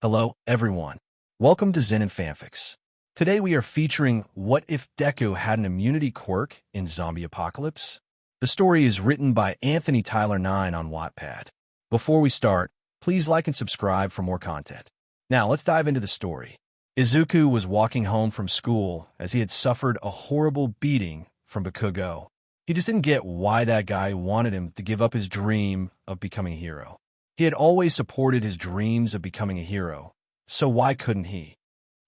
Hello, everyone. Welcome to Zen and Fanfics. Today we are featuring What If Deku Had an Immunity Quirk in Zombie Apocalypse? The story is written by Anthony Tyler 9 on Wattpad. Before we start, please like and subscribe for more content. Now let's dive into the story. Izuku was walking home from school as he had suffered a horrible beating from Bakugo. He just didn't get why that guy wanted him to give up his dream of becoming a hero. He had always supported his dreams of becoming a hero, so why couldn't he?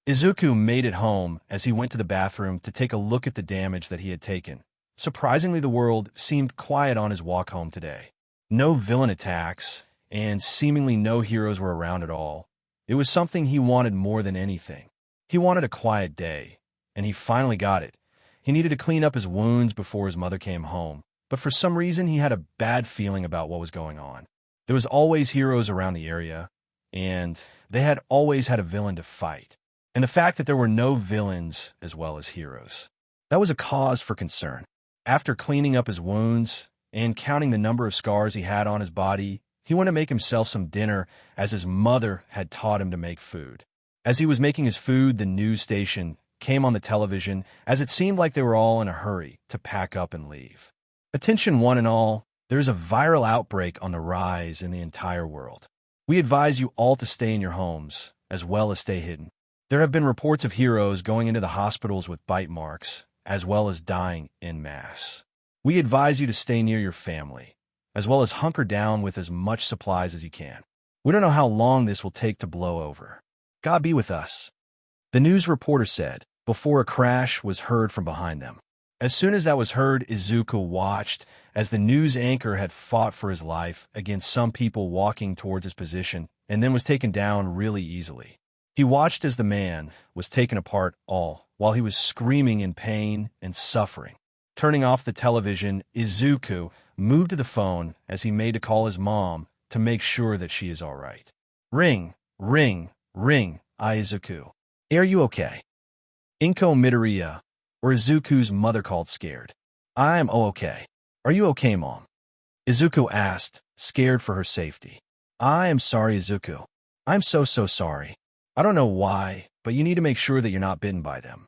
Izuku made it home as he went to the bathroom to take a look at the damage that he had taken. Surprisingly, the world seemed quiet on his walk home today. No villain attacks, and seemingly no heroes were around at all. It was something he wanted more than anything. He wanted a quiet day, and he finally got it. He needed to clean up his wounds before his mother came home, but for some reason he had a bad feeling about what was going on. There was always heroes around the area, and they had always had a villain to fight. And the fact that there were no villains as well as heroes, that was a cause for concern. After cleaning up his wounds and counting the number of scars he had on his body, he went to make himself some dinner as his mother had taught him to make food. As he was making his food, the news station came on the television as it seemed like they were all in a hurry to pack up and leave. Attention one and all, there's a viral outbreak on the rise in the entire world. We advise you all to stay in your homes, as well as stay hidden. There have been reports of heroes going into the hospitals with bite marks, as well as dying en masse. We advise you to stay near your family, as well as hunker down with as much supplies as you can. We don't know how long this will take to blow over. God be with us. The news reporter said, before a crash was heard from behind them. As soon as that was heard, Izuku watched as the news anchor had fought for his life against some people walking towards his position and then was taken down really easily. He watched as the man was taken apart all while he was screaming in pain and suffering. Turning off the television, Izuku moved to the phone as he made to call his mom to make sure that she is all right. Ring, ring, ring, Izuku. Are you okay? Izuku Midoriya, or Izuku's mother, called scared. I'm okay. Are you okay, Mom? Izuku asked, scared for her safety. I am sorry, Izuku. I'm so sorry. I don't know why, but you need to make sure that you're not bitten by them.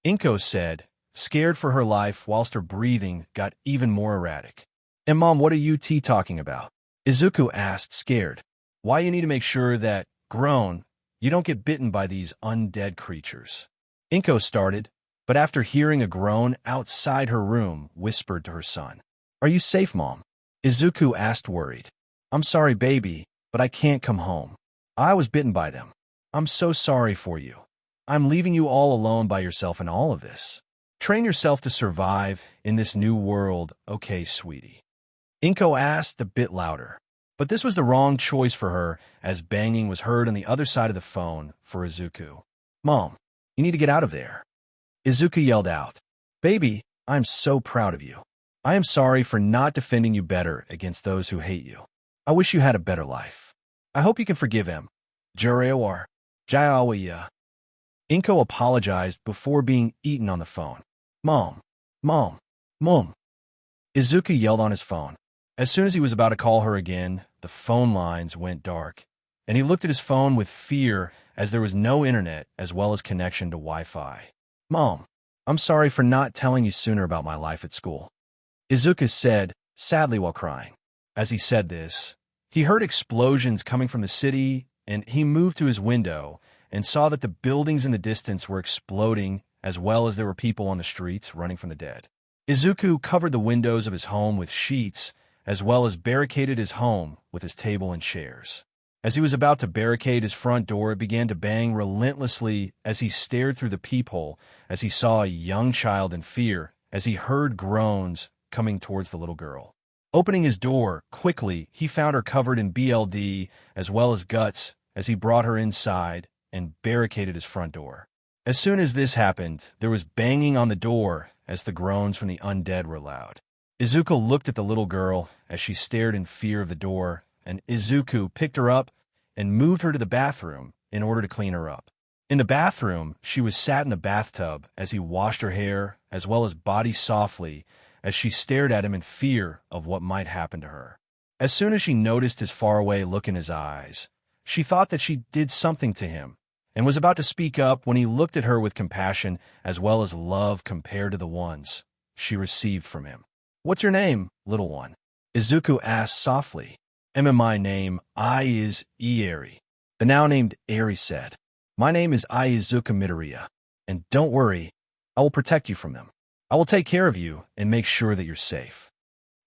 Izuku said, scared for her life whilst her breathing got even more erratic. And Mom, what are you talking about? Izuku asked, scared. Why you need to make sure that, grown, you don't get bitten by these undead creatures. Izuku started, but after hearing a groan outside her room, whispered to her son. Are you safe, Mom? Izuku asked, worried. I'm sorry, baby, but I can't come home. I was bitten by them. I'm so sorry for you. I'm leaving you all alone by yourself in all of this. Train yourself to survive in this new world, okay, sweetie? Izuku asked a bit louder, but this was the wrong choice for her as banging was heard on the other side of the phone for Izuku. Mom, you need to get out of there. Izuku yelled out, baby, I'm so proud of you. I am sorry for not defending you better against those who hate you. I wish you had a better life. I hope you can forgive him. Jurewar, Jaiawaya. Izuku apologized before being eaten on the phone. Mom, Mom, Mom. Izuku yelled on his phone. As soon as he was about to call her again, the phone lines went dark, and he looked at his phone with fear as there was no internet as well as connection to Wi-Fi. Mom, I'm sorry for not telling you sooner about my life at school. Izuku said, sadly while crying. As he said this, he heard explosions coming from the city, and he moved to his window and saw that the buildings in the distance were exploding as well as there were people on the streets running from the dead. Izuku covered the windows of his home with sheets as well as barricaded his home with his table and chairs. As he was about to barricade his front door, it began to bang relentlessly as he stared through the peephole as he saw a young child in fear as he heard groans coming towards the little girl. Opening his door quickly, he found her covered in BLD as well as guts as he brought her inside and barricaded his front door. As soon as this happened, there was banging on the door as the groans from the undead were loud. Izuku looked at the little girl as she stared in fear of the door, and Izuku picked her up and moved her to the bathroom in order to clean her up. In the bathroom, she was sat in the bathtub as he washed her hair as well as body softly as she stared at him in fear of what might happen to her. As soon as she noticed his faraway look in his eyes, She thought that she did something to him, and was about to speak up when he looked at her with compassion as well as love compared to the ones she received from him. "What's your name, little one?" Izuku asked softly. "My name, I is Eri." The now named Eri said, "My name is Izuku Midoriya, and don't worry, I will protect you from them. I will take care of you and make sure that you're safe."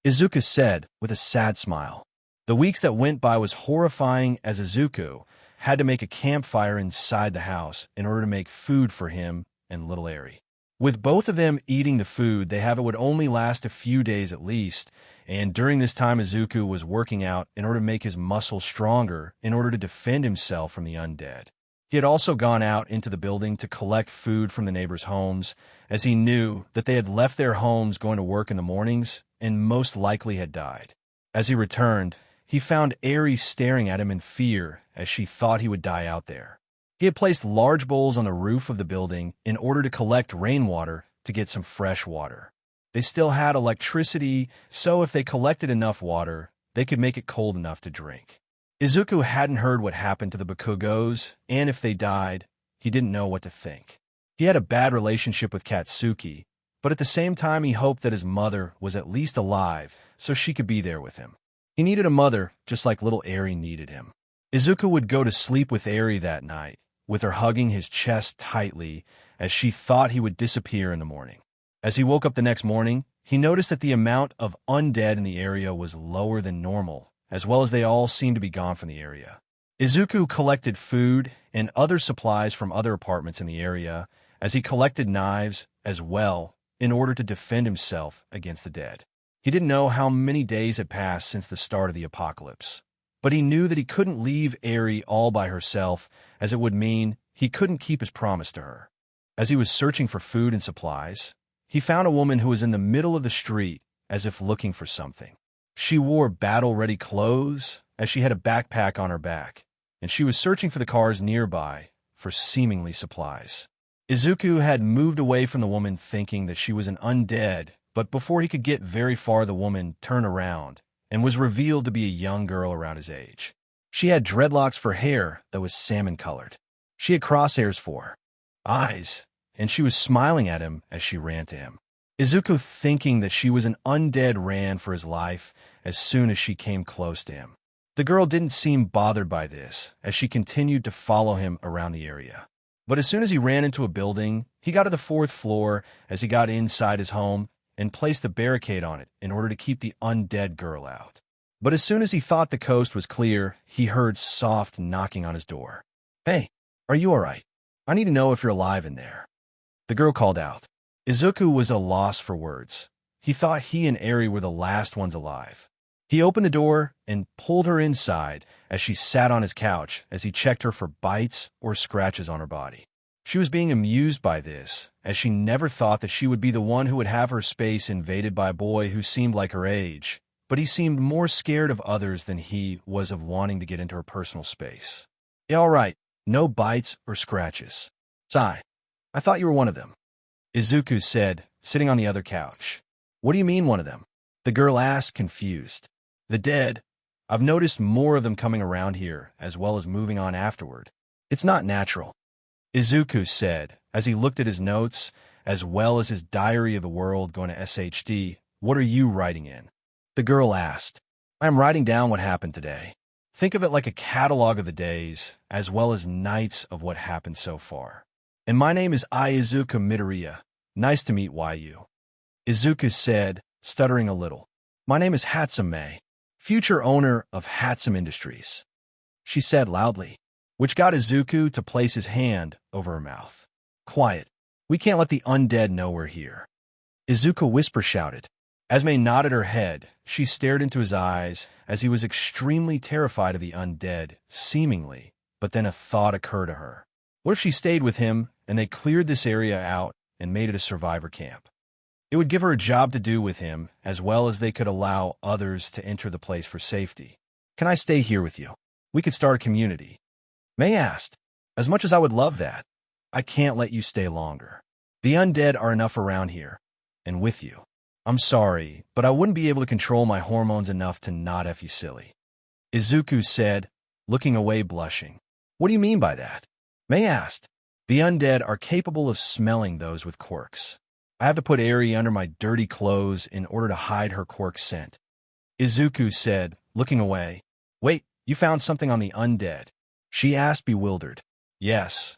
Izuku said with a sad smile. The weeks that went by was horrifying as Izuku had to make a campfire inside the house in order to make food for him and little Eri. With both of them eating the food they have, it would only last a few days at least, and during this time Izuku was working out in order to make his muscles stronger in order to defend himself from the undead. He had also gone out into the building to collect food from the neighbors' homes, as he knew that they had left their homes going to work in the mornings and most likely had died. As he returned, he found Eri staring at him in fear as she thought he would die out there. He had placed large bowls on the roof of the building in order to collect rainwater to get some fresh water. They still had electricity, so if they collected enough water, they could make it cold enough to drink. Izuku hadn't heard what happened to the Bakugos, and if they died, he didn't know what to think. He had a bad relationship with Katsuki, but at the same time he hoped that his mother was at least alive so she could be there with him. He needed a mother just like little Eri needed him. Izuku would go to sleep with Eri that night, with her hugging his chest tightly as she thought he would disappear in the morning. As he woke up the next morning, he noticed that the amount of undead in the area was lower than normal, as well as they all seemed to be gone from the area. Izuku collected food and other supplies from other apartments in the area, as he collected knives as well in order to defend himself against the dead. He didn't know how many days had passed since the start of the apocalypse, but he knew that he couldn't leave Eri all by herself, as it would mean he couldn't keep his promise to her. As he was searching for food and supplies, he found a woman who was in the middle of the street as if looking for something. She wore battle-ready clothes as she had a backpack on her back, and she was searching for the cars nearby for seemingly supplies. Izuku had moved away from the woman thinking that she was an undead, but before he could get very far the woman turned around and was revealed to be a young girl around his age. She had dreadlocks for hair that was salmon-colored. She had crosshairs for eyes, and she was smiling at him as she ran to him. Izuku, thinking that she was an undead, ran for his life as soon as she came close to him. The girl didn't seem bothered by this, as she continued to follow him around the area. But as soon as he ran into a building, he got to the 4th floor as he got inside his home and placed a barricade on it in order to keep the undead girl out. But as soon as he thought the coast was clear, he heard soft knocking on his door. "Hey, are you all right? I need to know if you're alive in there." The girl called out. Izuku was at a loss for words. He thought he and Eri were the last ones alive. He opened the door and pulled her inside as she sat on his couch as he checked her for bites or scratches on her body. She was being amused by this, as she never thought that she would be the one who would have her space invaded by a boy who seemed like her age, but he seemed more scared of others than he was of wanting to get into her personal space. "Yeah, all right, no bites or scratches." "Sigh, I thought you were one of them," Izuku said, sitting on the other couch. "What do you mean, one of them?" the girl asked, confused. "The dead. I've noticed more of them coming around here, as well as moving on afterward. It's not natural," Izuku said, as he looked at his notes, as well as his diary of the world going to SHD. "What are you writing in?" the girl asked. "I am writing down what happened today. Think of it like a catalog of the days, as well as nights of what happened so far. And my name is Izuku Midoriya. Nice to meet you," Izuku said, stuttering a little. "My name is Hatsume, future owner of Hatsume Industries," she said loudly, which got Izuku to place his hand over her mouth. "Quiet. We can't let the undead know we're here," Izuku whisper shouted. Esme nodded her head. She stared into his eyes as he was extremely terrified of the undead, seemingly, but then a thought occurred to her. What if she stayed with him and they cleared this area out and made it a survivor camp? It would give her a job to do with him, as well as they could allow others to enter the place for safety. "Can I stay here with you? We could start a community," Mei asked. "As much as I would love that, I can't let you stay longer. The undead are enough around here, and with you. I'm sorry, but I wouldn't be able to control my hormones enough to not F you silly," Izuku said, looking away blushing. What do you mean by that? Mei asked. The undead are capable of smelling those with quirks. I have to put Eri under my dirty clothes in order to hide her quirk scent. Izuku said, looking away. Wait, you found something on the undead? She asked, bewildered. Yes,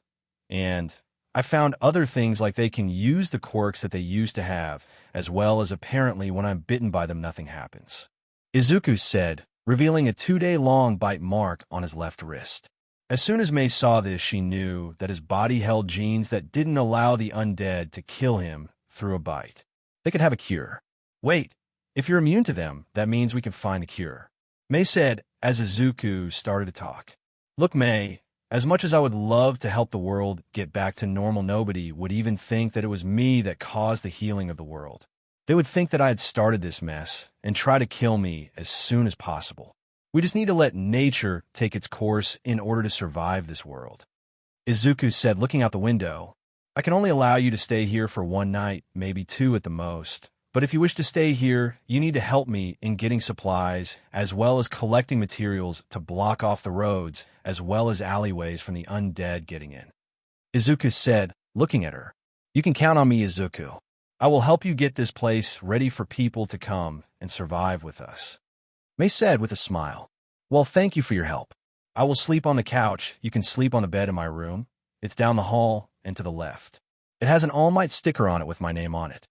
and I found other things like they can use the quirks that they used to have, as well as apparently when I'm bitten by them nothing happens. Izuku said, revealing a 2-day-long bite mark on his left wrist. As soon as Mei saw this, she knew that his body held genes that didn't allow the undead to kill him through a bite. They could have a cure. Wait, if you're immune to them, that means we can find a cure. Mei said as Izuku started to talk. Look, Mei, as much as I would love to help the world get back to normal, nobody would even think that it was me that caused the healing of the world. They would think that I had started this mess and try to kill me as soon as possible. We just need to let nature take its course in order to survive this world. Izuku said, looking out the window. I can only allow you to stay here for 1 night, maybe 2 at the most. But if you wish to stay here, you need to help me in getting supplies, as well as collecting materials to block off the roads, as well as alleyways from the undead getting in. Izuku said, looking at her. You can count on me, Izuku. I will help you get this place ready for people to come and survive with us. Mei said with a smile. Well, thank you for your help. I will sleep on the couch. You can sleep on the bed in my room. It's down the hall and to the left. It has an All Might sticker on it with my name on it.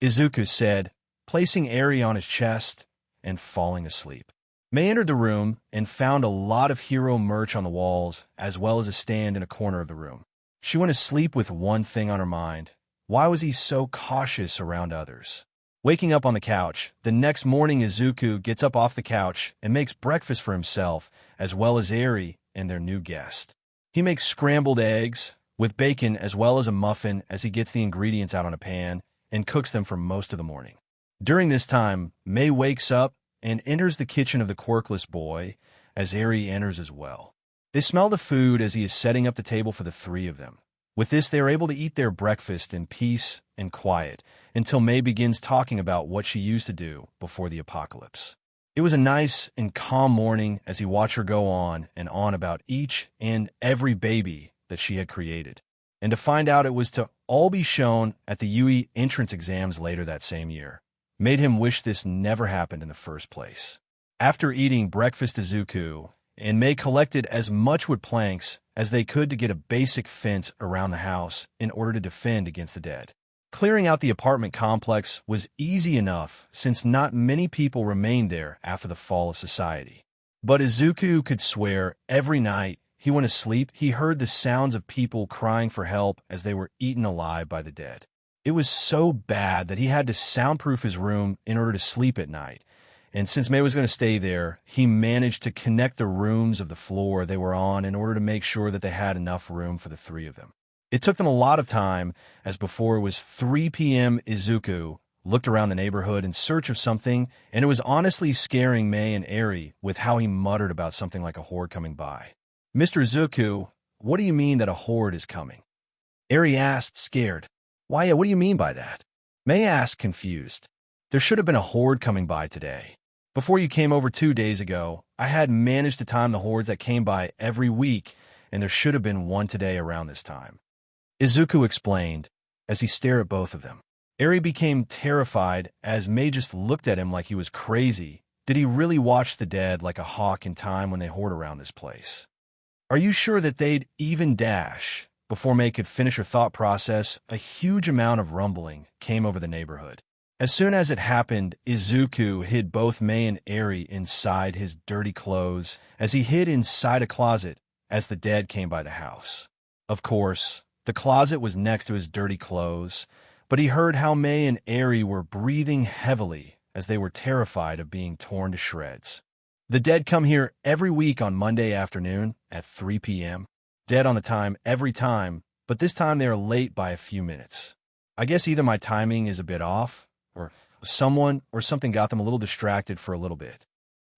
Izuku said, placing Eri on his chest and falling asleep. Mei entered the room and found a lot of hero merch on the walls, as well as a stand in a corner of the room. She went to sleep with one thing on her mind. Why was he so cautious around others? Waking up on the couch, the next morning Izuku gets up off the couch and makes breakfast for himself, as well as Eri and their new guest. He makes scrambled eggs with bacon as well as a muffin as he gets the ingredients out on a pan and cooks them for most of the morning. During this time, Mei wakes up and enters the kitchen of the quirkless boy as Eri enters as well. They smell the food as he is setting up the table for the 3 of them. With this, they are able to eat their breakfast in peace and quiet until Mei begins talking about what she used to do before the apocalypse. It was a nice and calm morning as he watched her go on and on about each and every baby that she had created, and to find out it was to all be shown at the UE entrance exams later that same year made him wish this never happened in the first place. After eating breakfast, Izuku and Mei collected as much wood planks as they could to get a basic fence around the house in order to defend against the dead. Clearing out the apartment complex was easy enough since not many people remained there after the fall of society. But Izuku could swear every night he went to sleep, he heard the sounds of people crying for help as they were eaten alive by the dead. It was so bad that he had to soundproof his room in order to sleep at night. And since Mei was going to stay there, he managed to connect the rooms of the floor they were on in order to make sure that they had enough room for the 3 of them. It took them a lot of time, as before it was 3 p.m. Izuku looked around the neighborhood in search of something, and it was honestly scaring Mei and Eri with how he muttered about something like a horde coming by. Mr. Izuku, what do you mean that a horde is coming? Eri asked, scared. Why, what do you mean by that? Mei asked, confused. There should have been a horde coming by today. Before you came over 2 days ago, I had managed to time the hordes that came by every week, and there should have been one today around this time. Izuku explained, as he stared at both of them. Eri became terrified as Mei just looked at him like he was crazy. Did he really watch the dead like a hawk in time when they horde around this place? Are you sure that they'd even dash? Before Mei could finish her thought process, a huge amount of rumbling came over the neighborhood. As soon as it happened, Izuku hid both Mei and Eri inside his dirty clothes as he hid inside a closet as the dead came by the house. Of course, the closet was next to his dirty clothes, but he heard how Mei and Eri were breathing heavily as they were terrified of being torn to shreds. The dead come here every week on Monday afternoon at 3 p.m. Dead on the time every time, but this time they are late by a few minutes. I guess either my timing is a bit off, or someone or something got them a little distracted for a little bit.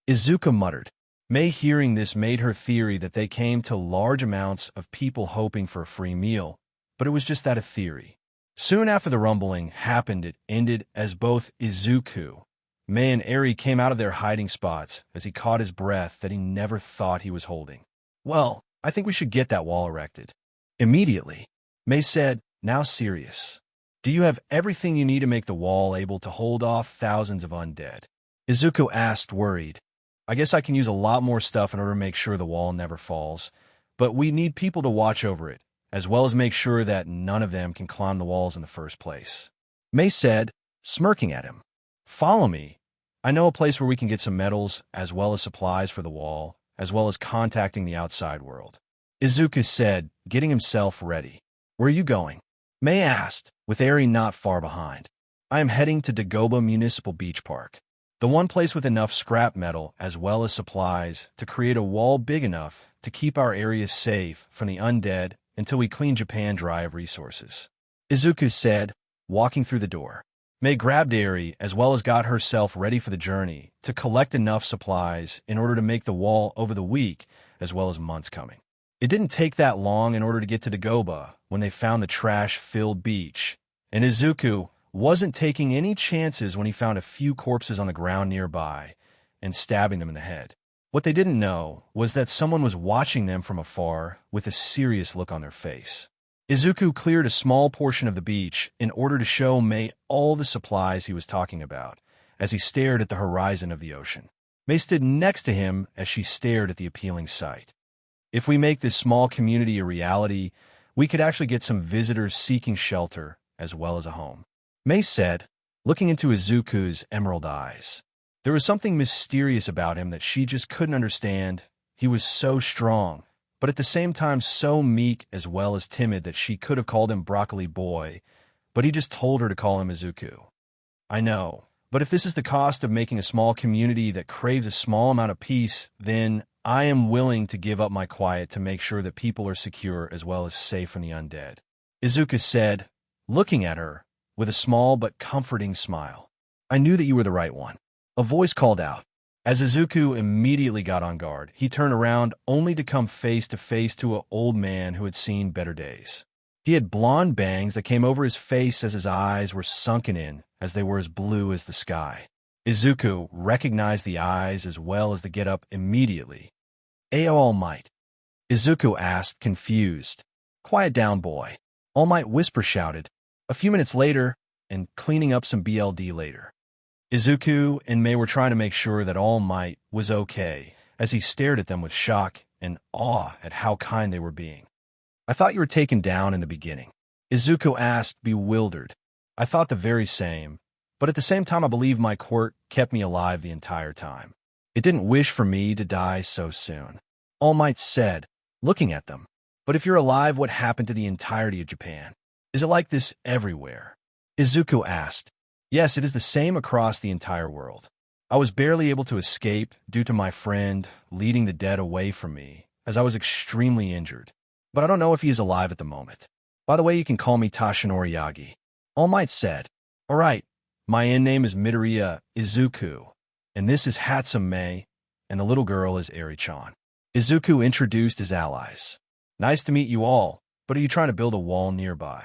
Izuku muttered. Mei hearing this made her theory that they came to large amounts of people hoping for a free meal, but it was just that a theory. Soon after the rumbling happened, it ended as both Izuku, Mei and Eri came out of their hiding spots as he caught his breath that he never thought he was holding. Well, I think we should get that wall erected. Immediately, Mei said, now serious. Do you have everything you need to make the wall able to hold off thousands of undead? Izuku asked, worried. I guess I can use a lot more stuff in order to make sure the wall never falls, but we need people to watch over it, as well as make sure that none of them can climb the walls in the first place. Mei said, smirking at him. Follow me. I know a place where we can get some metals, as well as supplies for the wall, as well as contacting the outside world. Izuku said, getting himself ready. Where are you going? Mei asked, with Eri not far behind. I am heading to Dagoba Municipal Beach Park, the one place with enough scrap metal as well as supplies to create a wall big enough to keep our areas safe from the undead until we clean Japan dry of resources. Izuku said, walking through the door. Mei grabbed Eri as well as got herself ready for the journey to collect enough supplies in order to make the wall over the week as well as months coming. It didn't take that long in order to get to Dagoba when they found the trash-filled beach, and Izuku wasn't taking any chances when he found a few corpses on the ground nearby and stabbing them in the head. What they didn't know was that someone was watching them from afar with a serious look on their face. Izuku cleared a small portion of the beach in order to show Mei all the supplies he was talking about as he stared at the horizon of the ocean. Mei stood next to him as she stared at the appealing sight. If we make this small community a reality, we could actually get some visitors seeking shelter as well as a home. Mei said, looking into Izuku's emerald eyes. There was something mysterious about him that she just couldn't understand. He was so strong, but at the same time so meek as well as timid that she could have called him Broccoli Boy, but he just told her to call him Izuku. I know, but if this is the cost of making a small community that craves a small amount of peace, then I am willing to give up my quiet to make sure that people are secure as well as safe from the undead. Izuku said, looking at her with a small but comforting smile. I knew that you were the right one. A voice called out. As Izuku immediately got on guard, he turned around only to come face to face to an old man who had seen better days. He had blonde bangs that came over his face as his eyes were sunken in as they were as blue as the sky. Izuku recognized the eyes as well as the get-up immediately. Ayo All Might? Izuku asked, confused. Quiet down, boy. All Might whisper shouted. A few minutes later, and cleaning up some BLD later. Izuku and Mei were trying to make sure that All Might was okay as he stared at them with shock and awe at how kind they were being. I thought you were taken down in the beginning. Izuku asked, bewildered. I thought the very same, but at the same time I believe my quirk kept me alive the entire time. It didn't wish for me to die so soon. All Might said, looking at them. But if you're alive, what happened to the entirety of Japan? Is it like this everywhere? Izuku asked. Yes, it is the same across the entire world. I was barely able to escape due to my friend leading the dead away from me, as I was extremely injured. But I don't know if he is alive at the moment. By the way, you can call me Tashinori Yagi. All Might said, all right, my name is Midoriya Izuku, and this is Hatsume, and the little girl is Eri-chan. Izuku introduced his allies. Nice to meet you all, but are you trying to build a wall nearby?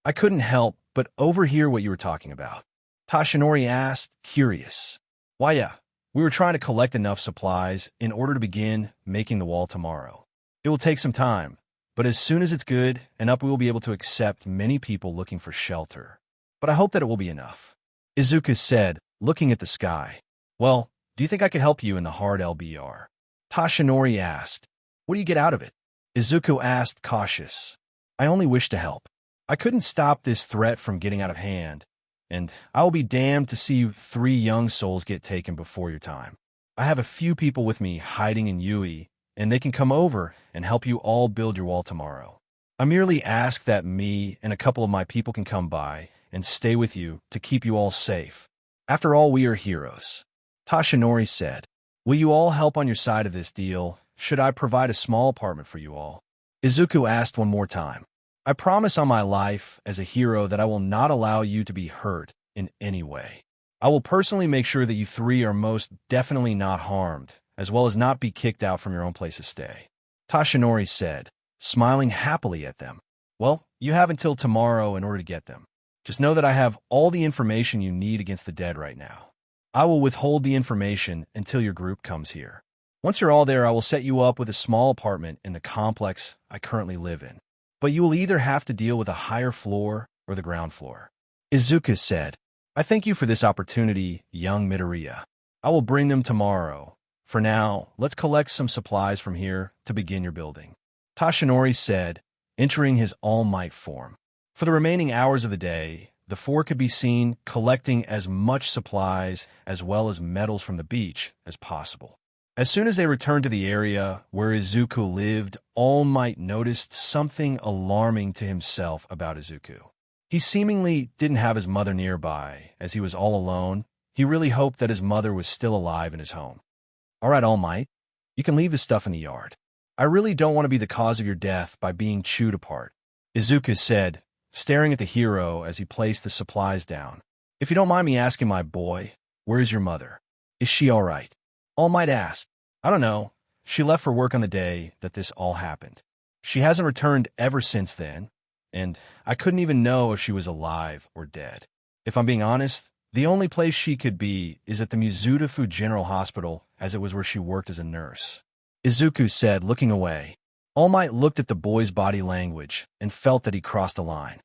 I couldn't help but overhear what you were talking about. Tashinori asked, curious. Why, yeah, we were trying to collect enough supplies in order to begin making the wall tomorrow. It will take some time, but as soon as it's good and up, we will be able to accept many people looking for shelter. But I hope that it will be enough. Izuku said, looking at the sky. Well, do you think I could help you in the hard LBR? Tashinori asked. What do you get out of it? Izuku asked, cautious. I only wish to help. I couldn't stop this threat from getting out of hand, and I will be damned to see you 3 young souls get taken before your time. I have a few people with me hiding in Yui, and they can come over and help you all build your wall tomorrow. I merely ask that me and a couple of my people can come by and stay with you to keep you all safe. After all, we are heroes. Tashinori said, will you all help on your side of this deal? Should I provide a small apartment for you all? Izuku asked one more time. I promise on my life as a hero that I will not allow you to be hurt in any way. I will personally make sure that you 3 are most definitely not harmed, as well as not be kicked out from your own place of stay. Tashinori said, smiling happily at them. Well, you have until tomorrow in order to get them. Just know that I have all the information you need against the dead right now. I will withhold the information until your group comes here. Once you're all there, I will set you up with a small apartment in the complex I currently live in. But you will either have to deal with a higher floor or the ground floor. Izuku said, I thank you for this opportunity, young Midoriya. I will bring them tomorrow. For now, let's collect some supplies from here to begin your building. Tashinori said, entering his All Might form. For the remaining hours of the day, the four could be seen collecting as much supplies as well as metals from the beach as possible. As soon as they returned to the area where Izuku lived, All Might noticed something alarming to himself about Izuku. He seemingly didn't have his mother nearby. As he was all alone, he really hoped that his mother was still alive in his home. All right, All Might, you can leave this stuff in the yard. I really don't want to be the cause of your death by being chewed apart, Izuku said, staring at the hero as he placed the supplies down. If you don't mind me asking, my boy, where is your mother? Is she all right? All Might asked. I don't know. She left for work on the day that this all happened. She hasn't returned ever since then, and I couldn't even know if she was alive or dead. If I'm being honest, the only place she could be is at the Mizudafu General Hospital, as it was where she worked as a nurse. Izuku said, looking away. All Might looked at the boy's body language and felt that he crossed a line.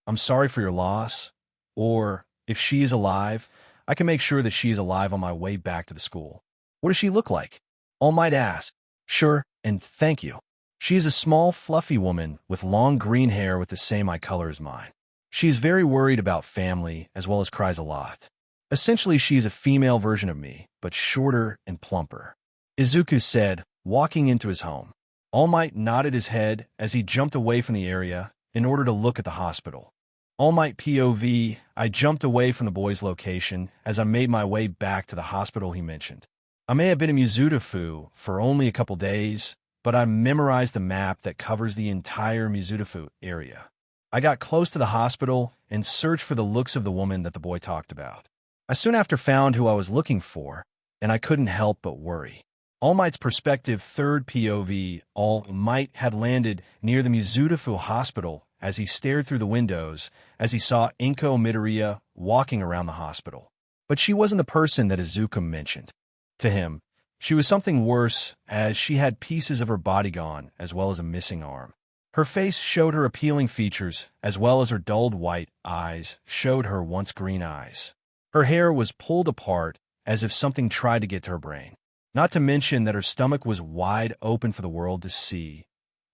I'm sorry for your loss, or if she is alive, I can make sure that she is alive on my way back to the school. What does she look like? All Might asked. Sure, and thank you. She is a small, fluffy woman with long green hair with the same eye color as mine. She is very worried about family as well as cries a lot. Essentially, she is a female version of me, but shorter and plumper. Izuku said, walking into his home. All Might nodded his head as he jumped away from the area in order to look at the hospital. All Might POV, I jumped away from the boy's location as I made my way back to the hospital he mentioned. I may have been in Mizudafu for only a couple days, but I memorized the map that covers the entire Mizudafu area. I got close to the hospital and searched for the looks of the woman that the boy talked about. I soon after found who I was looking for, and I couldn't help but worry. All Might's perspective third POV, All Might had landed near the Mizudafu hospital as he stared through the windows as he saw Izuku Midoriya walking around the hospital. But she wasn't the person that Izuku mentioned. To him, she was something worse, as she had pieces of her body gone, as well as a missing arm. Her face showed her appealing features, as well as her dulled white eyes showed her once green eyes. Her hair was pulled apart, as if something tried to get to her brain. Not to mention that her stomach was wide open for the world to see.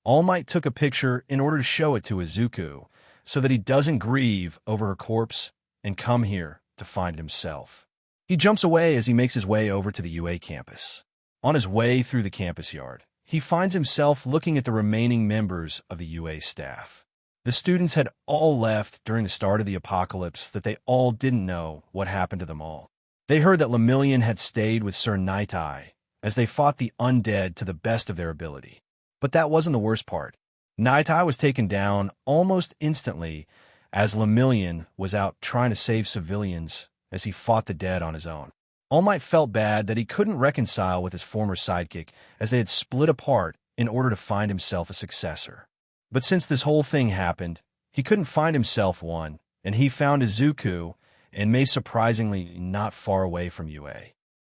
All Might took a picture in order to show it to Izuku, so that he doesn't grieve over her corpse and come here to find it himself. He jumps away as he makes his way over to the UA campus. On his way through the campus yard, he finds himself looking at the remaining members of the UA staff. The students had all left during the start of the apocalypse that they all didn't know what happened to them all. They heard that Lemillion had stayed with Sir Nightai as they fought the undead to the best of their ability. But that wasn't the worst part. Nightai was taken down almost instantly as Lemillion was out trying to save civilians as he fought the dead on his own. All Might felt bad that he couldn't reconcile with his former sidekick as they had split apart in order to find himself a successor. But since this whole thing happened, he couldn't find himself one, and he found Izuku and Mei surprisingly not far away from UA.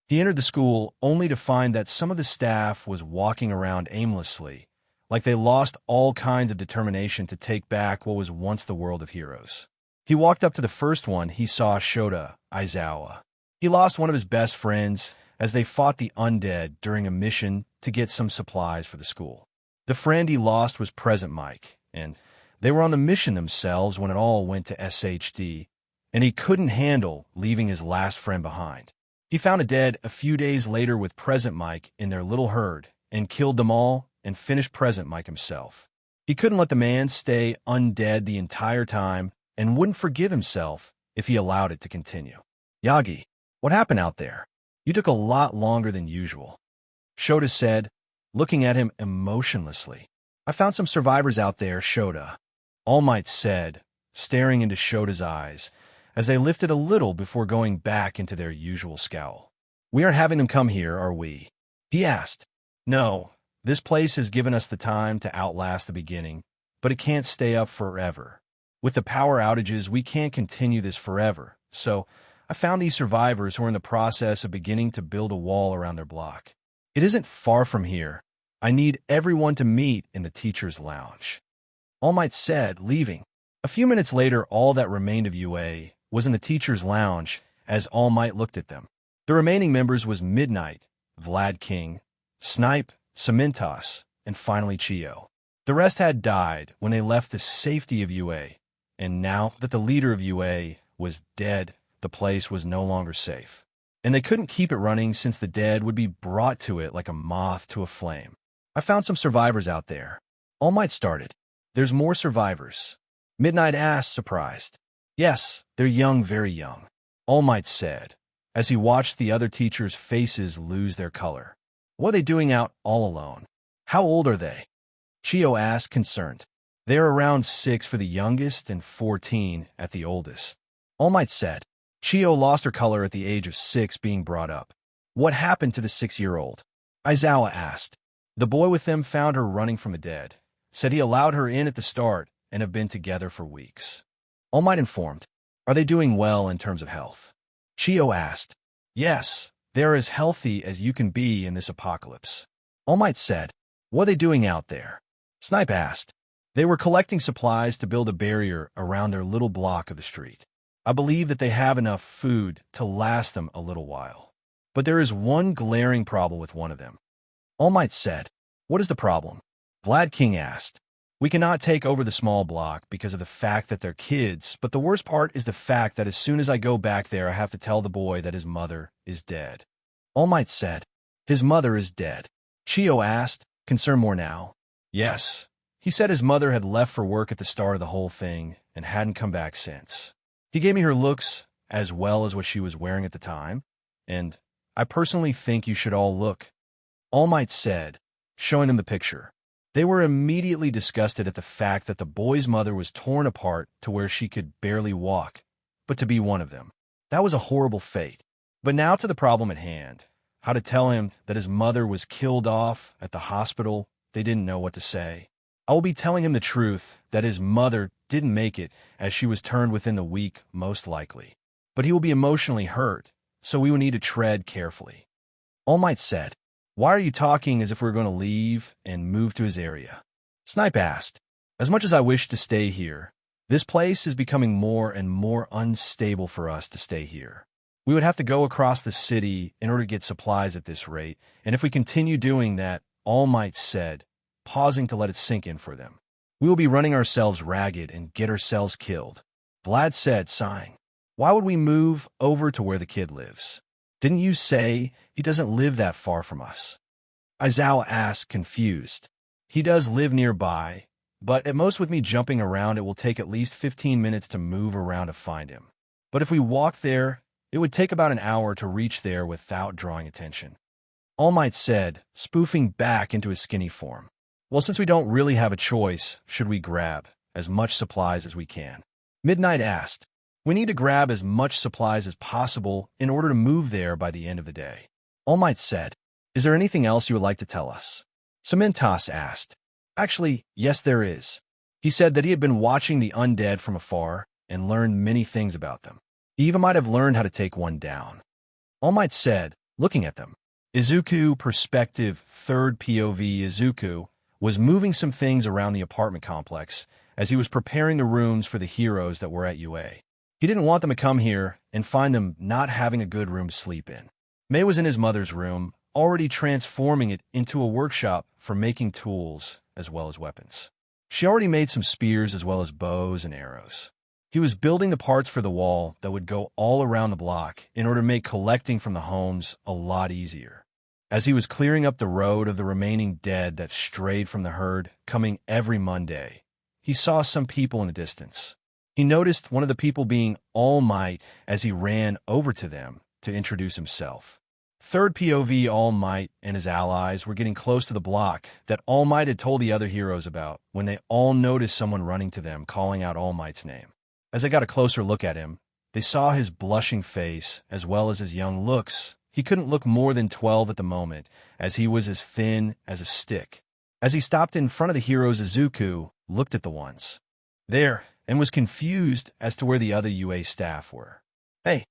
He entered the school only to find that some of the staff was walking around aimlessly, like they lost all kinds of determination to take back what was once the world of heroes. He walked up to the first one he saw, Shota Aizawa. He lost one of his best friends as they fought the undead during a mission to get some supplies for the school. The friend he lost was Present Mike, and they were on the mission themselves when it all went to SHD, and he couldn't handle leaving his last friend behind. He found a dead a few days later with Present Mike in their little herd and killed them all and finished Present Mike himself. He couldn't let the man stay undead the entire time and wouldn't forgive himself if he allowed it to continue. Yagi, what happened out there? You took a lot longer than usual, Shota said, looking at him emotionlessly. I found some survivors out there, Shota, All Might said, staring into Shota's eyes, as they lifted a little before going back into their usual scowl. We aren't having them come here, are we? He asked. No, this place has given us the time to outlast the beginning, but it can't stay up forever. With the power outages, we can't continue this forever, so I found these survivors who are in the process of beginning to build a wall around their block. It isn't far from here. I need everyone to meet in the teacher's lounge." All Might said, leaving. A few minutes later, all that remained of UA was in the teacher's lounge as All Might looked at them. The remaining members was Midnight, Vlad King, Snipe, Cementos, and finally Chio. The rest had died when they left the safety of UA, and now that the leader of UA was dead, the place was no longer safe. And they couldn't keep it running since the dead would be brought to it like a moth to a flame. "I found some survivors out there." All Might started. "There's more survivors?" Midnight asked, surprised. "Yes, they're young, very young," All Might said, as he watched the other teachers' faces lose their color. "What are they doing out all alone? How old are they?" Chio asked, concerned. "They are around 6 for the youngest and 14 at the oldest," All Might said. Chio lost her color at the age of 6 being brought up. "What happened to the 6-year-old?" Aizawa asked. "The boy with them found her running from the dead. Said he allowed her in at the start and have been together for weeks." All Might informed. "Are they doing well in terms of health?" Chio asked. "Yes, they are as healthy as you can be in this apocalypse." All Might said. "What are they doing out there?" Snipe asked. "They were collecting supplies to build a barrier around their little block of the street. I believe that they have enough food to last them a little while. But there is one glaring problem with one of them." All Might said. "What is the problem?" Vlad King asked. "We cannot take over the small block because of the fact that they're kids, but the worst part is the fact that as soon as I go back there, I have to tell the boy that his mother is dead." All Might said. "His mother is dead?" Chio asked, concerned more now. "Yes. He said his mother had left for work at the start of the whole thing and hadn't come back since. He gave me her looks as well as what she was wearing at the time, and I personally think you should all look." All Might said, showing them the picture. They were immediately disgusted at the fact that the boy's mother was torn apart to where she could barely walk, but to be one of them. That was a horrible fate. But now to the problem at hand. How to tell him that his mother was killed off at the hospital. They didn't know what to say. I will be telling him the truth, that his mother didn't make it, as she was turned within the week, most likely. But he will be emotionally hurt, so we will need to tread carefully. All Might said, "Why are you talking as if we're going to leave and move to his area?" Snipe asked. "As much as I wish to stay here, this place is becoming more and more unstable for us to stay here. We would have to go across the city in order to get supplies at this rate, and if we continue doing that," All Might said, pausing to let it sink in for them, "we will be running ourselves ragged and get ourselves killed." Vlad said, sighing. "Why would we move over to where the kid lives? Didn't you say he doesn't live that far from us?" Aizawa asked, confused. "He does live nearby, but at most with me jumping around it will take at least 15 minutes to move around to find him. But if we walk there, it would take about an hour to reach there without drawing attention." All Might said, spoofing back into his skinny form. "Well, since we don't really have a choice, should we grab as much supplies as we can?" Midnight asked. "We need to grab as much supplies as possible in order to move there by the end of the day." All Might said, "Is there anything else you would like to tell us?" Cementos asked. "Actually, yes there is." He said that he had been watching the undead from afar and learned many things about them. He even might have learned how to take one down. All Might said, looking at them. Izuku perspective, third POV. Izuku was moving some things around the apartment complex as he was preparing the rooms for the heroes that were at UA. He didn't want them to come here and find them not having a good room to sleep in. Mei was in his mother's room, already transforming it into a workshop for making tools as well as weapons. She already made some spears as well as bows and arrows. He was building the parts for the wall that would go all around the block in order to make collecting from the homes a lot easier. As he was clearing up the road of the remaining dead that strayed from the herd, coming every Monday, he saw some people in the distance. He noticed one of the people being All Might as he ran over to them to introduce himself. Third POV. All Might and his allies were getting close to the block that All Might had told the other heroes about when they all noticed someone running to them, calling out All Might's name. As they got a closer look at him, they saw his blushing face as well as his young looks. He couldn't look more than 12 at the moment, as he was as thin as a stick. As he stopped in front of the heroes, Izuku looked at the ones there and was confused as to where the other UA staff were. "Hey,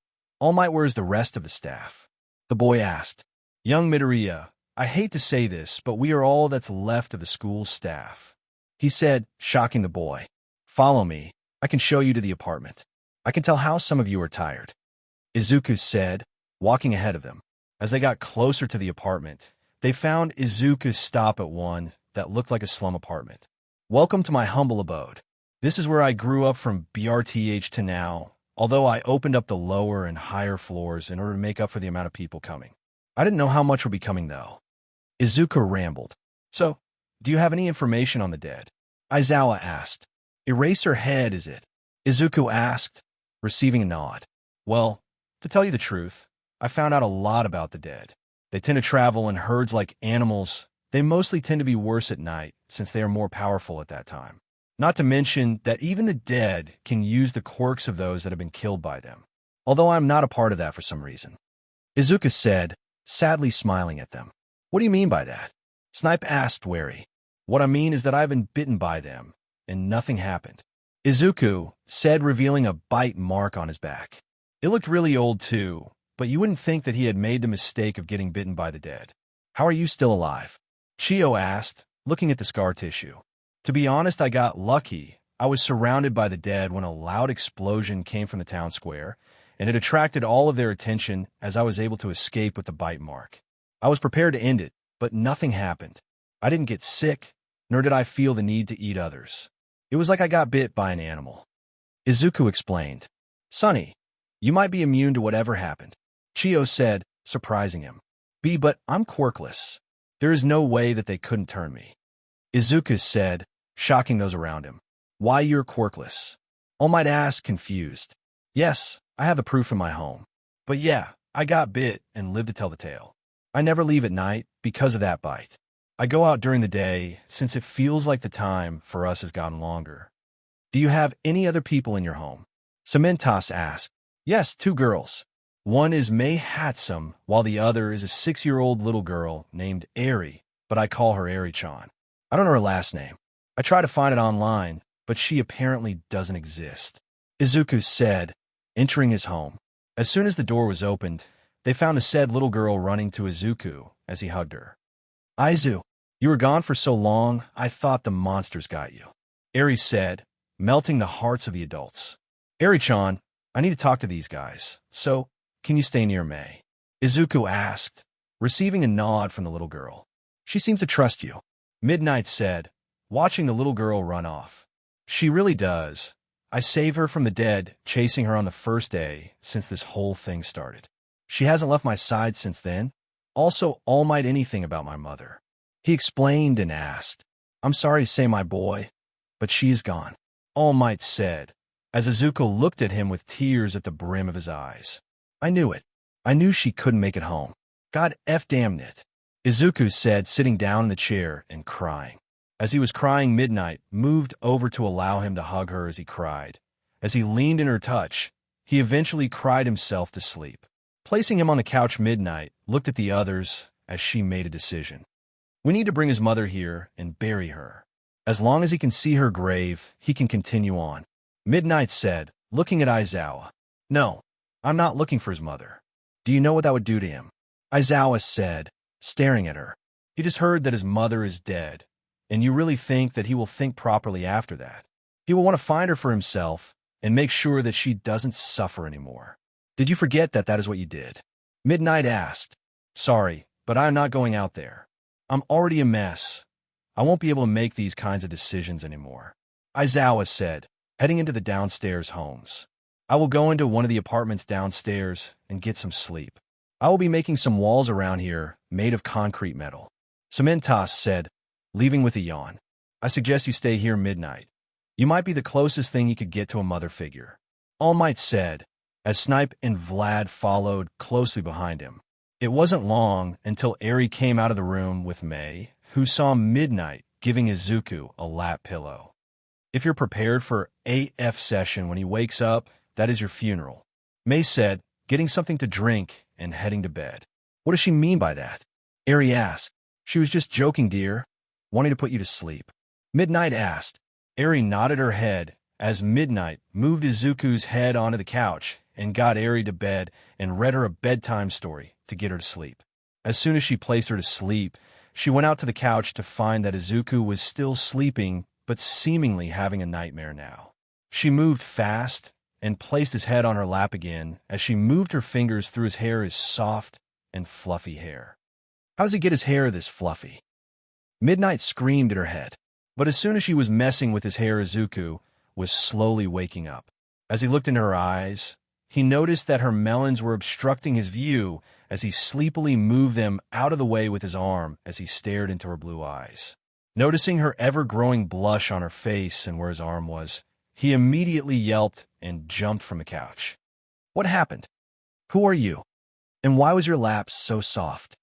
All Might where's the rest of the staff? The boy asked. Young Midoriya, I hate to say this, but we are all that's left of the school's staff, he said, shocking the boy. Follow me. I can show you to the apartment. I can tell how some of you are tired, Izuku said, walking ahead of them. As they got closer to the apartment, they found Izuku stop at one that looked like a slum apartment. Welcome to my humble abode. This is where I grew up from BRTH to now, although I opened up the lower and higher floors in order to make up for the amount of people coming. I didn't know how much would be coming, though. Izuku rambled. So, do you have any information on the dead? Aizawa asked. Eraserhead, is it? Izuku asked, receiving a nod. Well, to tell you the truth, I found out a lot about the dead. They tend to travel in herds like animals. They mostly tend to be worse at night, since they are more powerful at that time. Not to mention that even the dead can use the quirks of those that have been killed by them, although I'm not a part of that for some reason. Izuku said, sadly smiling at them. What do you mean by that? Snipe asked, wary. What I mean is that I've been bitten by them, and nothing happened, Izuku said, revealing a bite mark on his back. It looked really old too, but you wouldn't think that he had made the mistake of getting bitten by the dead. How are you still alive? Chiyo asked, looking at the scar tissue. To be honest, I got lucky. I was surrounded by the dead when a loud explosion came from the town square, and it attracted all of their attention as I was able to escape with the bite mark. I was prepared to end it, but nothing happened. I didn't get sick, nor did I feel the need to eat others. It was like I got bit by an animal. Izuku explained. Sonny, you might be immune to whatever happened, Chiyo said, surprising him. But I'm quirkless. There is no way that they couldn't turn me, Izuku said, shocking those around him. Why you're quirkless? All Might asked, confused. Yes, I have the proof in my home. But yeah, I got bit and lived to tell the tale. I never leave at night because of that bite. I go out during the day since it feels like the time for us has gotten longer. Do you have any other people in your home? Cementas asked. Yes, 2 girls. One is Mei Hatsume, while the other is a 6-year-old little girl named Eri, but I call her Eri-chan. I don't know her last name. I tried to find it online, but she apparently doesn't exist, Izuku said, entering his home. As soon as the door was opened, they found the said little girl running to Izuku as he hugged her. Aizu, you were gone for so long, I thought the monsters got you, Eri said, melting the hearts of the adults. Eri-chan, I need to talk to these guys, so can you stay near Mei? Izuku asked, receiving a nod from the little girl. She seems to trust you, Midnight said, watching the little girl run off. She really does. I saved her from the dead, chasing her on the first day since this whole thing started. She hasn't left my side since then. Also, All Might anything about my mother. He explained and asked. I'm sorry to say, my boy, but she is gone, All Might said, as Izuku looked at him with tears at the brim of his eyes. I knew it. I knew she couldn't make it home. God F damn it, Izuku said, sitting down in the chair and crying. As he was crying, Midnight moved over to allow him to hug her as he cried. As he leaned in her touch, he eventually cried himself to sleep. Placing him on the couch, Midnight looked at the others as she made a decision. We need to bring his mother here and bury her. As long as he can see her grave, he can continue on, Midnight said, looking at Aizawa. No, I'm not looking for his mother. Do you know what that would do to him? Aizawa said, staring at her. He just heard that his mother is dead, and you really think that he will think properly after that? He will want to find her for himself and make sure that she doesn't suffer anymore. Did you forget that that is what you did? Midnight asked. Sorry, but I'm not going out there. I'm already a mess. I won't be able to make these kinds of decisions anymore, Aizawa said, heading into the downstairs homes. I will go into one of the apartments downstairs and get some sleep. I will be making some walls around here made of concrete metal, Cementas said, leaving with a yawn. I suggest you stay here, Midnight. You might be the closest thing you could get to a mother figure, All Might said, as Snipe and Vlad followed closely behind him. It wasn't long until Eri came out of the room with Mei, who saw Midnight giving Izuku a lap pillow. If you're prepared for AF session when he wakes up, that is your funeral, Mei said, getting something to drink and heading to bed. What does she mean by that? Eri asked. She was just joking, dear, wanting to put you to sleep, Midnight asked. Eri nodded her head as Midnight moved Izuku's head onto the couch and got Eri to bed and read her a bedtime story to get her to sleep. As soon as she placed her to sleep, she went out to the couch to find that Izuku was still sleeping, but seemingly having a nightmare now. She moved fast and placed his head on her lap again as she moved her fingers through his hair, his soft and fluffy hair. How does he get his hair this fluffy? Midnight screamed at her head, but as soon as she was messing with his hair, Izuku was slowly waking up. As he looked into her eyes, he noticed that her melons were obstructing his view as he sleepily moved them out of the way with his arm as he stared into her blue eyes. Noticing her ever-growing blush on her face and where his arm was, he immediately yelped and jumped from the couch. What happened? Who are you? And why was your lap so soft?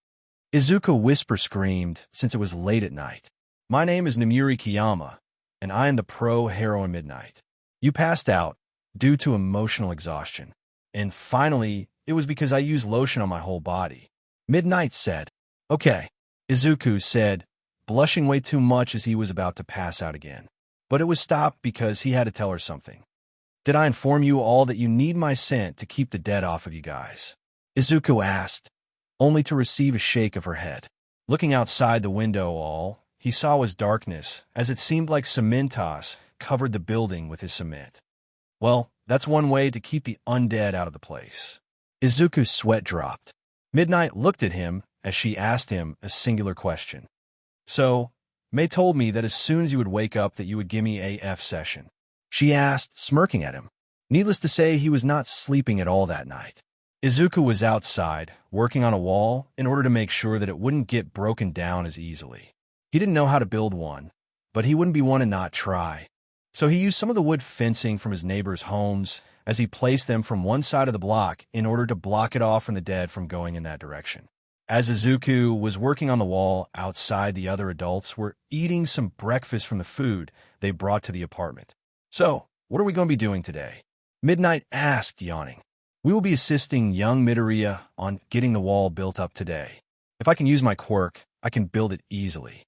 Izuku whisper-screamed since it was late at night. My name is Namuri Kiyama, and I am the pro-hero in Midnight. You passed out due to emotional exhaustion. And finally, it was because I used lotion on my whole body. Midnight said. Okay, Izuku said, blushing way too much as he was about to pass out again. But it was stopped because he had to tell her something. Did I inform you all that you need my scent to keep the dead off of you guys? Izuku asked, only to receive a shake of her head. Looking outside the window, all he saw was darkness, as it seemed like Cementos covered the building with his cement. Well, that's one way to keep the undead out of the place. Izuku's sweat dropped. Midnight looked at him as she asked him a singular question. So, Mei told me that as soon as you would wake up that you would give me a F session. She asked, smirking at him. Needless to say, he was not sleeping at all that night. Izuku was outside, working on a wall in order to make sure that it wouldn't get broken down as easily. He didn't know how to build one, but he wouldn't be one to not try. So he used some of the wood fencing from his neighbors' homes as he placed them from one side of the block in order to block it off from the dead from going in that direction. As Izuku was working on the wall outside, the other adults were eating some breakfast from the food they brought to the apartment. So, what are we going to be doing today? Midnight asked, yawning. We will be assisting young Midoriya on getting the wall built up today. If I can use my quirk, I can build it easily.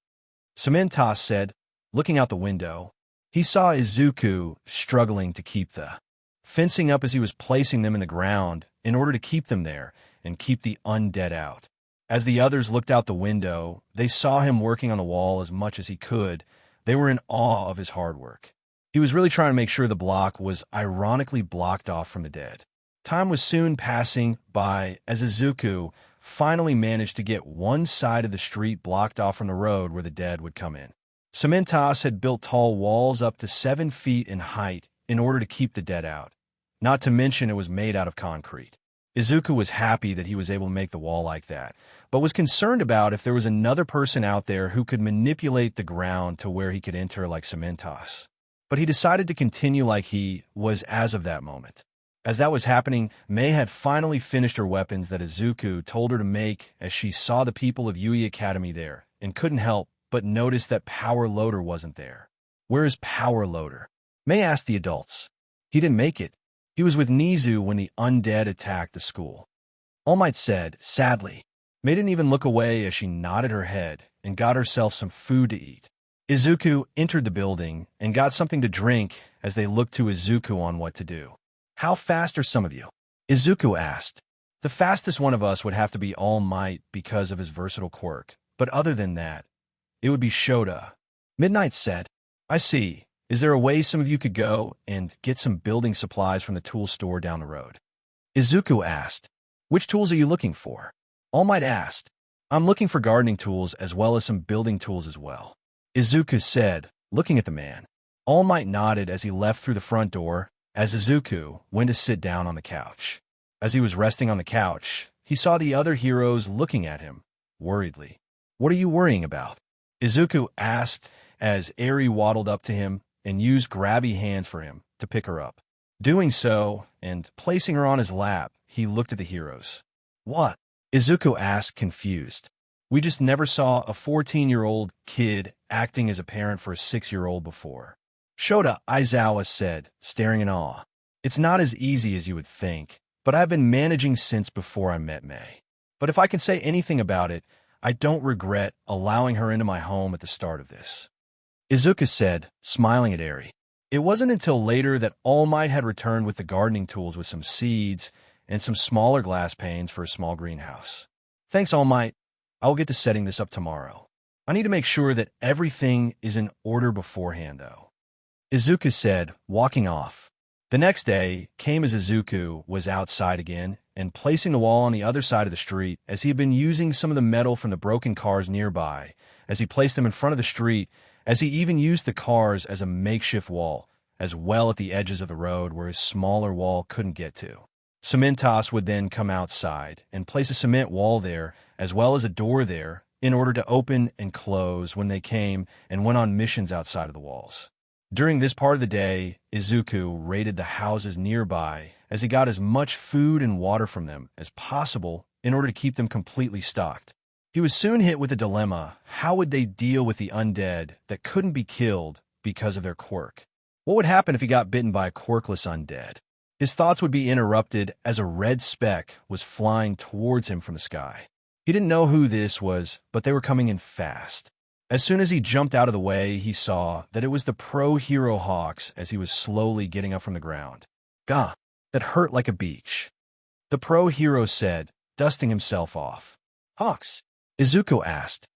Cementos said, looking out the window. He saw Izuku struggling to keep the fencing up as he was placing them in the ground in order to keep them there and keep the undead out. As the others looked out the window, they saw him working on the wall as much as he could. They were in awe of his hard work. He was really trying to make sure the block was ironically blocked off from the dead. Time was soon passing by as Izuku finally managed to get one side of the street blocked off from the road where the dead would come in. Cementos had built tall walls up to 7 feet in height in order to keep the dead out. Not to mention it was made out of concrete. Izuku was happy that he was able to make the wall like that, but was concerned about if there was another person out there who could manipulate the ground to where he could enter like Cementos. But he decided to continue like he was as of that moment. As that was happening, Mei had finally finished her weapons that Izuku told her to make as she saw the people of Yui Academy there, and couldn't help but notice that Power Loader wasn't there. Where is Power Loader? Mei asked the adults. He didn't make it. He was with Nezu when the undead attacked the school. All Might said, sadly. Mei didn't even look away as she nodded her head and got herself some food to eat. Izuku entered the building and got something to drink as they looked to Izuku on what to do. How fast are some of you? Izuku asked. The fastest one of us would have to be All Might because of his versatile quirk, but other than that, it would be Shota. Midnight said, I see. Is there a way some of you could go and get some building supplies from the tool store down the road? Izuku asked, which tools are you looking for? All Might asked, I'm looking for gardening tools as well as some building tools as well. Izuku said, looking at the man. All Might nodded as he left through the front door, as Izuku went to sit down on the couch. As he was resting on the couch, he saw the other heroes looking at him, worriedly. What are you worrying about? Izuku asked as Eri waddled up to him and used grabby hands for him to pick her up. Doing so, and placing her on his lap, he looked at the heroes. What? Izuku asked, confused. We just never saw a 14-year-old kid acting as a parent for a 6-year-old before. Shota Aizawa said, staring in awe. It's not as easy as you would think, but I've been managing since before I met Mei. But if I can say anything about it, I don't regret allowing her into my home at the start of this. Izuku said, smiling at Eri. It wasn't until later that All Might had returned with the gardening tools with some seeds and some smaller glass panes for a small greenhouse. Thanks, All Might. I will get to setting this up tomorrow. I need to make sure that everything is in order beforehand, though. Izuku said, walking off. The next day came as Izuku was outside again and placing the wall on the other side of the street, as he had been using some of the metal from the broken cars nearby, as he placed them in front of the street, as he even used the cars as a makeshift wall, as well at the edges of the road where his smaller wall couldn't get to. Cementos would then come outside and place a cement wall there, as well as a door there, in order to open and close when they came and went on missions outside of the walls. During this part of the day, Izuku raided the houses nearby as he got as much food and water from them as possible in order to keep them completely stocked. He was soon hit with a dilemma. How would they deal with the undead that couldn't be killed because of their quirk? What would happen if he got bitten by a quirkless undead? His thoughts would be interrupted as a red speck was flying towards him from the sky. He didn't know who this was, but they were coming in fast. As soon as he jumped out of the way, he saw that it was the pro hero Hawks as he was slowly getting up from the ground. Gah, that hurt like a beach. The pro hero said, dusting himself off. Hawks? Izuku asked.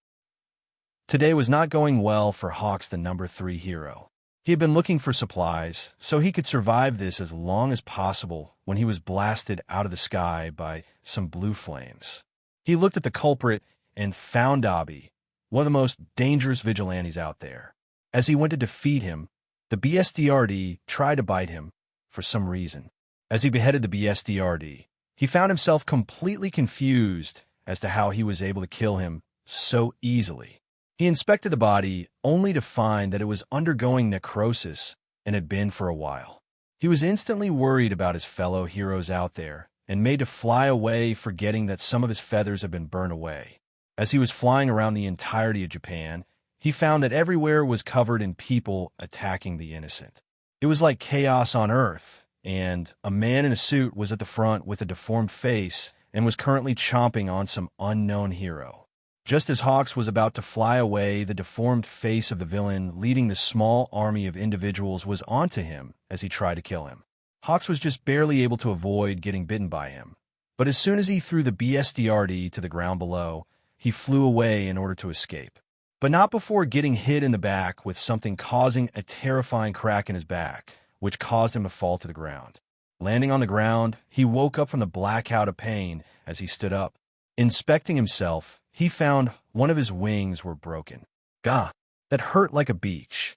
Today was not going well for Hawks, the number 3 hero. He had been looking for supplies, so he could survive this as long as possible when he was blasted out of the sky by some blue flames. He looked at the culprit and found Abi, one of the most dangerous vigilantes out there. As he went to defeat him, the BSDRD tried to bite him for some reason. As he beheaded the BSDRD, he found himself completely confused as to how he was able to kill him so easily. He inspected the body only to find that it was undergoing necrosis and had been for a while. He was instantly worried about his fellow heroes out there and made to fly away, forgetting that some of his feathers had been burned away. As he was flying around the entirety of Japan, he found that everywhere was covered in people attacking the innocent. It was like chaos on Earth, and a man in a suit was at the front with a deformed face and was currently chomping on some unknown hero. Just as Hawks was about to fly away, the deformed face of the villain leading the small army of individuals was onto him as he tried to kill him. Hawks was just barely able to avoid getting bitten by him. But as soon as he threw the BSDRD to the ground below, he flew away in order to escape. But not before getting hit in the back with something causing a terrifying crack in his back, which caused him to fall to the ground. Landing on the ground, he woke up from the blackout of pain as he stood up. Inspecting himself, he found one of his wings were broken. Gah, that hurt like a beach,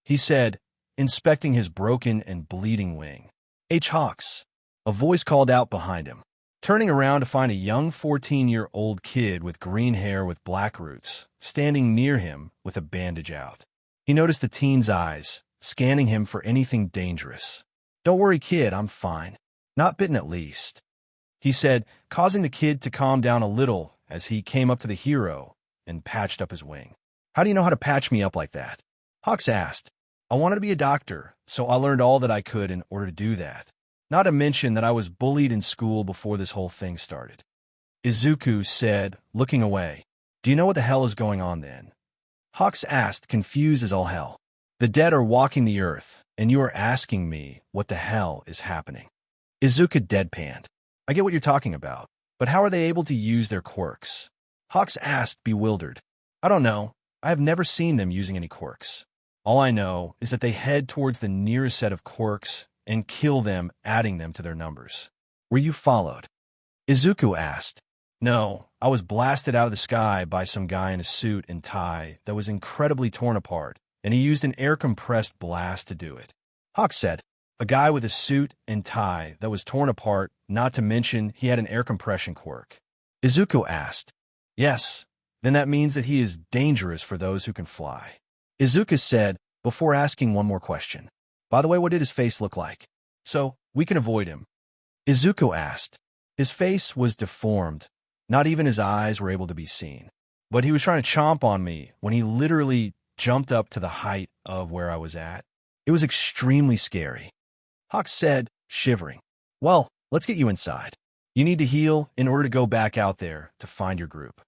he said, inspecting his broken and bleeding wing. H. Hawks, a voice called out behind him. Turning around to find a young 14-year-old kid with green hair with black roots standing near him with a bandage out. He noticed the teen's eyes, scanning him for anything dangerous. Don't worry, kid, I'm fine. Not bitten at least, he said, causing the kid to calm down a little as he came up to the hero and patched up his wing. How do you know how to patch me up like that? Hawks asked. I wanted to be a doctor, so I learned all that I could in order to do that. Not to mention that I was bullied in school before this whole thing started. Izuku said, looking away. Do you know what the hell is going on then? Hawks asked, confused as all hell. The dead are walking the earth, and you are asking me what the hell is happening. Izuku deadpanned. I get what you're talking about, but how are they able to use their quirks? Hawks asked, bewildered. I don't know. I have never seen them using any quirks. All I know is that they head towards the nearest set of quirks and kill them, adding them to their numbers. Were you followed? Izuku asked. No, I was blasted out of the sky by some guy in a suit and tie that was incredibly torn apart, and he used an air-compressed blast to do it. Hawk said, a guy with a suit and tie that was torn apart, not to mention he had an air compression quirk. Izuku asked. Yes, then that means that he is dangerous for those who can fly. Izuku said, before asking one more question. By the way, what did his face look like? So, we can avoid him. Izuku asked. His face was deformed. Not even his eyes were able to be seen. But he was trying to chomp on me when he literally jumped up to the height of where I was at. It was extremely scary. Hawk said, shivering. Well, let's get you inside. You need to heal in order to go back out there to find your group.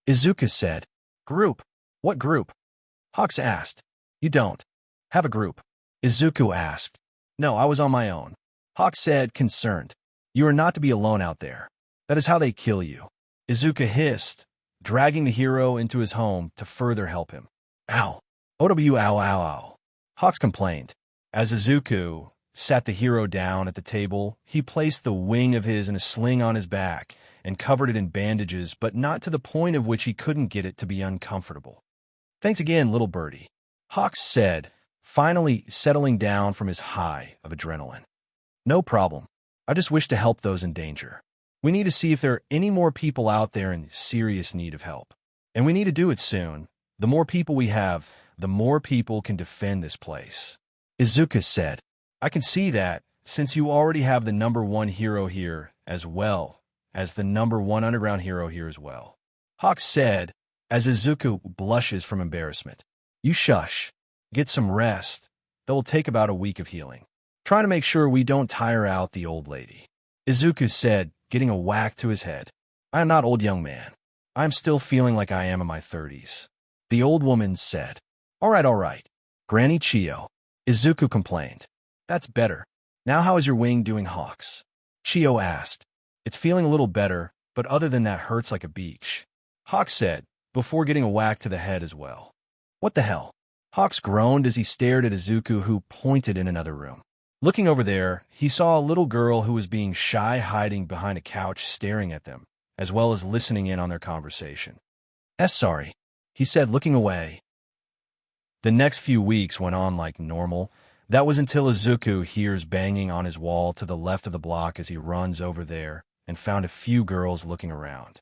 Izuku said, Group? What group? Hawks asked. You don't have a group. Izuku asked. No, I was on my own. Hawk said, concerned. You are not to be alone out there. That is how they kill you. Izuku hissed, dragging the hero into his home to further help him. Ow. OW ow ow ow. Hawks complained. As Izuku sat the hero down at the table, he placed the wing of his in a sling on his back and covered it in bandages, but not to the point of which he couldn't get it to be uncomfortable. Thanks again, little birdie, Hawks said, finally settling down from his high of adrenaline. No problem. I just wish to help those in danger. We need to see if there are any more people out there in serious need of help. And we need to do it soon. The more people we have, the more people can defend this place. Izuku said, I can see that, since you already have the #1 hero here, as well as the #1 underground hero here as well. Hawks said, as Izuku blushes from embarrassment. You shush. Get some rest. That will take about a week of healing. Trying to make sure we don't tire out the old lady. Izuku said, getting a whack to his head. I am not old, young man. I am still feeling like I am in my 30s. The old woman said. All right. Granny Chiyo. Izuku complained. That's better. Now how is your wing doing, Hawks? Chiyo asked. It's feeling a little better, but other than that hurts like a beach. Hawks said, before getting a whack to the head as well. What the hell? Hawks groaned as he stared at Izuku, who pointed in another room. Looking over there, he saw a little girl who was being shy, hiding behind a couch staring at them, as well as listening in on their conversation. Sorry, he said, looking away. The next few weeks went on like normal. That was until Izuku hears banging on his wall to the left of the block as he runs over there and found a few girls looking around.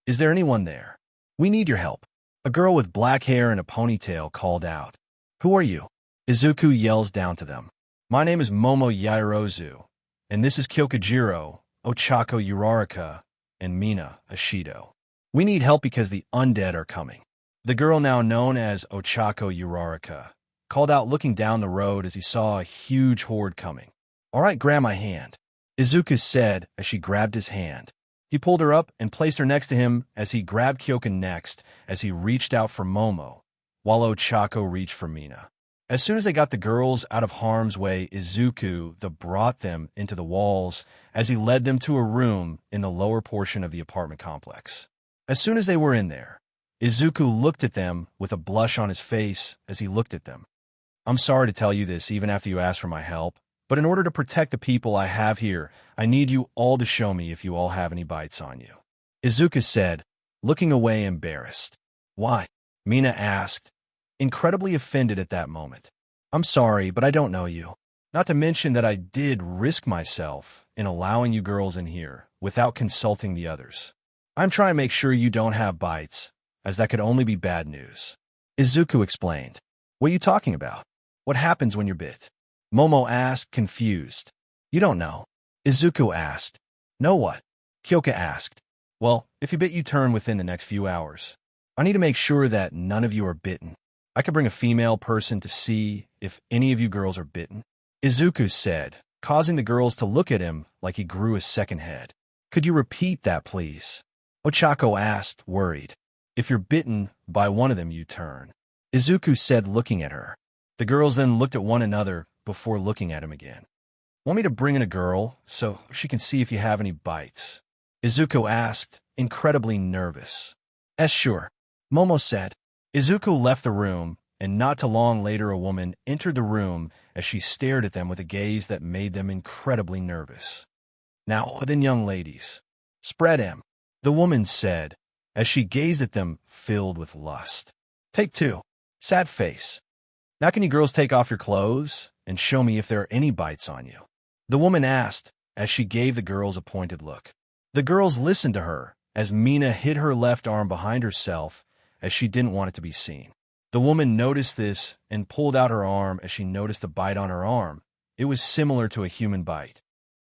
Is there anyone there? We need your help. A girl with black hair and a ponytail called out. Who are you? Izuku yells down to them. My name is Momo Yairozu, and this is Kyokujiro, Ochako Uraraka, and Mina Ashido. We need help because the undead are coming. The girl, now known as Ochako Uraraka, called out, looking down the road as he saw a huge horde coming. All right, grab my hand, Izuku said as she grabbed his hand. He pulled her up and placed her next to him as he grabbed Kyoka next as he reached out for Momo, while Ochako reached for Mina. As soon as they got the girls out of harm's way, Izuku brought them into the walls as he led them to a room in the lower portion of the apartment complex. As soon as they were in there, Izuku looked at them with a blush on his face as he looked at them. I'm sorry to tell you this even after you asked for my help, but in order to protect the people I have here, I need you all to show me if you all have any bites on you. Izuku said, looking away embarrassed. Why? Mina asked, incredibly offended at that moment. I'm sorry, but I don't know you. Not to mention that I did risk myself in allowing you girls in here without consulting the others. I'm trying to make sure you don't have bites, as that could only be bad news. Izuku explained. What are you talking about? What happens when you're bit? Momo asked, confused. You don't know. Izuku asked. Know what? Kyoka asked. Well, if you bit, you turn within the next few hours. I need to make sure that none of you are bitten. I could bring a female person to see if any of you girls are bitten. Izuku said, causing the girls to look at him like he grew a second head. Could you repeat that, please? Ochako asked, worried. If you're bitten by one of them, you turn. Izuku said, looking at her. The girls then looked at one another before looking at him again. Want me to bring in a girl so she can see if you have any bites? Izuku asked, incredibly nervous. Sure, Momo said. Izuku left the room, and not too long later a woman entered the room as she stared at them with a gaze that made them incredibly nervous. Now then, young ladies, spread 'em, the woman said, as she gazed at them filled with lust. Take 2. Sad face. Now can you girls take off your clothes and show me if there are any bites on you? The woman asked as she gave the girls a pointed look. The girls listened to her as Mina hid her left arm behind herself as she didn't want it to be seen. The woman noticed this and pulled out her arm as she noticed the bite on her arm. It was similar to a human bite.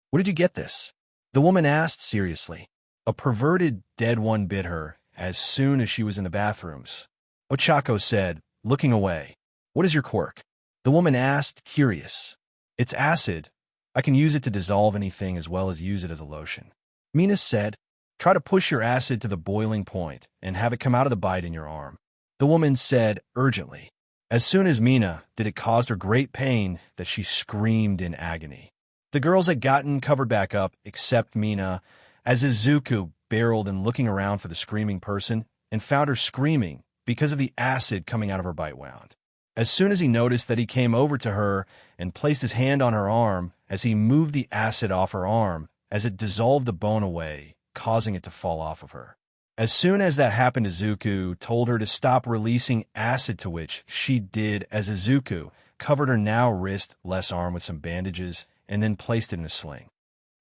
Where did you get this? The woman asked seriously. A perverted dead one bit her as soon as she was in the bathrooms. Ochako said, looking away. What is your quirk? The woman asked, curious. It's acid. I can use it to dissolve anything as well as use it as a lotion. Mina said, try to push your acid to the boiling point and have it come out of the bite in your arm. The woman said urgently. As soon as Mina did, it caused her great pain that she screamed in agony. The girls had gotten covered back up, except Mina, as Izuku barreled and looking around for the screaming person and found her screaming because of the acid coming out of her bite wound. As soon as he noticed that, he came over to her and placed his hand on her arm as he moved the acid off her arm as it dissolved the bone away, causing it to fall off of her. As soon as that happened, Izuku told her to stop releasing acid, to which she did, as Izuku covered her now wrist, less arm with some bandages and then placed it in a sling.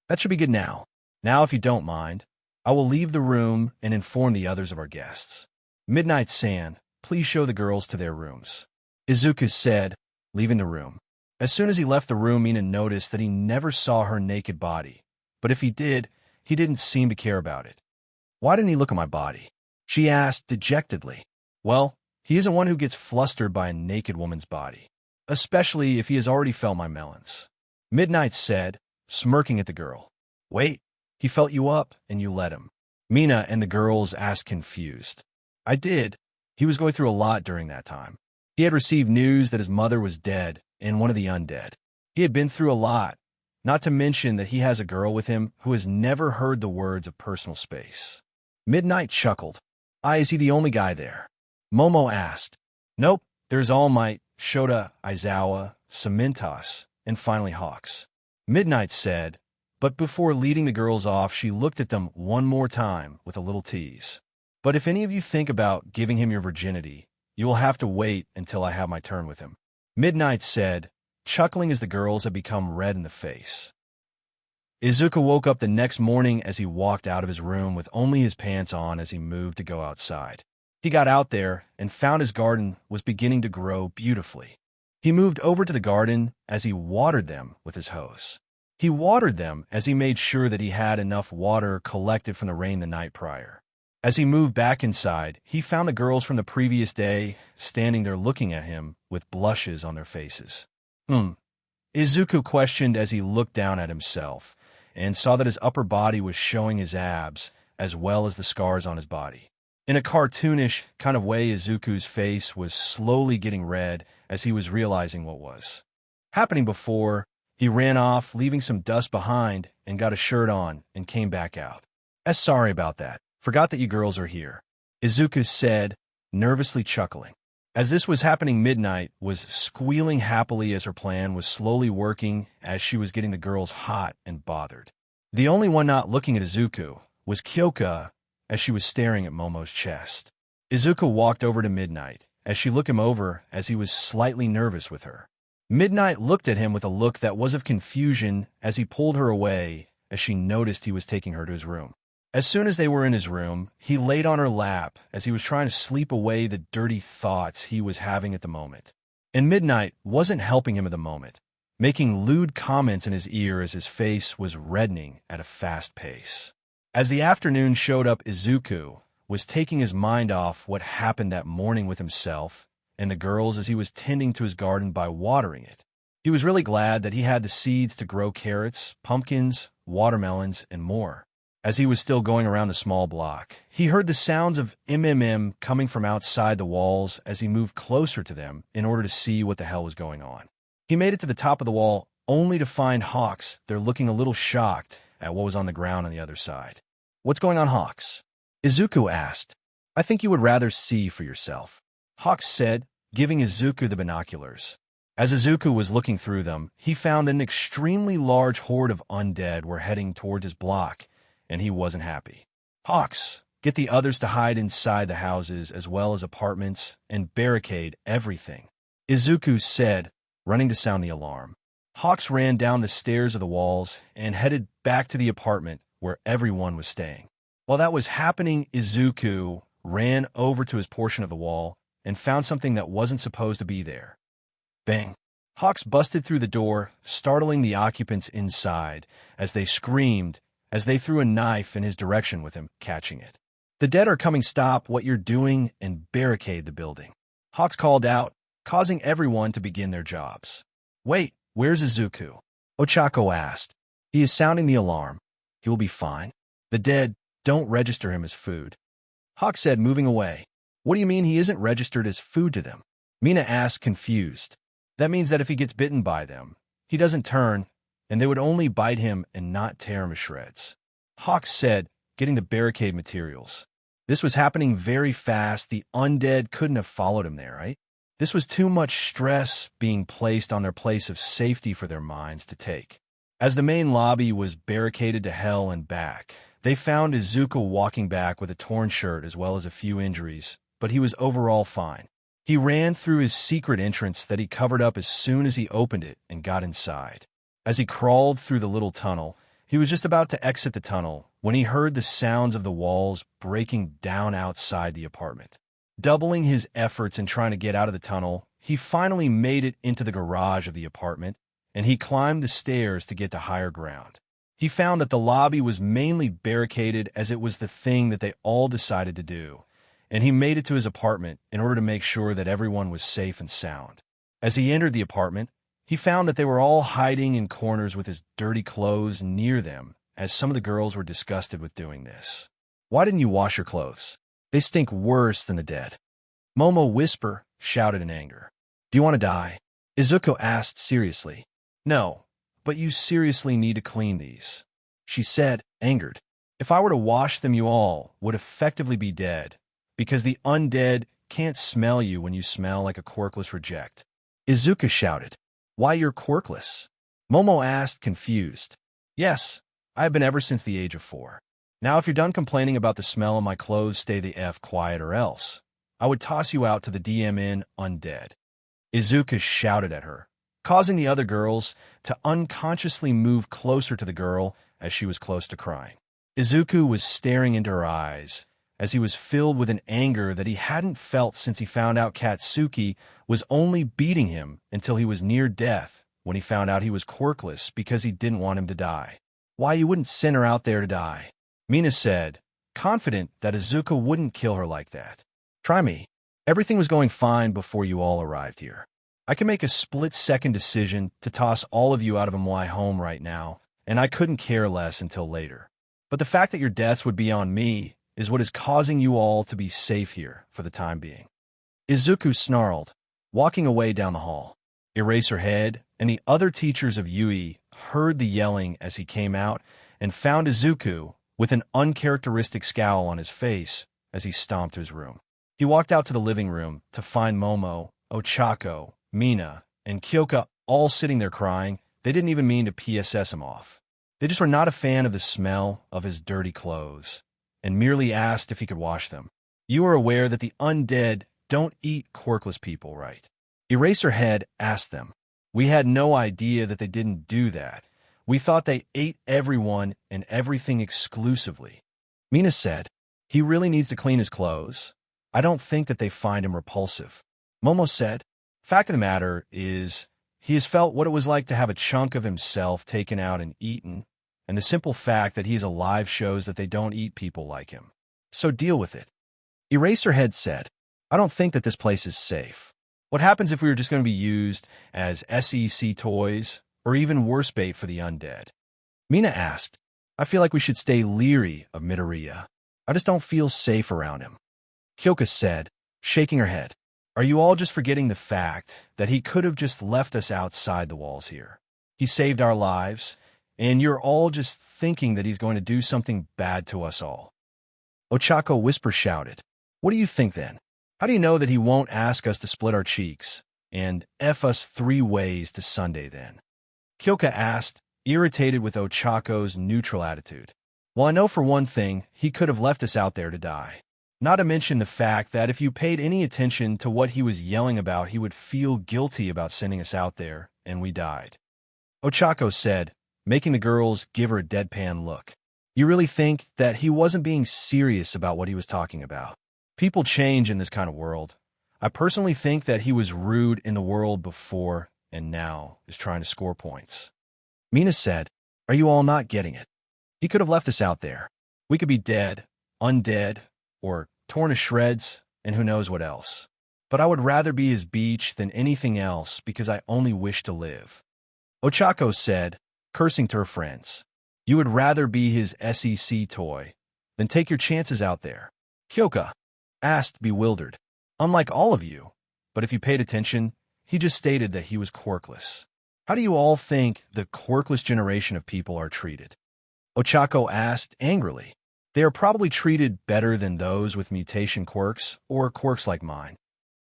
That should be good now. Now, if you don't mind, I will leave the room and inform the others of our guests. Midnight-san, please show the girls to their rooms, Izuku said, leaving the room. As soon as he left the room, Mina noticed that he never saw her naked body, but if he did, he didn't seem to care about it. Why didn't he look at my body? She asked dejectedly. Well, he isn't one who gets flustered by a naked woman's body, especially if he has already felt my melons, Midnight said, smirking at the girl. Wait, he felt you up and you let him? Mina and the girls asked, confused. I did. He was going through a lot during that time. He had received news that his mother was dead and one of the undead. He had been through a lot, not to mention that he has a girl with him who has never heard the words of personal space. Midnight chuckled. Is he the only guy there? Momo asked. Nope, there's All Might, Shota, Aizawa, Cementos, and finally Hawks, Midnight said, but before leading the girls off, she looked at them one more time with a little tease. But if any of you think about giving him your virginity, you will have to wait until I have my turn with him, Midnight said, chuckling as the girls had become red in the face. Izuku woke up the next morning as he walked out of his room with only his pants on as he moved to go outside. He got out there and found his garden was beginning to grow beautifully. He moved over to the garden as he watered them with his hose. He watered them as he made sure that he had enough water collected from the rain the night prior. As he moved back inside, he found the girls from the previous day standing there looking at him with blushes on their faces. Izuku questioned as he looked down at himself and saw that his upper body was showing his abs as well as the scars on his body. In a cartoonish kind of way, Izuku's face was slowly getting red as he was realizing what was happening. Before he ran off, leaving some dust behind, and got a shirt on and came back out. Sorry about that. Forgot that you girls are here, Izuku said, nervously chuckling. As this was happening, Midnight was squealing happily as her plan was slowly working as she was getting the girls hot and bothered. The only one not looking at Izuku was Kyoka as she was staring at Momo's chest. Izuku walked over to Midnight as she looked him over as he was slightly nervous with her. Midnight looked at him with a look that was of confusion as he pulled her away as she noticed he was taking her to his room. As soon as they were in his room, he laid on her lap as he was trying to sleep away the dirty thoughts he was having at the moment. And Midnight wasn't helping him at the moment, making lewd comments in his ear as his face was reddening at a fast pace. As the afternoon showed up, Izuku was taking his mind off what happened that morning with himself and the girls as he was tending to his garden by watering it. He was really glad that he had the seeds to grow carrots, pumpkins, watermelons, and more. As he was still going around the small block, he heard the sounds of coming from outside the walls as he moved closer to them in order to see what the hell was going on. He made it to the top of the wall only to find Hawks there looking a little shocked at what was on the ground on the other side. What's going on, Hawks? Izuku asked. I think you would rather see for yourself, Hawks said, giving Izuku the binoculars. As Izuku was looking through them, he found that an extremely large horde of undead were heading towards his block, and he wasn't happy. Hawks, get the others to hide inside the houses as well as apartments and barricade everything, Izuku said, running to sound the alarm. Hawks ran down the stairs of the walls and headed back to the apartment where everyone was staying. While that was happening, Izuku ran over to his portion of the wall and found something that wasn't supposed to be there. Bang! Hawks busted through the door, startling the occupants inside as they screamed as they threw a knife in his direction with him catching it. The dead are coming, stop what you're doing and barricade the building, Hawks called out, causing everyone to begin their jobs. Wait, where's Izuku? Ochako asked. He is sounding the alarm. He will be fine. The dead don't register him as food, Hawks said, moving away. What do you mean he isn't registered as food to them? Mina asked, confused. That means that if he gets bitten by them, he doesn't turn, and they would only bite him and not tear him to shreds. Hawks said, getting the barricade materials. This was happening very fast. The undead couldn't have followed him there, right? This was too much stress being placed on their place of safety for their minds to take. As the main lobby was barricaded to hell and back, they found Izuku walking back with a torn shirt as well as a few injuries, but he was overall fine. He ran through his secret entrance that he covered up as soon as he opened it and got inside. As he crawled through the little tunnel, he was just about to exit the tunnel when he heard the sounds of the walls breaking down outside the apartment. Doubling his efforts in trying to get out of the tunnel, he finally made it into the garage of the apartment, and he climbed the stairs to get to higher ground. He found that the lobby was mainly barricaded as it was the thing that they all decided to do, and he made it to his apartment in order to make sure that everyone was safe and sound. As he entered the apartment, he found that they were all hiding in corners with his dirty clothes near them, as some of the girls were disgusted with doing this. "Why didn't you wash your clothes? They stink worse than the dead." Momo Whisper shouted in anger. "Do you want to die?" Izuku asked seriously. "No, but you seriously need to clean these," she said, angered. "If I were to wash them, you all would effectively be dead, because the undead can't smell you when you smell like a quirkless reject." Izuku shouted. "Why, you're quirkless?" Momo asked, confused. "Yes, I have been ever since the age of 4. Now, if you're done complaining about the smell of my clothes, stay the F quiet, or else I would toss you out to the DMN undead." Izuku shouted at her, causing the other girls to unconsciously move closer to the girl as she was close to crying. Izuku was staring into her eyes as he was filled with an anger that he hadn't felt since he found out Katsuki was only beating him until he was near death when he found out he was quirkless because he didn't want him to die. "Why, you wouldn't send her out there to die," Mina said, confident that Izuku wouldn't kill her like that. "Try me. Everything was going fine before you all arrived here. I can make a split-second decision to toss all of you out of my home right now, and I couldn't care less until later. But the fact that your deaths would be on me is what is causing you all to be safe here for the time being." Izuku snarled, walking away down the hall. Eraserhead and the other teachers of Yui heard the yelling as he came out and found Izuku with an uncharacteristic scowl on his face as he stomped to his room. He walked out to the living room to find Momo, Ochako, Mina, and Kyoka all sitting there crying. They didn't even mean to PSS him off. They just were not a fan of the smell of his dirty clothes and merely asked if he could wash them. "You are aware that the undead don't eat quirkless people, right?" Eraserhead asked them. "We had no idea that they didn't do that. We thought they ate everyone and everything exclusively." Mina said, "He really needs to clean his clothes. I don't think that they find him repulsive." Momo said, "Fact of the matter is, he has felt what it was like to have a chunk of himself taken out and eaten, and the simple fact that he is alive shows that they don't eat people like him. So deal with it." Eraserhead said, "I don't think that this place is safe. What happens if we were just going to be used as SEC toys, or even worse bait for the undead?" Mina asked, "I feel like we should stay leery of Midoriya. I just don't feel safe around him." Kyoka said, shaking her head, "Are you all just forgetting the fact that he could have just left us outside the walls here? He saved our lives, and you're all just thinking that he's going to do something bad to us all." Ochako Whisper shouted, "What do you think then? How do you know that he won't ask us to split our cheeks and F us 3 ways to Sunday then?" Kyoka asked, irritated with Ochako's neutral attitude. "Well, I know for one thing, he could have left us out there to die. Not to mention the fact that if you paid any attention to what he was yelling about, he would feel guilty about sending us out there, and we died." Ochako said, making the girls give her a deadpan look. "You really think that he wasn't being serious about what he was talking about? People change in this kind of world. I personally think that he was rude in the world before and now is trying to score points." Mina said, "Are you all not getting it? He could have left us out there. We could be dead, undead, or torn to shreds, and who knows what else. But I would rather be his beach than anything else because I only wish to live." Ochako said, cursing to her friends, "You would rather be his SEC toy than take your chances out there?" Kyoka asked, bewildered. "Unlike all of you, but if you paid attention, he just stated that he was quirkless. How do you all think the quirkless generation of people are treated? Ochako asked angrily. They are probably treated better than those with mutation quirks or quirks like mine.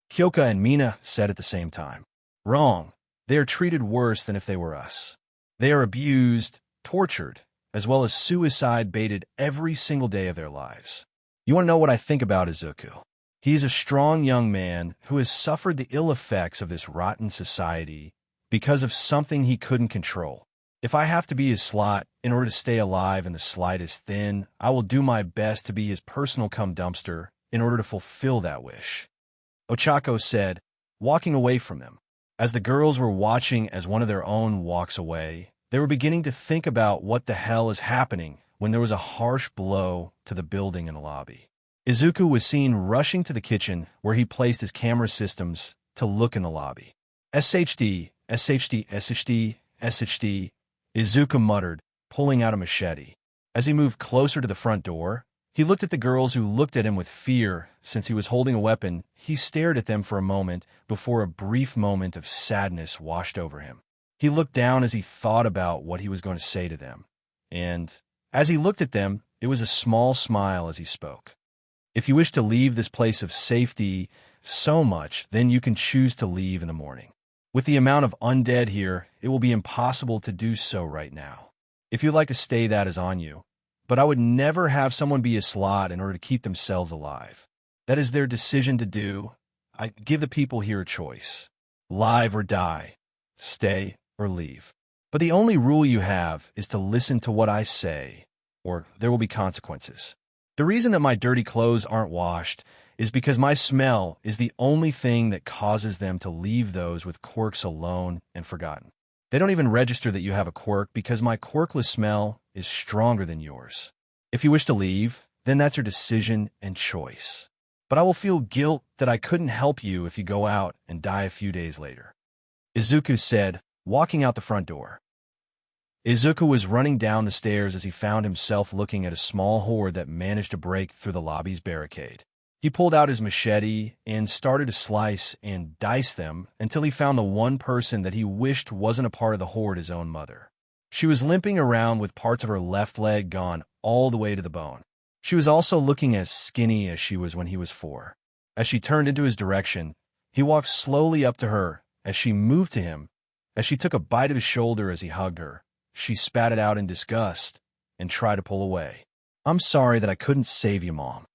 Kyoka and Mina said at the same time. Wrong. They are treated worse than if they were us. They are abused, tortured, as well as suicide-baited every single day of their lives. You want to know what I think about Izuku? He is a strong young man who has suffered the ill effects of this rotten society because of something he couldn't control. If I have to be his slot in order to stay alive in the slightest, then I will do my best to be his personal cum dumpster in order to fulfill that wish. Ochako said, walking away from them. As the girls were watching as one of their own walks away, they were beginning to think about what the hell is happening when there was a harsh blow to the building in the lobby. Izuku was seen rushing to the kitchen where he placed his camera systems to look in the lobby. SHD, SHD, SHD, SHD, Izuku muttered, pulling out a machete. As he moved closer to the front door, he looked at the girls who looked at him with fear. Since he was holding a weapon, he stared at them for a moment before a brief moment of sadness washed over him. He looked down as he thought about what he was going to say to them. And as he looked at them, it was a small smile as he spoke. If you wish to leave this place of safety so much, then you can choose to leave in the morning. With the amount of undead here, it will be impossible to do so right now. If you'd like to stay, that is on you. But I would never have someone be a slot in order to keep themselves alive. That is their decision to do. I give the people here a choice. Live or die. Stay or leave. But the only rule you have is to listen to what I say, or there will be consequences. The reason that my dirty clothes aren't washed is because my smell is the only thing that causes them to leave those with quirks alone and forgotten. They don't even register that you have a quirk because my quirkless smell is stronger than yours. If you wish to leave, then that's your decision and choice. But I will feel guilt that I couldn't help you if you go out and die a few days later. Izuku said, walking out the front door. Izuku was running down the stairs as he found himself looking at a small horde that managed to break through the lobby's barricade. He pulled out his machete and started to slice and dice them until he found the one person that he wished wasn't a part of the horde, his own mother. She was limping around with parts of her left leg gone all the way to the bone. She was also looking as skinny as she was when he was 4. As she turned into his direction, he walked slowly up to her. As she moved to him, as she took a bite of his shoulder as he hugged her, she spat it out in disgust and tried to pull away. I'm sorry that I couldn't save you, Mom,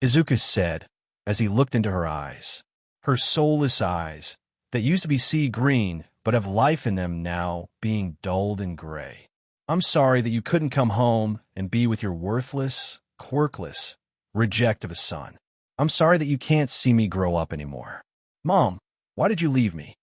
Izuku said as he looked into her eyes. Her soulless eyes, that used to be sea green but have life in them now, being dulled and gray. I'm sorry that you couldn't come home and be with your worthless, quirkless reject of a son. I'm sorry that you can't see me grow up anymore. Mom, why did you leave me?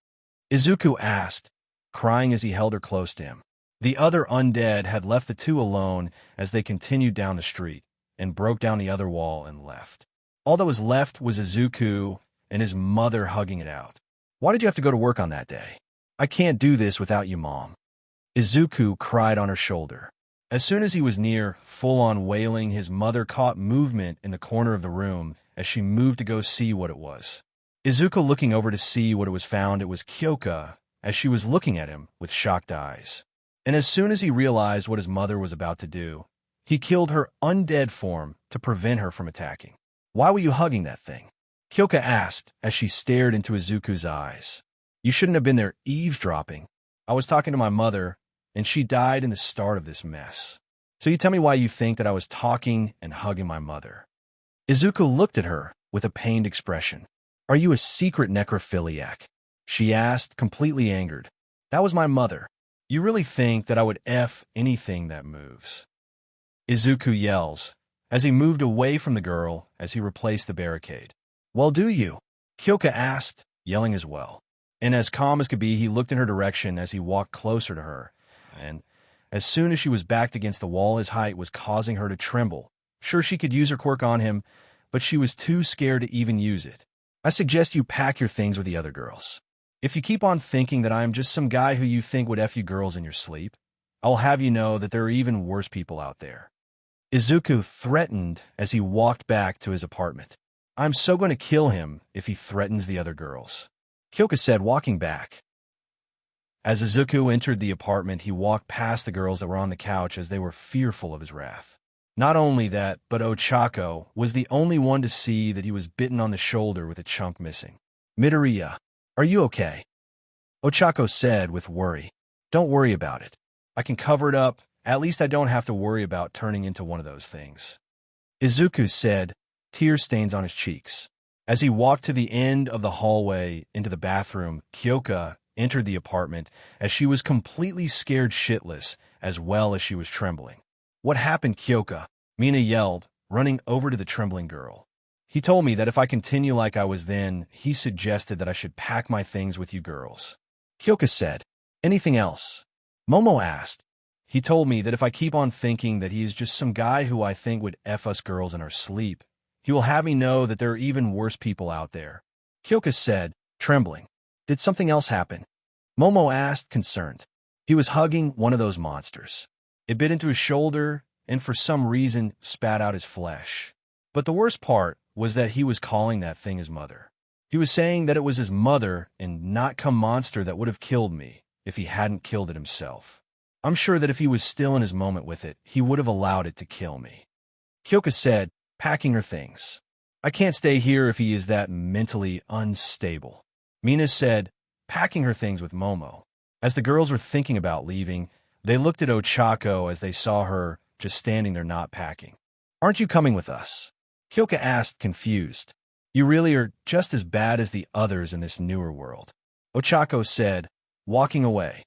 Izuku asked, crying as he held her close to him. The other undead had left the two alone as they continued down the street and broke down the other wall and left. All that was left was Izuku and his mother hugging it out. Why did you have to go to work on that day? I can't do this without you, Mom. Izuku cried on her shoulder. As soon as he was near, full-on wailing, his mother caught movement in the corner of the room as she moved to go see what it was. Izuku looking over to see what it was found, it was Kyoka, as she was looking at him with shocked eyes. And as soon as he realized what his mother was about to do, he killed her undead form to prevent her from attacking. Why were you hugging that thing? Kyoka asked as she stared into Izuku's eyes. You shouldn't have been there eavesdropping. I was talking to my mother, and she died in the start of this mess. So you tell me why you think that I was talking and hugging my mother. Izuku looked at her with a pained expression. Are you a secret necrophiliac? She asked, completely angered. That was my mother. You really think that I would F anything that moves? Izuku yells, as he moved away from the girl as he replaced the barricade. Well, do you? Kyoka asked, yelling as well. And as calm as could be, he looked in her direction as he walked closer to her. And as soon as she was backed against the wall, his height was causing her to tremble. Sure, she could use her quirk on him, but she was too scared to even use it. I suggest you pack your things with the other girls. If you keep on thinking that I am just some guy who you think would F you girls in your sleep, I will have you know that there are even worse people out there. Izuku threatened as he walked back to his apartment. I'm so going to kill him if he threatens the other girls. Kyoka said, walking back. As Izuku entered the apartment, he walked past the girls that were on the couch as they were fearful of his wrath. Not only that, but Ochako was the only one to see that he was bitten on the shoulder with a chunk missing. Midoriya, are you okay? Ochako said with worry. Don't worry about it. I can cover it up. At least I don't have to worry about turning into one of those things. Izuku said, tear stains on his cheeks. As he walked to the end of the hallway into the bathroom, Kyoka entered the apartment as she was completely scared shitless as well as she was trembling. What happened, Kyoka? Mina yelled, running over to the trembling girl. He told me that if I continue like I was then, he suggested that I should pack my things with you girls. Kyoka said, anything else? Momo asked. He told me that if I keep on thinking that he is just some guy who I think would F us girls in our sleep, he will have me know that there are even worse people out there. Kyoka said, trembling. Did something else happen? Momo asked, concerned. He was hugging one of those monsters. It bit into his shoulder and for some reason spat out his flesh. But the worst part was that he was calling that thing his mother. He was saying that it was his mother and not some monster that would have killed me if he hadn't killed it himself. I'm sure that if he was still in his moment with it, he would have allowed it to kill me. Kyoka said, packing her things. I can't stay here if he is that mentally unstable. Mina said, packing her things with Momo. As the girls were thinking about leaving, they looked at Ochako as they saw her just standing there not packing. Aren't you coming with us? Kyoka asked, confused. You really are just as bad as the others in this newer world. Ochako said, walking away.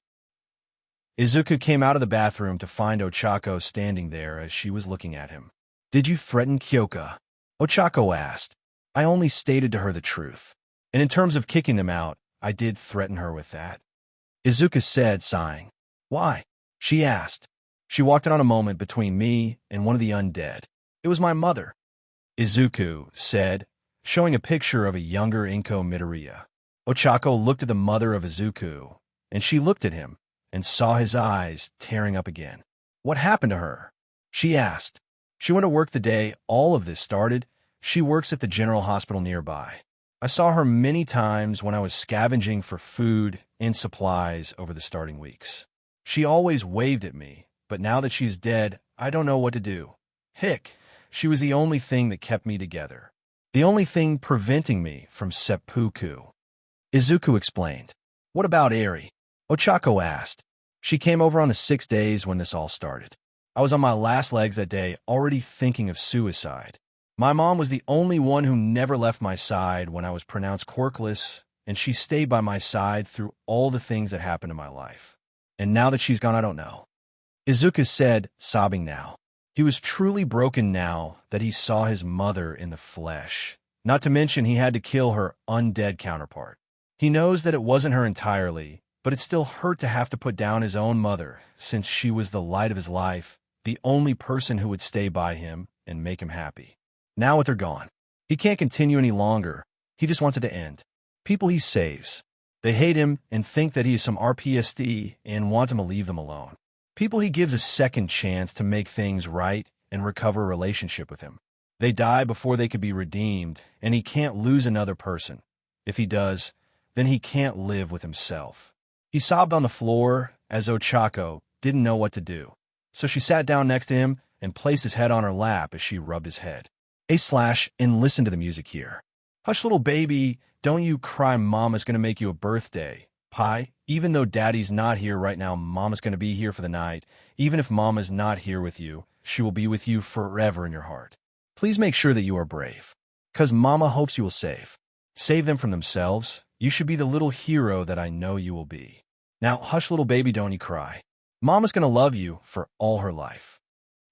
Izuku came out of the bathroom to find Ochako standing there as she was looking at him. Did you threaten Kyoka? Ochako asked. I only stated to her the truth. And in terms of kicking them out, I did threaten her with that. Izuku said, sighing. Why? She asked. She walked in on a moment between me and one of the undead. It was my mother. Izuku said, showing a picture of a younger Inko Midoriya. Ochako looked at the mother of Izuku, and she looked at him and saw his eyes tearing up again. What happened to her? She asked. She went to work the day all of this started. She works at the general hospital nearby. I saw her many times when I was scavenging for food and supplies over the starting weeks. She always waved at me, but now that she's dead, I don't know what to do. Hick, she was the only thing that kept me together. The only thing preventing me from seppuku. Izuku explained. What about Eri? Ochako asked. She came over on the 6 days when this all started. I was on my last legs that day, already thinking of suicide. My mom was the only one who never left my side when I was pronounced quirkless, and she stayed by my side through all the things that happened in my life. And now that she's gone, I don't know. Izuku said, sobbing now. He was truly broken now that he saw his mother in the flesh. Not to mention he had to kill her undead counterpart. He knows that it wasn't her entirely, but it still hurt to have to put down his own mother, since she was the light of his life, the only person who would stay by him and make him happy. Now with her gone, he can't continue any longer. He just wants it to end. People he saves, they hate him and think that he is some RPSD and want him to leave them alone. People he gives a second chance to make things right and recover a relationship with him. They die before they could be redeemed, and he can't lose another person. If he does, then he can't live with himself. He sobbed on the floor as Ochako didn't know what to do. So she sat down next to him and placed his head on her lap as she rubbed his head. And listen to the music here. Hush, little baby, don't you cry, Mama's gonna make you a birthday pie. Even though Daddy's not here right now, Mama's gonna be here for the night. Even if Mama's not here with you, she will be with you forever in your heart. Please make sure that you are brave. 'Cause Mama hopes you will save. Save them from themselves. You should be the little hero that I know you will be. Now, hush, little baby, don't you cry. Mama's gonna love you for all her life.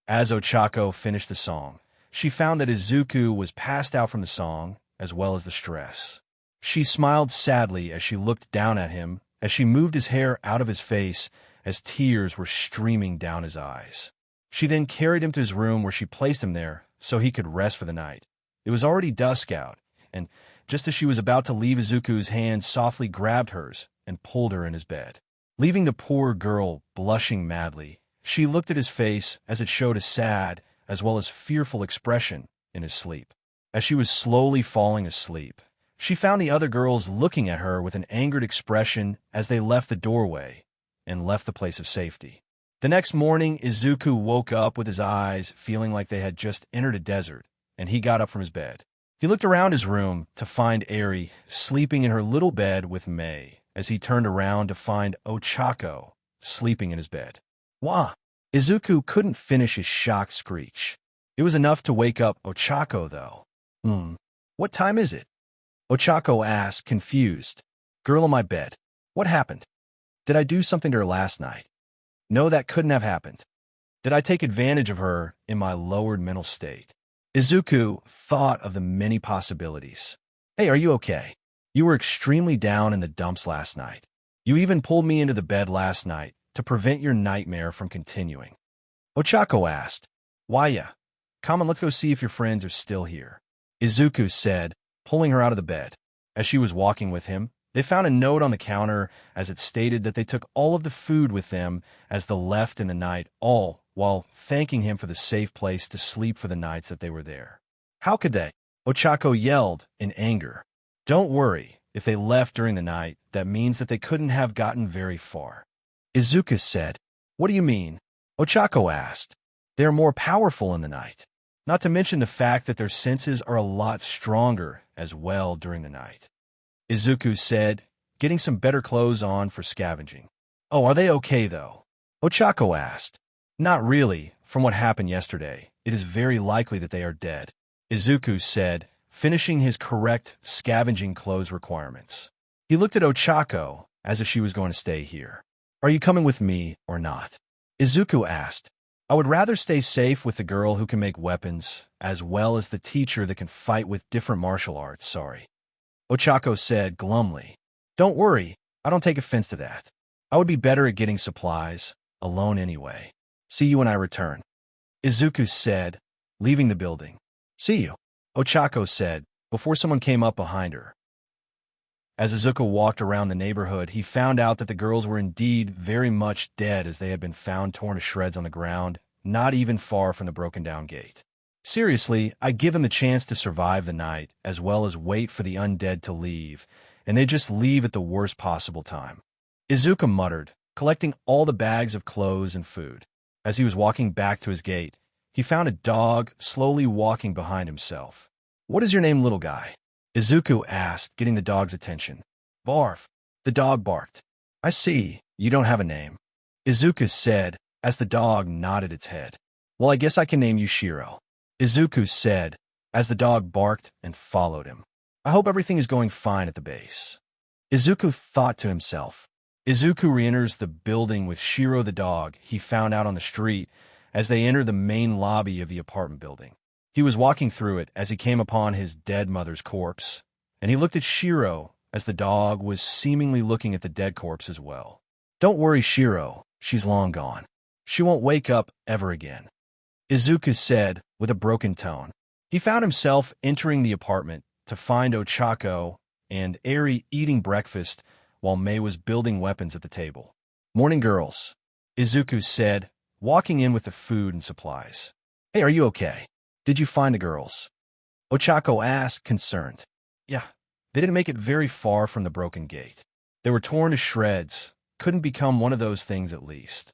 As Ochako finished the song, she found that Izuku was passed out from the song, as well as the stress. She smiled sadly as she looked down at him, as she moved his hair out of his face, as tears were streaming down his eyes. She then carried him to his room where she placed him there so he could rest for the night. It was already dusk out, and just as she was about to leave, Izuku's hand softly grabbed hers and pulled her in his bed. Leaving the poor girl blushing madly, she looked at his face as it showed a sad as well as fearful expression in his sleep. As she was slowly falling asleep, She found the other girls looking at her with an angered expression as they left the doorway and left the place of safety. The next morning, Izuku woke up with his eyes feeling like they had just entered a desert, and he got up from his bed. He looked around his room to find Eri sleeping in her little bed with Mei, as he turned around to find Ochako sleeping in his bed. Wah! Izuku couldn't finish his shocked screech. It was enough to wake up Ochako, though. What time is it? Ochako asked, confused. Girl in my bed. What happened? Did I do something to her last night? No, that couldn't have happened. Did I take advantage of her in my lowered mental state? Izuku thought of the many possibilities. Hey, are you okay? You were extremely down in the dumps last night. You even pulled me into the bed last night to prevent your nightmare from continuing. Ochako asked, Why, yeah? Come on, let's go see if your friends are still here. Izuku said, pulling her out of the bed. As she was walking with him, they found a note on the counter as it stated that they took all of the food with them as they left in the night, all while thanking him for the safe place to sleep for the nights that they were there. How could they? Ochako yelled in anger. Don't worry, if they left during the night, that means that they couldn't have gotten very far. Izuku said, What do you mean? Ochako asked. They are more powerful in the night. Not to mention the fact that their senses are a lot stronger as well during the night. Izuku said, getting some better clothes on for scavenging. Oh, are they okay, though? Ochako asked. Not really. From what happened yesterday, it is very likely that they are dead. Izuku said, finishing his correct scavenging clothes requirements. He looked at Ochako as if she was going to stay here. Are you coming with me or not? Izuku asked. I would rather stay safe with the girl who can make weapons, as well as the teacher that can fight with different martial arts, sorry. Ochako said glumly. Don't worry, I don't take offense to that. I would be better at getting supplies, alone anyway. See you when I return. Izuku said, leaving the building. See you, Ochako said, before someone came up behind her. As Izuku walked around the neighborhood, he found out that the girls were indeed very much dead as they had been found torn to shreds on the ground, not even far from the broken-down gate. Seriously, I give them the chance to survive the night, as well as wait for the undead to leave, and they just leave at the worst possible time. Izuku muttered, collecting all the bags of clothes and food. As he was walking back to his gate, he found a dog slowly walking behind himself. What is your name, little guy? Izuku asked, getting the dog's attention. Barf. The dog barked. I see, you don't have a name. Izuku said, as the dog nodded its head. Well, I guess I can name you Shiro. Izuku said, as the dog barked and followed him. I hope everything is going fine at the base. Izuku thought to himself. Izuku re-enters the building with Shiro the dog he found out on the street as they enter the main lobby of the apartment building. He was walking through it as he came upon his dead mother's corpse, and he looked at Shiro as the dog was seemingly looking at the dead corpse as well. Don't worry, Shiro, she's long gone. She won't wake up ever again. Izuku said with a broken tone. He found himself entering the apartment to find Ochako and Eri eating breakfast while Mei was building weapons at the table. Morning, girls, Izuku said, walking in with the food and supplies. Hey, are you okay? Did you find the girls? Ochako asked, concerned. Yeah, they didn't make it very far from the broken gate. They were torn to shreds, couldn't become one of those things at least.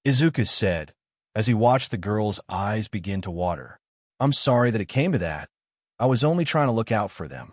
Izuku said, as he watched the girl's eyes begin to water. I'm sorry that it came to that. I was only trying to look out for them.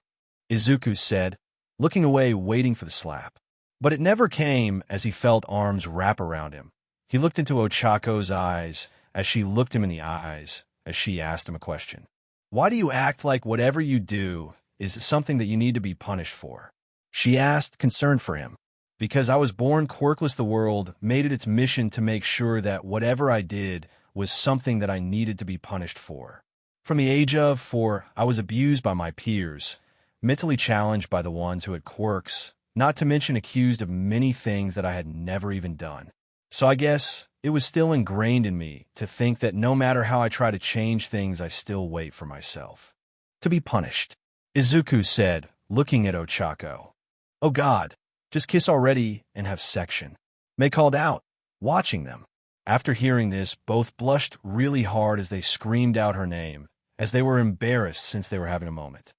Izuku said, looking away, waiting for the slap. But it never came as he felt arms wrap around him. He looked into Ochako's eyes as she looked him in the eyes as she asked him a question. Why do you act like whatever you do is something that you need to be punished for? She asked, concerned for him. Because I was born quirkless, the world made it its mission to make sure that whatever I did was something that I needed to be punished for. From the age of 4, I was abused by my peers, mentally challenged by the ones who had quirks, not to mention accused of many things that I had never even done. So I guess it was still ingrained in me to think that no matter how I try to change things, I still wait for myself to be punished. Izuku said, looking at Ochako. Oh God, just kiss already and have section. Mei called out, watching them. After hearing this, both blushed really hard as they screamed out her name, as they were embarrassed since they were having a moment.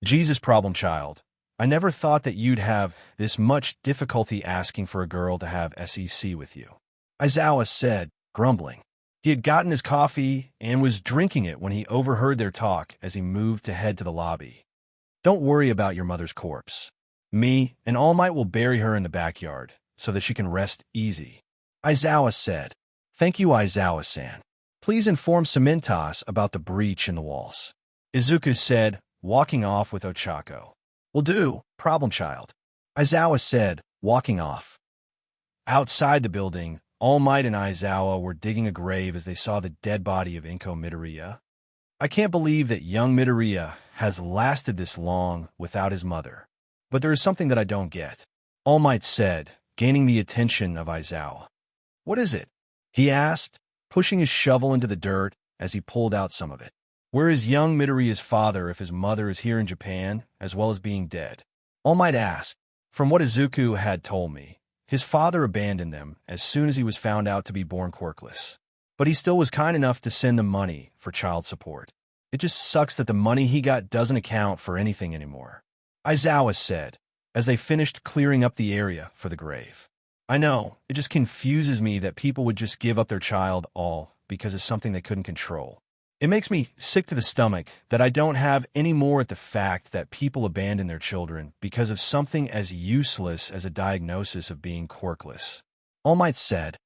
Jesus, problem child. I never thought that you'd have this much difficulty asking for a girl to have sex with you, Aizawa said, grumbling. He had gotten his coffee and was drinking it when he overheard their talk as he moved to head to the lobby. Don't worry about your mother's corpse. Me and All Might will bury her in the backyard so that she can rest easy, Aizawa said. Thank you, Aizawa-san. Please inform Cementos about the breach in the walls, Izuku said, walking off with Ochako. Will do, problem child, Aizawa said, walking off. Outside the building, All Might and Aizawa were digging a grave as they saw the dead body of Izuku Midoriya. I can't believe that young Midoriya has lasted this long without his mother. But there is something that I don't get, All Might said, gaining the attention of Aizawa. What is it? He asked, pushing his shovel into the dirt as he pulled out some of it. Where is young Midoriya's father if his mother is here in Japan, as well as being dead? All Might asked. From what Izuku had told me, his father abandoned them as soon as he was found out to be born quirkless. But he still was kind enough to send them money for child support. It just sucks that the money he got doesn't account for anything anymore, Aizawa said, as they finished clearing up the area for the grave. I know, it just confuses me that people would just give up their child all because of something they couldn't control. It makes me sick to the stomach that I don't have any more at the fact that people abandon their children because of something as useless as a diagnosis of being quirkless, All Might said.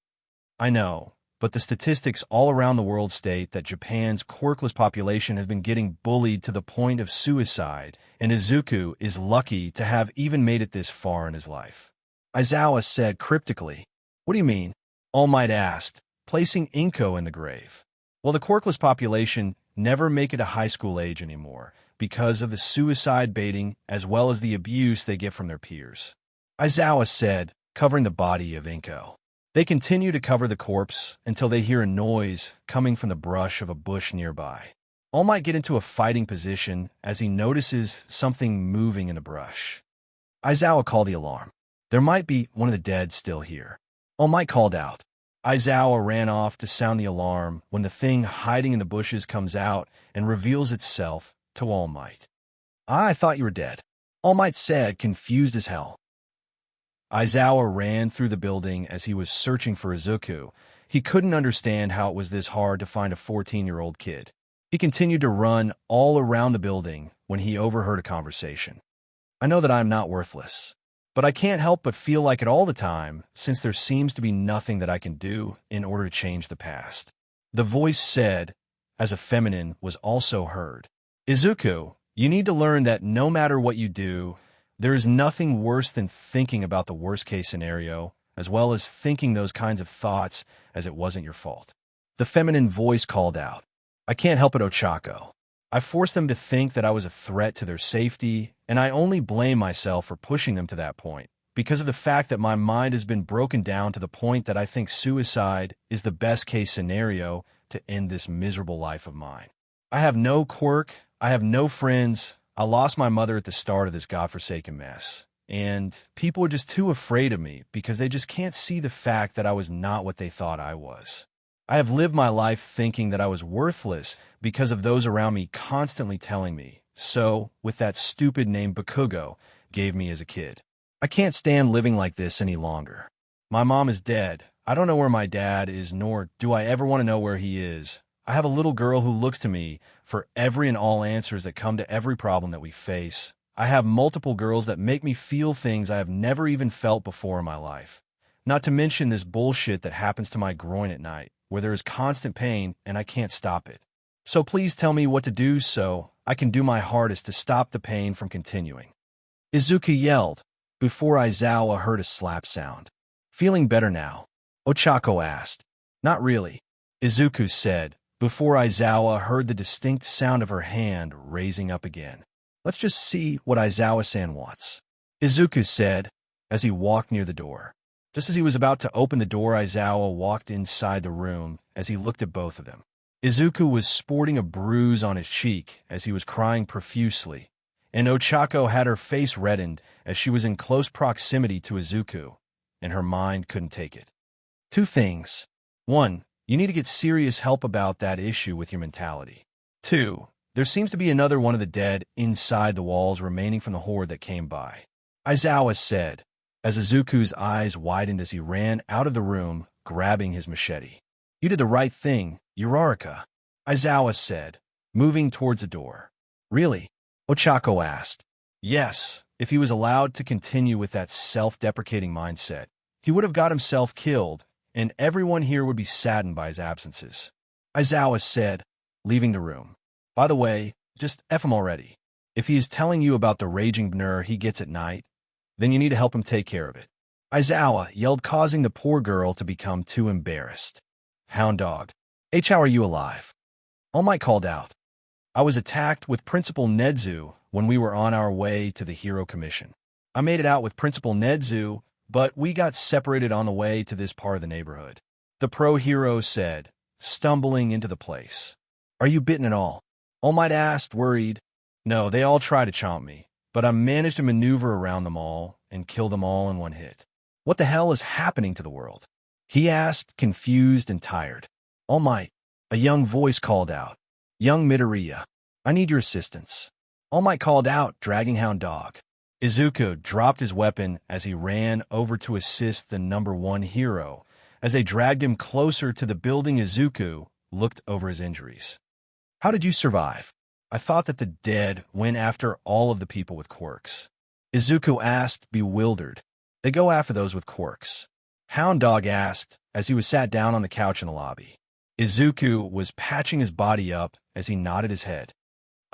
I know, but the statistics all around the world state that Japan's quirkless population has been getting bullied to the point of suicide, and Izuku is lucky to have even made it this far in his life, Aizawa said cryptically. What do you mean? All Might asked, placing Inko in the grave. Well, the quirkless population never make it to high school age anymore because of the suicide baiting as well as the abuse they get from their peers, Aizawa said, covering the body of Inko. They continue to cover the corpse until they hear a noise coming from the brush of a bush nearby. All Might get into a fighting position as he notices something moving in the brush. Aizawa called the alarm. There might be one of the dead still here, All Might called out. Aizawa ran off to sound the alarm when the thing hiding in the bushes comes out and reveals itself to All Might. I thought you were dead, All Might said, confused as hell. Aizawa ran through the building as he was searching for Izuku. He couldn't understand how it was this hard to find a 14-year-old kid. He continued to run all around the building when he overheard a conversation. I know that I am not worthless, but I can't help but feel like it all the time, since there seems to be nothing that I can do in order to change the past. The voice said, as a feminine was also heard. Izuku, you need to learn that no matter what you do, there is nothing worse than thinking about the worst-case scenario, as well as thinking those kinds of thoughts as it wasn't your fault. The feminine voice called out. I can't help it, Ochako. I forced them to think that I was a threat to their safety, and I only blame myself for pushing them to that point, because of the fact that my mind has been broken down to the point that I think suicide is the best-case scenario to end this miserable life of mine. I have no quirk, I have no friends, I lost my mother at the start of this godforsaken mess, and people are just too afraid of me because they just can't see the fact that I was not what they thought I was. I have lived my life thinking that I was worthless because of those around me constantly telling me so, with that stupid name Bakugo gave me as a kid. I can't stand living like this any longer. My mom is dead. I don't know where my dad is, nor do I ever want to know where he is. I have a little girl who looks to me for every and all answers that come to every problem that we face. I have multiple girls that make me feel things I have never even felt before in my life. Not to mention this bullshit that happens to my groin at night, where there is constant pain and I can't stop it. So please tell me what to do so I can do my hardest to stop the pain from continuing, Izuku yelled, before Aizawa heard a slap sound. Feeling better now? Ochako asked. Not really, Izuku said, before Aizawa heard the distinct sound of her hand raising up again. Let's just see what Aizawa-san wants, Izuku said, as he walked near the door. Just as he was about to open the door, Aizawa walked inside the room as he looked at both of them. Izuku was sporting a bruise on his cheek as he was crying profusely, and Ochako had her face reddened as she was in close proximity to Izuku, and her mind couldn't take it. Two things. 1. You need to get serious help about that issue with your mentality. 2. There seems to be another one of the dead inside the walls remaining from the horde that came by, Aizawa said, as Izuku's eyes widened as he ran out of the room, grabbing his machete. You did the right thing, Uraraka, Aizawa said, moving towards the door. Really? Ochako asked. Yes, if he was allowed to continue with that self-deprecating mindset, he would have got himself killed, and everyone here would be saddened by his absences, Aizawa said, leaving the room. By the way, just F him already. If he is telling you about the raging bnur he gets at night, then you need to help him take care of it, Aizawa yelled, causing the poor girl to become too embarrassed. Hound dog. How are you alive? All Might called out. I was attacked with Principal Nezu when we were on our way to the Hero Commission. I made it out with Principal Nezu, but we got separated on the way to this part of the neighborhood, the pro-hero said, stumbling into the place. Are you bitten at all? All Might asked, worried. No, they all tried to chomp me, but I managed to maneuver around them all and kill them all in one hit. What the hell is happening to the world? He asked, confused and tired. All Might, a young voice called out. Young Midoriya, I need your assistance. All Might called out, dragging Hound Dog. Izuku dropped his weapon as he ran over to assist the #1 hero. As they dragged him closer to the building, Izuku looked over his injuries. How did you survive? I thought that the dead went after all of the people with quirks. Izuku asked, bewildered. They go after those with quirks. Hound Dog asked as he was sat down on the couch in the lobby. Izuku was patching his body up as he nodded his head.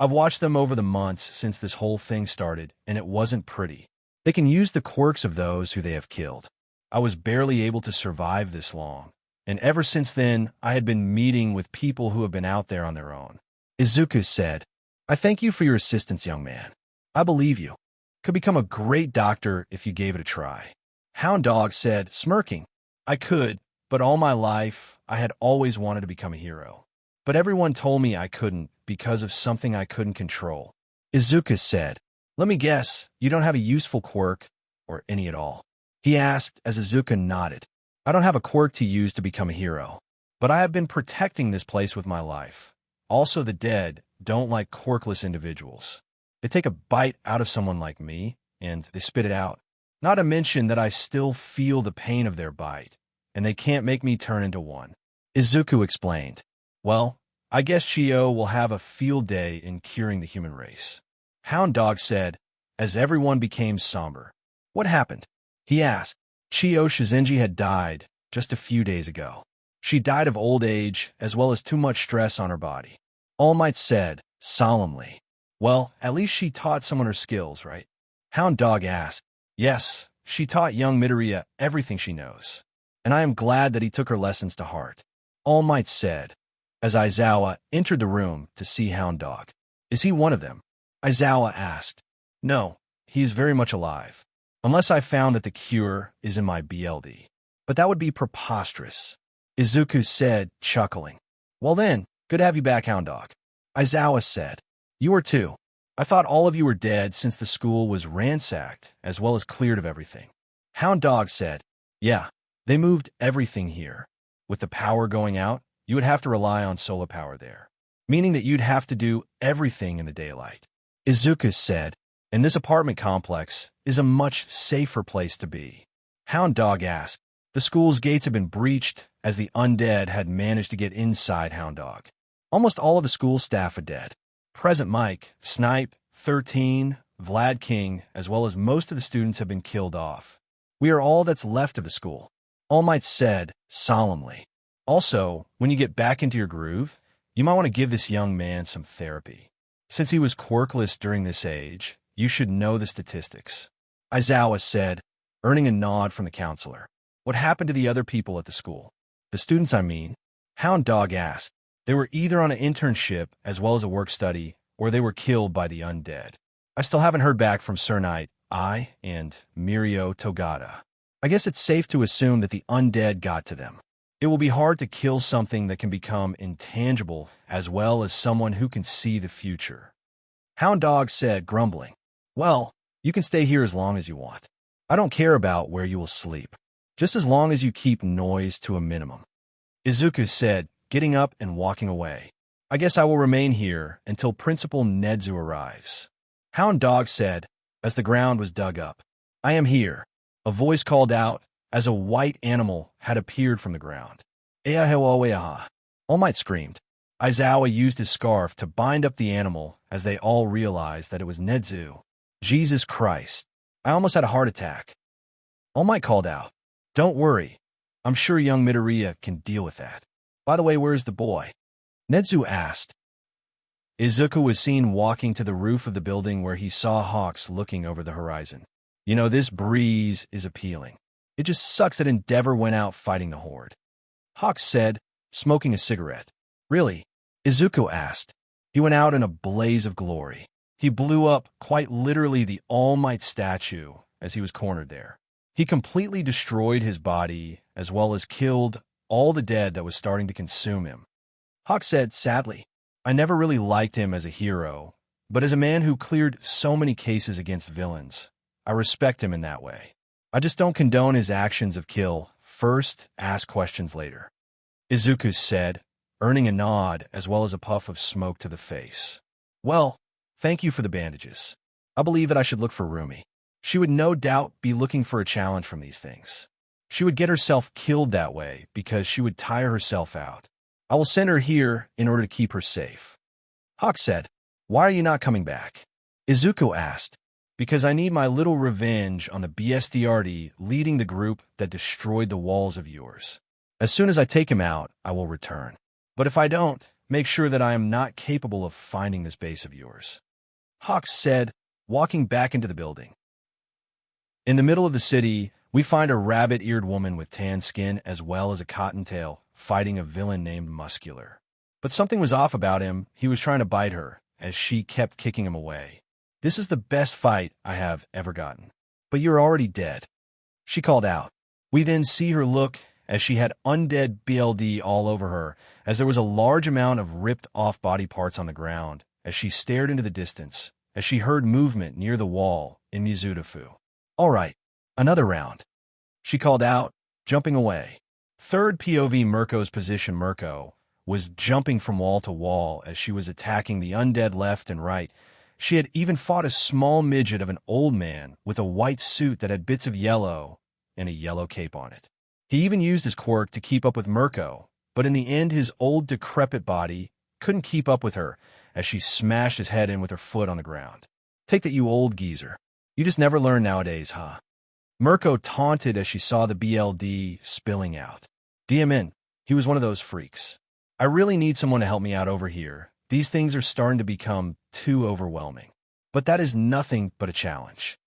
I've watched them over the months since this whole thing started, and it wasn't pretty. They can use the quirks of those who they have killed. I was barely able to survive this long, and ever since then, I had been meeting with people who have been out there on their own. Izuku said, I thank you for your assistance, young man. I believe you. Could become a great doctor if you gave it a try. Hound Dog said, smirking. I could, but all my life, I had always wanted to become a hero. But everyone told me I couldn't because of something I couldn't control. Izuku said, let me guess, you don't have a useful quirk, or any at all. He asked as Izuku nodded. I don't have a quirk to use to become a hero, but I have been protecting this place with my life. Also, the dead don't like quirkless individuals. They take a bite out of someone like me, and they spit it out. Not to mention that I still feel the pain of their bite, and they can't make me turn into one. Izuku explained. Well, I guess Chio will have a field day in curing the human race. Hound Dog said, as everyone became somber. What happened? He asked. Chio Shizenji had died just a few days ago. She died of old age as well as too much stress on her body. All Might said, solemnly. Well, at least she taught someone her skills, right? Hound Dog asked. Yes, she taught young Midoriya everything she knows. And I am glad that he took her lessons to heart. All Might said, as Aizawa entered the room to see Hound Dog. Is he one of them? Aizawa asked. No, he is very much alive. Unless I found that the cure is in my BLD. But that would be preposterous. Izuku said, chuckling. Well then, good to have you back, Hound Dog. Aizawa said. You are too. I thought all of you were dead since the school was ransacked, as well as cleared of everything. Hound Dog said. Yeah, they moved everything here. With the power going out, you would have to rely on solar power there, meaning that you'd have to do everything in the daylight. Izuku said, and this apartment complex is a much safer place to be. Hound Dog asked. The school's gates had been breached as the undead had managed to get inside Hound Dog. Almost all of the school staff are dead. Present Mike, Snipe, 13, Vlad King, as well as most of the students have been killed off. We are all that's left of the school. All Might said, solemnly. Also, when you get back into your groove, you might want to give this young man some therapy. Since he was quirkless during this age, you should know the statistics. Aizawa said, earning a nod from the counselor. What happened to the other people at the school? The students, I mean. Hound Dog asked. They were either on an internship as well as a work study, or they were killed by the undead. I still haven't heard back from Sir Knight, I, and Mirio Togata. I guess it's safe to assume that the undead got to them. It will be hard to kill something that can become intangible as well as someone who can see the future. Hound Dog said, grumbling. Well, you can stay here as long as you want. I don't care about where you will sleep, just as long as you keep noise to a minimum. Izuku said, getting up and walking away. I guess I will remain here until Principal Nezu arrives. Hound Dog said, as the ground was dug up. I am here. A voice called out, as a white animal had appeared from the ground. Eahewaweaha. All Might screamed. Izawa used his scarf to bind up the animal as they all realized that it was Nezu. Jesus Christ. I almost had a heart attack. All Might called out. Don't worry. I'm sure young Midoriya can deal with that. By the way, where's the boy? Nezu asked. Izuku was seen walking to the roof of the building where he saw Hawks looking over the horizon. You know, this breeze is appealing. It just sucks that Endeavor went out fighting the Horde. Hawks said, smoking a cigarette. Really? Izuku asked. He went out in a blaze of glory. He blew up, quite literally, the All Might statue as he was cornered there. He completely destroyed his body, as well as killed all the dead that was starting to consume him. Hawk said, sadly, I never really liked him as a hero, but as a man who cleared so many cases against villains, I respect him in that way. I just don't condone his actions of kill first, ask questions later. Izuku said, earning a nod as well as a puff of smoke to the face. Well, thank you for the bandages. I believe that I should look for Rumi. She would no doubt be looking for a challenge from these things. She would get herself killed that way because she would tire herself out. I will send her here in order to keep her safe. Hawk said, why are you not coming back? Izuku asked, because I need my little revenge on the BSDRD leading the group that destroyed the walls of yours. As soon as I take him out, I will return. But if I don't, make sure that I am not capable of finding this base of yours. Hawk said, walking back into the building. In the middle of the city, we find a rabbit-eared woman with tan skin as well as a cottontail fighting a villain named Muscular. But something was off about him. He was trying to bite her, as she kept kicking him away. This is the best fight I have ever gotten. But you're already dead. She called out. We then see her look as she had undead BLD all over her, as there was a large amount of ripped-off body parts on the ground, as she stared into the distance, as she heard movement near the wall in Mizudafu. All right, another round. She called out, jumping away. Third POV Mirko's position. Mirko was jumping from wall to wall as she was attacking the undead left and right. She had even fought a small midget of an old man with a white suit that had bits of yellow and a yellow cape on it. He even used his quirk to keep up with Mirko, but in the end his old decrepit body couldn't keep up with her as she smashed his head in with her foot on the ground. Take that, you old geezer. You just never learn nowadays, huh? Mirko taunted as she saw the BLD spilling out. DMN, he was one of those freaks. I really need someone to help me out over here. These things are starting to become too overwhelming. But that is nothing but a challenge.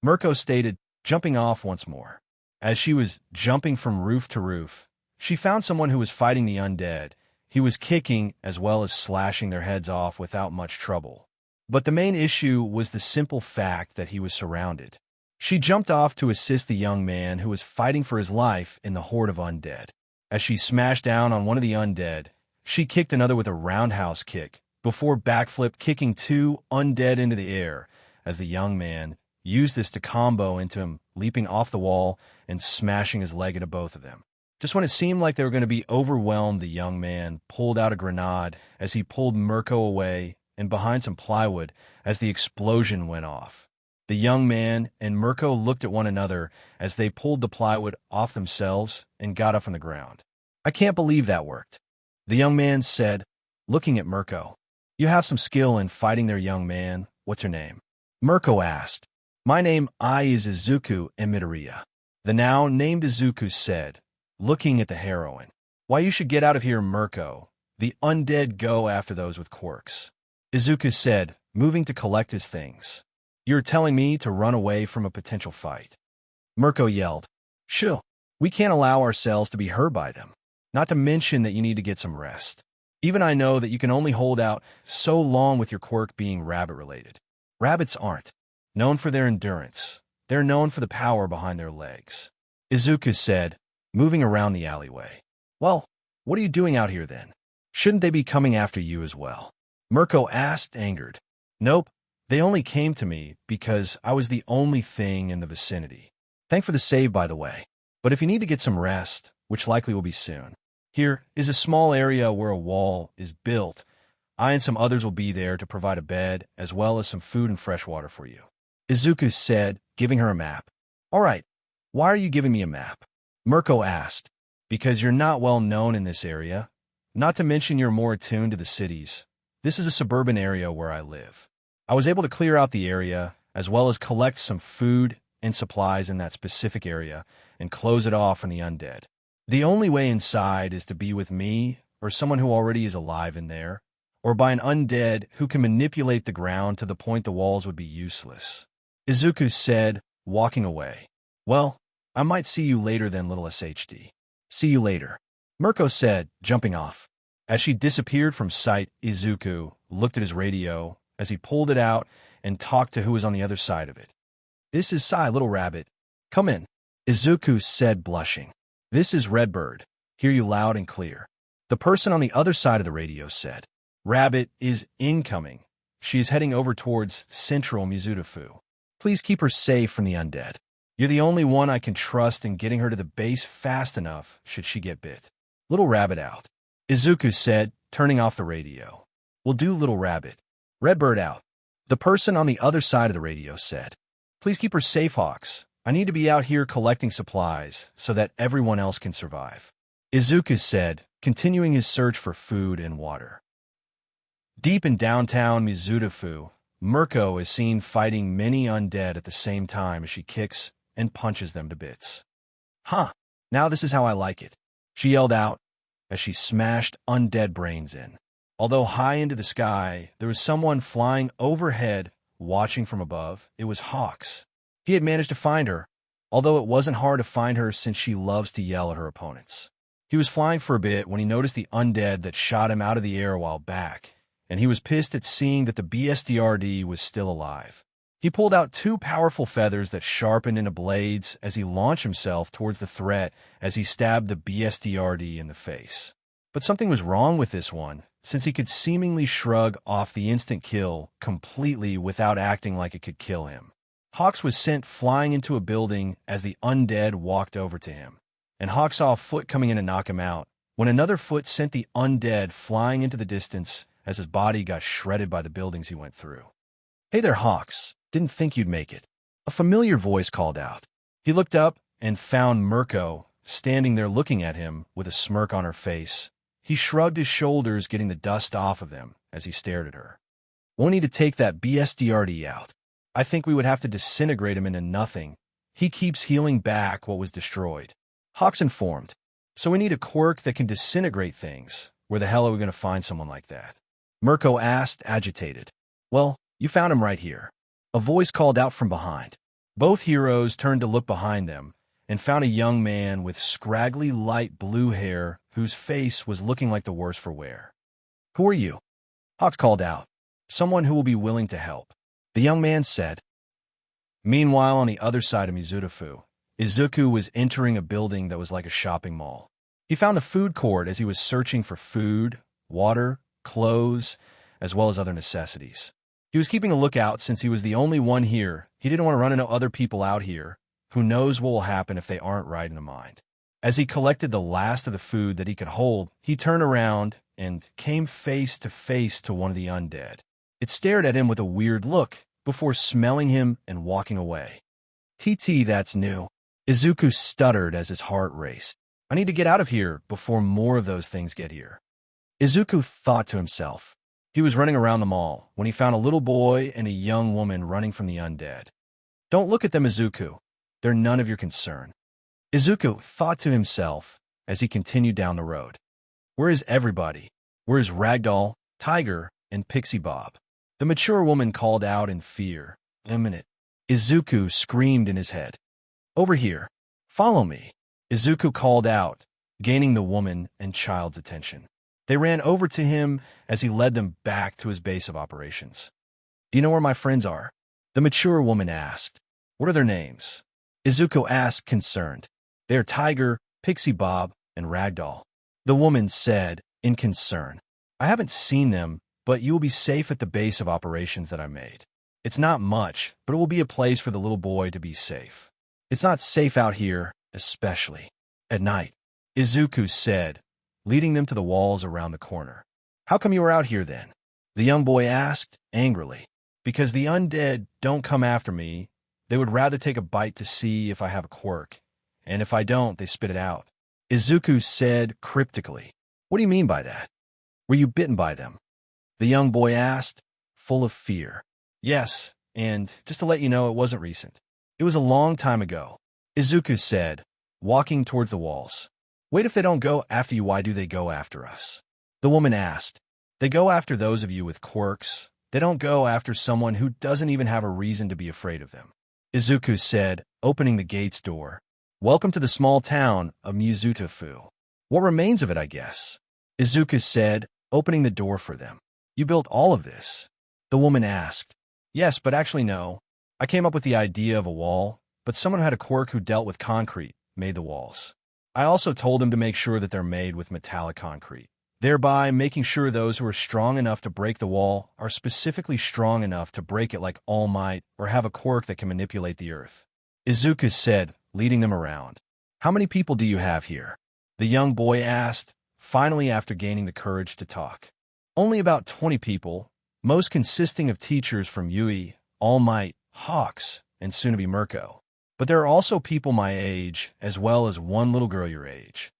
Mirko stated, jumping off once more. As she was jumping from roof to roof, she found someone who was fighting the undead. He was kicking as well as slashing their heads off without much trouble. But the main issue was the simple fact that he was surrounded. She jumped off to assist the young man who was fighting for his life in the horde of undead. As she smashed down on one of the undead, she kicked another with a roundhouse kick, before backflip kicking two undead into the air, as the young man used this to combo into him, leaping off the wall and smashing his leg into both of them. Just when it seemed like they were going to be overwhelmed, the young man pulled out a grenade as he pulled Mirko away and behind some plywood as the explosion went off. The young man and Mirko looked at one another as they pulled the plywood off themselves and got up from the ground. I can't believe that worked. The young man said, looking at Mirko. You have some skill in fighting there, young man. What's your name? Mirko asked. My name is Izuku Midoriya. The now named Izuku said, looking at the heroine. Why, you should get out of here, Mirko. The undead go after those with quirks. Izuku said, moving to collect his things. You're telling me to run away from a potential fight? Mirko yelled. Shoo, we can't allow ourselves to be hurt by them. Not to mention that you need to get some rest. Even I know that you can only hold out so long with your quirk being rabbit-related. Rabbits aren't known for their endurance. They're known for the power behind their legs. Izuku said, moving around the alleyway. Well, what are you doing out here then? Shouldn't they be coming after you as well? Mirko asked, angered. Nope, they only came to me because I was the only thing in the vicinity. Thanks for the save, by the way. But if you need to get some rest, which likely will be soon, here is a small area where a wall is built I and some others will be there to provide a bed, as well as some food and fresh water for you. Izuku said, giving her a map. All right, why are you giving me a map? Mirko asked. Because you're not well known in this area. Not to mention you're more attuned to the cities. This is a suburban area where I live. I was able to clear out the area, as well as collect some food and supplies in that specific area, and close it off from the undead. The only way inside is to be with me, or someone who already is alive in there, or by an undead who can manipulate the ground to the point the walls would be useless. Izuku said, walking away. Well, I might see you later then, little SHD. See you later. Mirko said, jumping off. As she disappeared from sight, Izuku looked at his radio as he pulled it out and talked to who was on the other side of it. This is Sai, little rabbit. Come in. Izuku said, blushing. This is Redbird. Hear you loud and clear. The person on the other side of the radio said. Rabbit is incoming. She is heading over towards central Mizudafu. Please keep her safe from the undead. You're the only one I can trust in getting her to the base fast enough should she get bit. Little Rabbit out. Izuku said, turning off the radio. We'll do, Little Rabbit. Redbird out. The person on the other side of the radio said. Please keep her safe, Hawks. I need to be out here collecting supplies so that everyone else can survive. Izuku said, continuing his search for food and water. Deep in downtown Mizudafu, Mirko is seen fighting many undead at the same time as she kicks and punches them to bits. Huh, now this is how I like it, she yelled out as she smashed undead brains in. Although high into the sky, there was someone flying overhead, watching from above. It was Hawks. He had managed to find her, although it wasn't hard to find her since she loves to yell at her opponents. He was flying for a bit when he noticed the undead that shot him out of the air a while back, and he was pissed at seeing that the BSDRD was still alive. He pulled out two powerful feathers that sharpened into blades as he launched himself towards the threat as he stabbed the BSDRD in the face. But something was wrong with this one, since he could seemingly shrug off the instant kill completely without acting like it could kill him. Hawks was sent flying into a building as the undead walked over to him, and Hawks saw a foot coming in to knock him out, when another foot sent the undead flying into the distance as his body got shredded by the buildings he went through. Hey there, Hawks. Didn't think you'd make it. A familiar voice called out. He looked up and found Mirko standing there looking at him with a smirk on her face. He shrugged his shoulders, getting the dust off of them as he stared at her. We'll need to take that BSDRD out. I think we would have to disintegrate him into nothing. He keeps healing back what was destroyed. Hawks informed. So we need a quirk that can disintegrate things. Where the hell are we going to find someone like that? Mirko asked, agitated. Well, you found him right here. A voice called out from behind. Both heroes turned to look behind them and found a young man with scraggly light blue hair whose face was looking like the worse for wear. Who are you? Hawks called out. Someone who will be willing to help. The young man said. Meanwhile, on the other side of Mizudafu, Izuku was entering a building that was like a shopping mall. He found the food court as he was searching for food, water, clothes, as well as other necessities. He was keeping a lookout since he was the only one here. He didn't want to run into other people out here. Who knows what will happen if they aren't right in the mind. As he collected the last of the food that he could hold, he turned around and came face to one of the undead. It stared at him with a weird look before smelling him and walking away. TT, that's new. Izuku stuttered as his heart raced. I need to get out of here before more of those things get here. Izuku thought to himself. He was running around the mall when he found a little boy and a young woman running from the undead. Don't look at them, Izuku. They're none of your concern. Izuku thought to himself as he continued down the road. Where is everybody? Where is Ragdoll, Tiger, and Pixie Bob? The mature woman called out in fear. Imminent. Izuku screamed in his head. Over here. Follow me. Izuku called out, gaining the woman and child's attention. They ran over to him as he led them back to his base of operations. Do you know where my friends are? The mature woman asked. What are their names? Izuku asked, concerned. They are Tiger, Pixie Bob, and Ragdoll. The woman said, in concern. I haven't seen them, but you will be safe at the base of operations that I made. It's not much, but it will be a place for the little boy to be safe. It's not safe out here, especially at night, Izuku said, leading them to the walls around the corner. How come you are out here then? The young boy asked, angrily. Because the undead don't come after me. They would rather take a bite to see if I have a quirk, and if I don't, they spit it out. Izuku said cryptically. What do you mean by that? Were you bitten by them? The young boy asked, full of fear. Yes, and just to let you know, it wasn't recent. It was a long time ago, Izuku said, walking towards the walls. Wait, if they don't go after you, why do they go after us? The woman asked. They go after those of you with quirks. They don't go after someone who doesn't even have a reason to be afraid of them. Izuku said, opening the gate's door. Welcome to the small town of Muzutafu. What remains of it, I guess? Izuku said, opening the door for them. You built all of this? The woman asked. Yes, but actually no. I came up with the idea of a wall, but someone who had a quirk who dealt with concrete made the walls. I also told him to make sure that they're made with metallic concrete, thereby making sure those who are strong enough to break the wall are specifically strong enough to break it like All Might or have a quirk that can manipulate the earth. Izuku said, leading them around. How many people do you have here? The young boy asked, finally after gaining the courage to talk. Only about 20 people, most consisting of teachers from Yui, All Might, Hawks, and soon-to-be Mirko. But there are also people my age, as well as one little girl your age.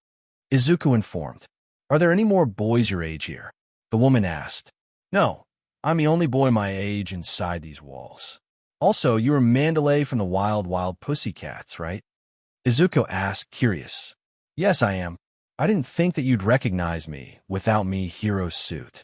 Izuku informed. Are there any more boys your age here? The woman asked. No, I'm the only boy my age inside these walls. Also, you are Mandalay from the Wild Pussycats, right? Izuku asked, curious. Yes, I am. I didn't think that you'd recognize me without me hero suit.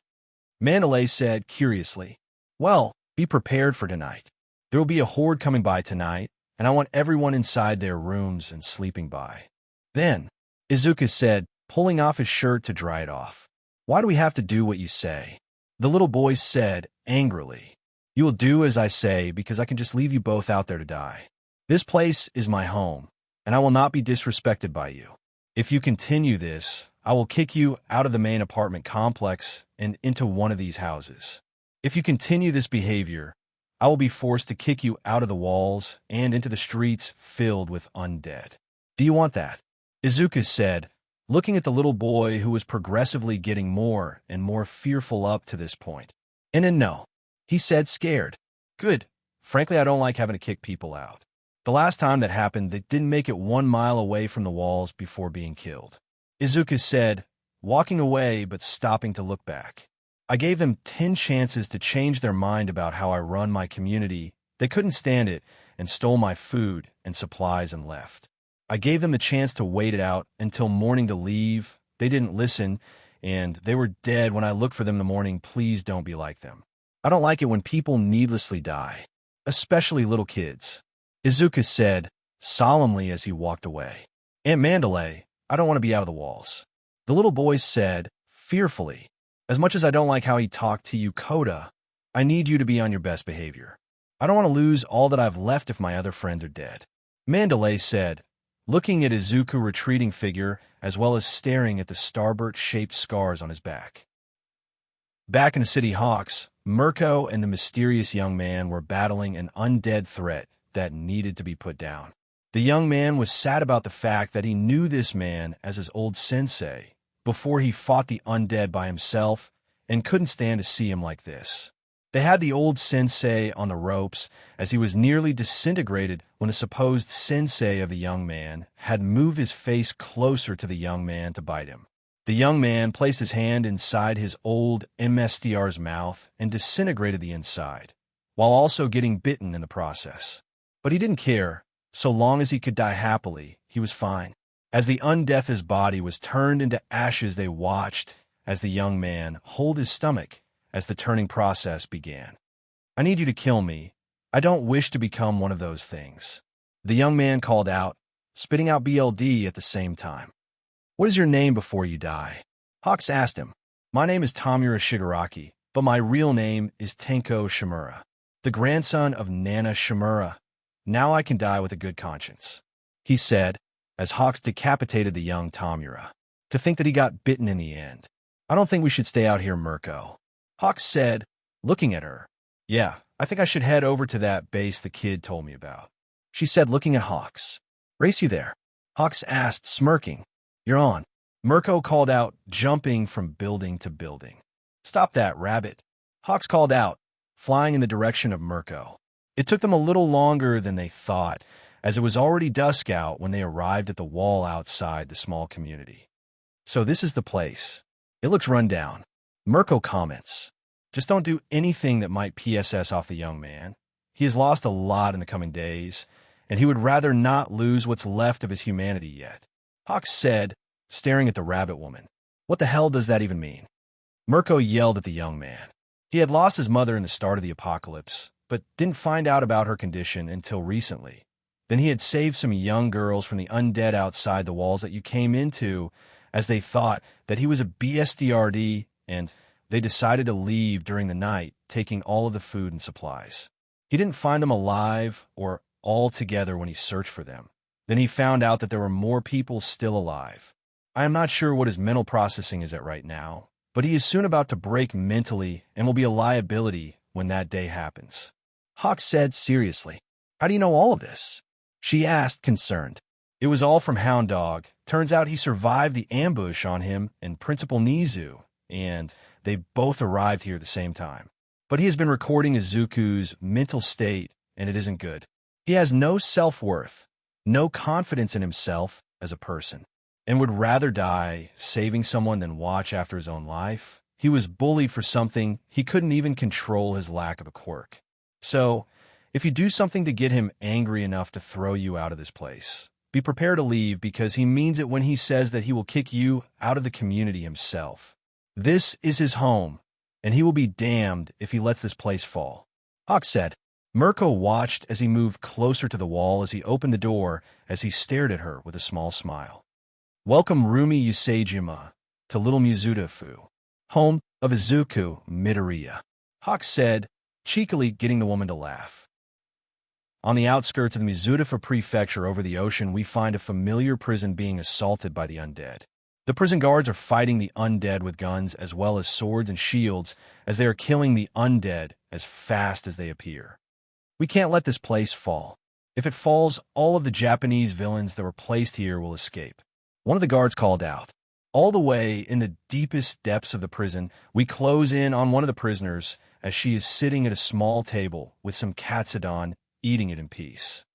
Mandalay said, curiously. Well, be prepared for tonight. There will be a horde coming by tonight, and I want everyone inside their rooms and sleeping by. Then, Izuku said, pulling off his shirt to dry it off. Why do we have to do what you say? The little boy said, angrily. You will do as I say because I can just leave you both out there to die. This place is my home, and I will not be disrespected by you. If you continue this, I will kick you out of the main apartment complex and into one of these houses. If you continue this behavior, I will be forced to kick you out of the walls and into the streets filled with undead. Do you want that? Izuku said, looking at the little boy who was progressively getting more and more fearful up to this point. And then no, he said, scared. Good. Frankly, I don't like having to kick people out. The last time that happened, they didn't make it 1 mile away from the walls before being killed. Izuku said, walking away but stopping to look back. I gave them 10 chances to change their mind about how I run my community. They couldn't stand it and stole my food and supplies and left. I gave them the chance to wait it out until morning to leave. They didn't listen, and they were dead when I looked for them in the morning. Please don't be like them. I don't like it when people needlessly die, especially little kids. Izuku said, solemnly as he walked away. Aunt Mandalay, I don't want to be out of the walls. The little boy said, fearfully. As much as I don't like how he talked to you, Koda, I need you to be on your best behavior. I don't want to lose all that I've left if my other friends are dead. Mandalay said, looking at Izuku's retreating figure as well as staring at the starboard-shaped scars on his back. Back in the City Hawks, Mirko and the mysterious young man were battling an undead threat that needed to be put down. The young man was sad about the fact that he knew this man as his old sensei before he fought the undead by himself and couldn't stand to see him like this. They had the old sensei on the ropes as he was nearly disintegrated when a supposed sensei of the young man had moved his face closer to the young man to bite him. The young man placed his hand inside his old MSTR's mouth and disintegrated the inside, while also getting bitten in the process. But he didn't care. So long as he could die happily, he was fine. As the undeath's body was turned into ashes, they watched as the young man hold his stomach as the turning process began. I need you to kill me. I don't wish to become one of those things. The young man called out, spitting out BLD at the same time. What is your name before you die? Hawks asked him. My name is Tamura Shigaraki, but my real name is Tenko Shimura, the grandson of Nana Shimura. Now I can die with a good conscience, he said, as Hawks decapitated the young Tamura. To think that he got bitten in the end. I don't think we should stay out here, Mirko. Hawks said, looking at her. Yeah, I think I should head over to that base the kid told me about. She said, looking at Hawks. Race you there? Hawks asked, smirking. You're on. Mirko called out, jumping from building to building. Stop that, rabbit. Hawks called out, flying in the direction of Mirko. It took them a little longer than they thought, as it was already dusk out when they arrived at the wall outside the small community. So this is the place. It looks run down. Mirko comments, just don't do anything that might PSS off the young man. He has lost a lot in the coming days, and he would rather not lose what's left of his humanity yet. Hawks said, staring at the rabbit woman. What the hell does that even mean? Mirko yelled at the young man. He had lost his mother in the start of the apocalypse, but didn't find out about her condition until recently. Then he had saved some young girls from the undead outside the walls that you came into, as they thought that he was a BSDRD, and they decided to leave during the night, taking all of the food and supplies. He didn't find them alive or all together when he searched for them. Then he found out that there were more people still alive. I am not sure what his mental processing is at right now, but he is soon about to break mentally and will be a liability when that day happens. Hawk said seriously, how do you know all of this? She asked, concerned. It was all from Hound Dog. Turns out he survived the ambush on him and Principal Nezu, and they both arrived here at the same time. But he has been recording Izuku's mental state, and it isn't good. He has no self-worth, no confidence in himself as a person, and would rather die saving someone than watch after his own life. He was bullied for something he couldn't even control his lack of a quirk. So, if you do something to get him angry enough to throw you out of this place, be prepared to leave because he means it when he says that he will kick you out of the community himself. This is his home, and he will be damned if he lets this place fall. Hawk said. Mirko watched as he moved closer to the wall as he opened the door as he stared at her with a small smile. Welcome Rumi Usajima to Little Mizudafu, home of Izuku Midoriya, Hawk said, cheekily getting the woman to laugh. On the outskirts of the Mizudafu prefecture over the ocean, we find a familiar prison being assaulted by the undead. The prison guards are fighting the undead with guns as well as swords and shields as they are killing the undead as fast as they appear. We can't let this place fall. If it falls, all of the Japanese villains that were placed here will escape. One of the guards called out. All the way in the deepest depths of the prison, we close in on one of the prisoners as she is sitting at a small table with some katsudon, eating it in peace.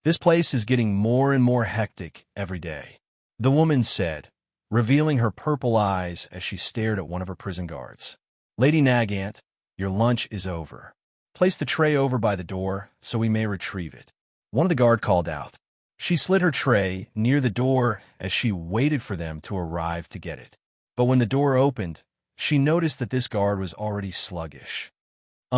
This place is getting more and more hectic every day, the woman said, revealing her purple eyes as she stared at one of her prison guards. Lady Nagant, your lunch is over. Place the tray over by the door so we may retrieve it. One of the guard called out. She slid her tray near the door as she waited for them to arrive to get it. But when the door opened, she noticed that this guard was already sluggish.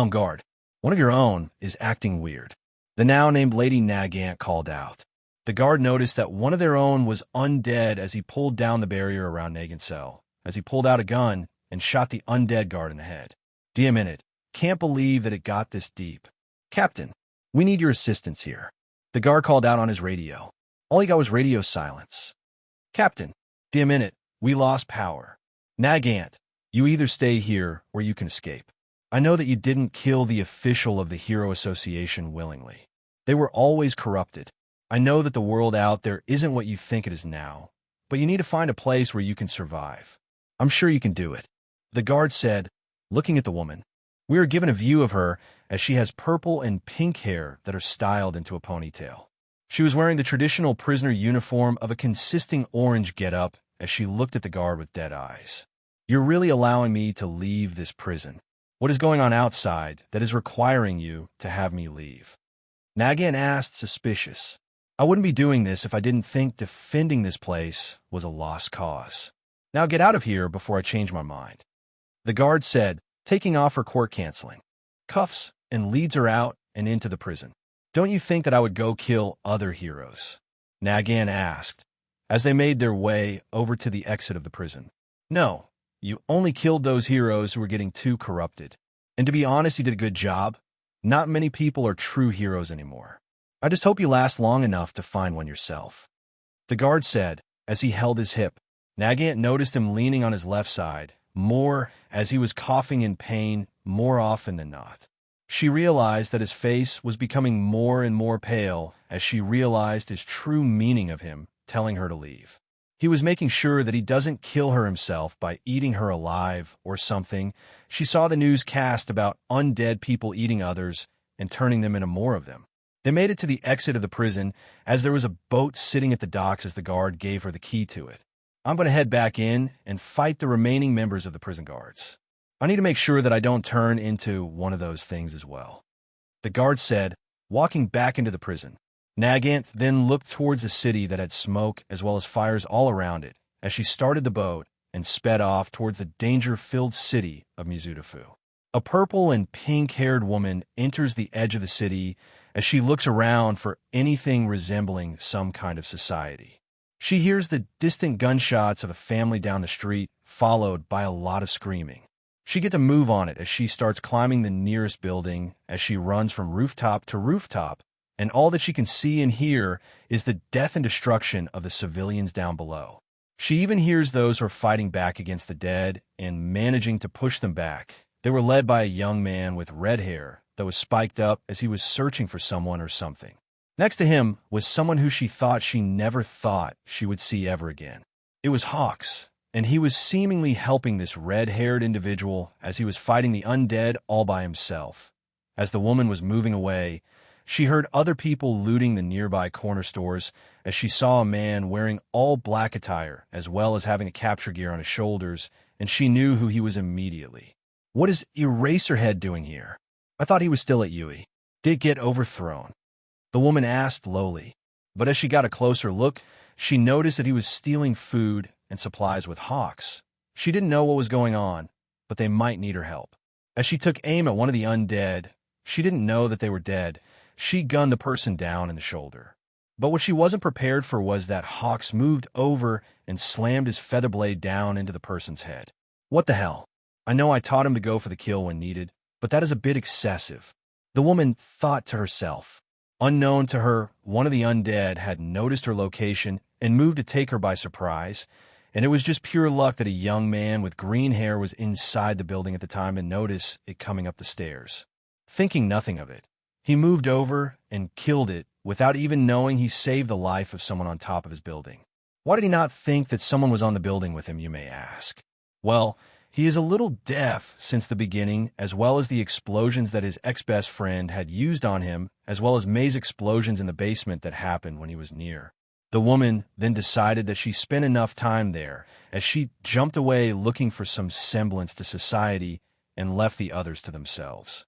Guard, one of your own is acting weird. The now-named Lady Nagant called out. The guard noticed that one of their own was undead as he pulled down the barrier around Nagant's cell, as he pulled out a gun and shot the undead guard in the head. Damn it, can't believe that it got this deep. Captain, we need your assistance here. The guard called out on his radio. All he got was radio silence. Captain, damn it, we lost power. Nagant, you either stay here or you can escape. I know that you didn't kill the official of the Hero Association willingly. They were always corrupted. I know that the world out there isn't what you think it is now, but you need to find a place where you can survive. I'm sure you can do it. The guard said, looking at the woman. We are given a view of her as she has purple and pink hair that are styled into a ponytail. She was wearing the traditional prisoner uniform of a consisting orange getup as she looked at the guard with dead eyes. You're really allowing me to leave this prison. What is going on outside that is requiring you to have me leave? Nagant asked, suspicious. I wouldn't be doing this if I didn't think defending this place was a lost cause. Now get out of here before I change my mind. The guard said, taking off her court canceling cuffs and leads her out and into the prison. Don't you think that I would go kill other heroes? Nagant asked, as they made their way over to the exit of the prison. No, you only killed those heroes who were getting too corrupted. And to be honest, you did a good job. Not many people are true heroes anymore. I just hope you last long enough to find one yourself. The guard said, as he held his hip. Nagant noticed him leaning on his left side, more as he was coughing in pain more often than not. She realized that his face was becoming more and more pale as she realized his true meaning of him telling her to leave. He was making sure that he doesn't kill her himself by eating her alive or something. She saw the newscast about undead people eating others and turning them into more of them. They made it to the exit of the prison as there was a boat sitting at the docks as the guard gave her the key to it. I'm going to head back in and fight the remaining members of the prison guards. I need to make sure that I don't turn into one of those things as well, the guard said, walking back into the prison. Nagant then looked towards the city that had smoke as well as fires all around it as she started the boat and sped off towards the danger-filled city of Mizudafu. A purple and pink-haired woman enters the edge of the city as she looks around for anything resembling some kind of society. She hears the distant gunshots of a family down the street, followed by a lot of screaming. She gets a move on it as she starts climbing the nearest building as she runs from rooftop to rooftop, and all that she can see and hear is the death and destruction of the civilians down below. She even hears those who are fighting back against the dead and managing to push them back. They were led by a young man with red hair that was spiked up as he was searching for someone or something. Next to him was someone who she thought she never thought she would see ever again. It was Hawks, and he was seemingly helping this red-haired individual as he was fighting the undead all by himself. As the woman was moving away, she heard other people looting the nearby corner stores as she saw a man wearing all black attire as well as having a capture gear on his shoulders, and she knew who he was immediately. What is Eraserhead doing here? I thought he was still at Yui. Did it get overthrown? The woman asked lowly, but as she got a closer look, she noticed that he was stealing food and supplies with Hawks. She didn't know what was going on, but they might need her help. As she took aim at one of the undead, she didn't know that they were dead. She gunned the person down in the shoulder. But what she wasn't prepared for was that Hawks moved over and slammed his feather blade down into the person's head. What the hell? I know I taught him to go for the kill when needed, but that is a bit excessive, the woman thought to herself. Unknown to her, one of the undead had noticed her location and moved to take her by surprise, and it was just pure luck that a young man with green hair was inside the building at the time and noticed it coming up the stairs. Thinking nothing of it, he moved over and killed it without even knowing he saved the life of someone on top of his building. Why did he not think that someone was on the building with him, you may ask? Well, he is a little deaf since the beginning, as well as the explosions that his ex-best friend had used on him, as well as Mei's explosions in the basement that happened when he was near. The woman then decided that she spent enough time there, as she jumped away looking for some semblance to society and left the others to themselves.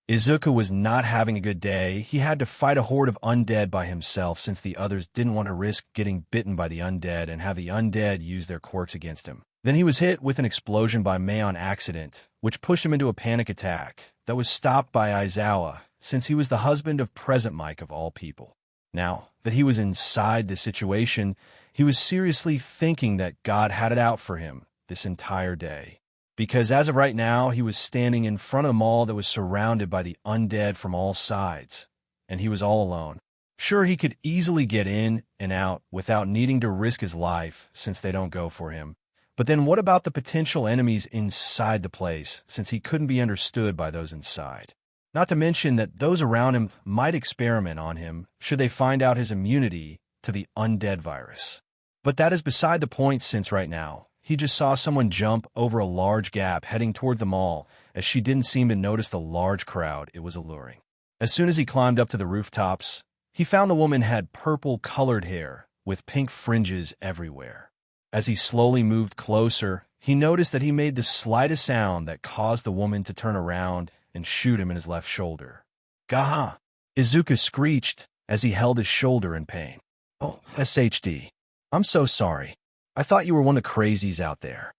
Izuku was not having a good day. He had to fight a horde of undead by himself since the others didn't want to risk getting bitten by the undead and have the undead use their quirks against him. Then he was hit with an explosion by Mei on accident, which pushed him into a panic attack that was stopped by Aizawa, since he was the husband of Present Mike of all people. Now that he was inside the situation, he was seriously thinking that God had it out for him this entire day. Because as of right now, he was standing in front of a mall that was surrounded by the undead from all sides, and he was all alone. Sure, he could easily get in and out without needing to risk his life since they don't go for him. But then what about the potential enemies inside the place, since he couldn't be understood by those inside? Not to mention that those around him might experiment on him should they find out his immunity to the undead virus. But that is beside the point since right now, he just saw someone jump over a large gap heading toward the mall as she didn't seem to notice the large crowd it was alluring. As soon as he climbed up to the rooftops, he found the woman had purple-colored hair with pink fringes everywhere. As he slowly moved closer, he noticed that he made the slightest sound that caused the woman to turn around and shoot him in his left shoulder. Gaha! Izuku screeched as he held his shoulder in pain. Oh, SHD. I'm so sorry. I thought you were one of the crazies out there.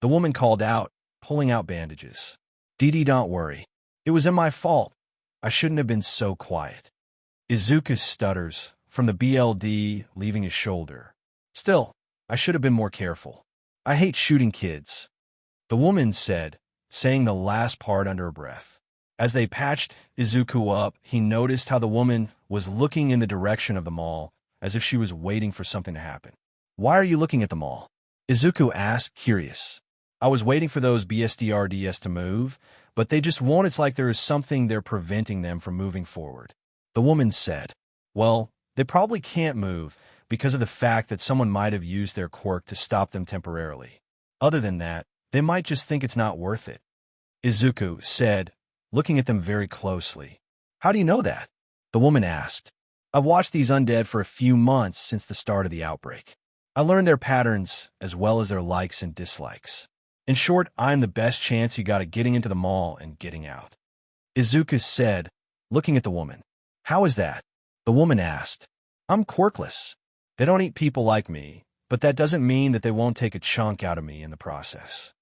The woman called out, pulling out bandages. Dee, don't worry. It was my fault. I shouldn't have been so quiet. Izuku stutters from the BLD leaving his shoulder. Still, I should have been more careful. I hate shooting kids. The woman said, saying the last part under her breath. As they patched Izuku up, he noticed how the woman was looking in the direction of the mall, as if she was waiting for something to happen. Why are you looking at the mall? Izuku asked, curious. I was waiting for those BSDRDS to move, but they just won't. It's like there is something there preventing them from moving forward. The woman said, well, they probably can't move, because of the fact that someone might have used their quirk to stop them temporarily. Other than that, they might just think it's not worth it. Izuku said, looking at them very closely. How do you know that? The woman asked. I've watched these undead for a few months since the start of the outbreak. I learned their patterns as well as their likes and dislikes. In short, I'm the best chance you got at getting into the mall and getting out. Izuku said, looking at the woman. How is that? The woman asked. I'm quirkless. They don't eat people like me, but that doesn't mean that they won't take a chunk out of me in the process.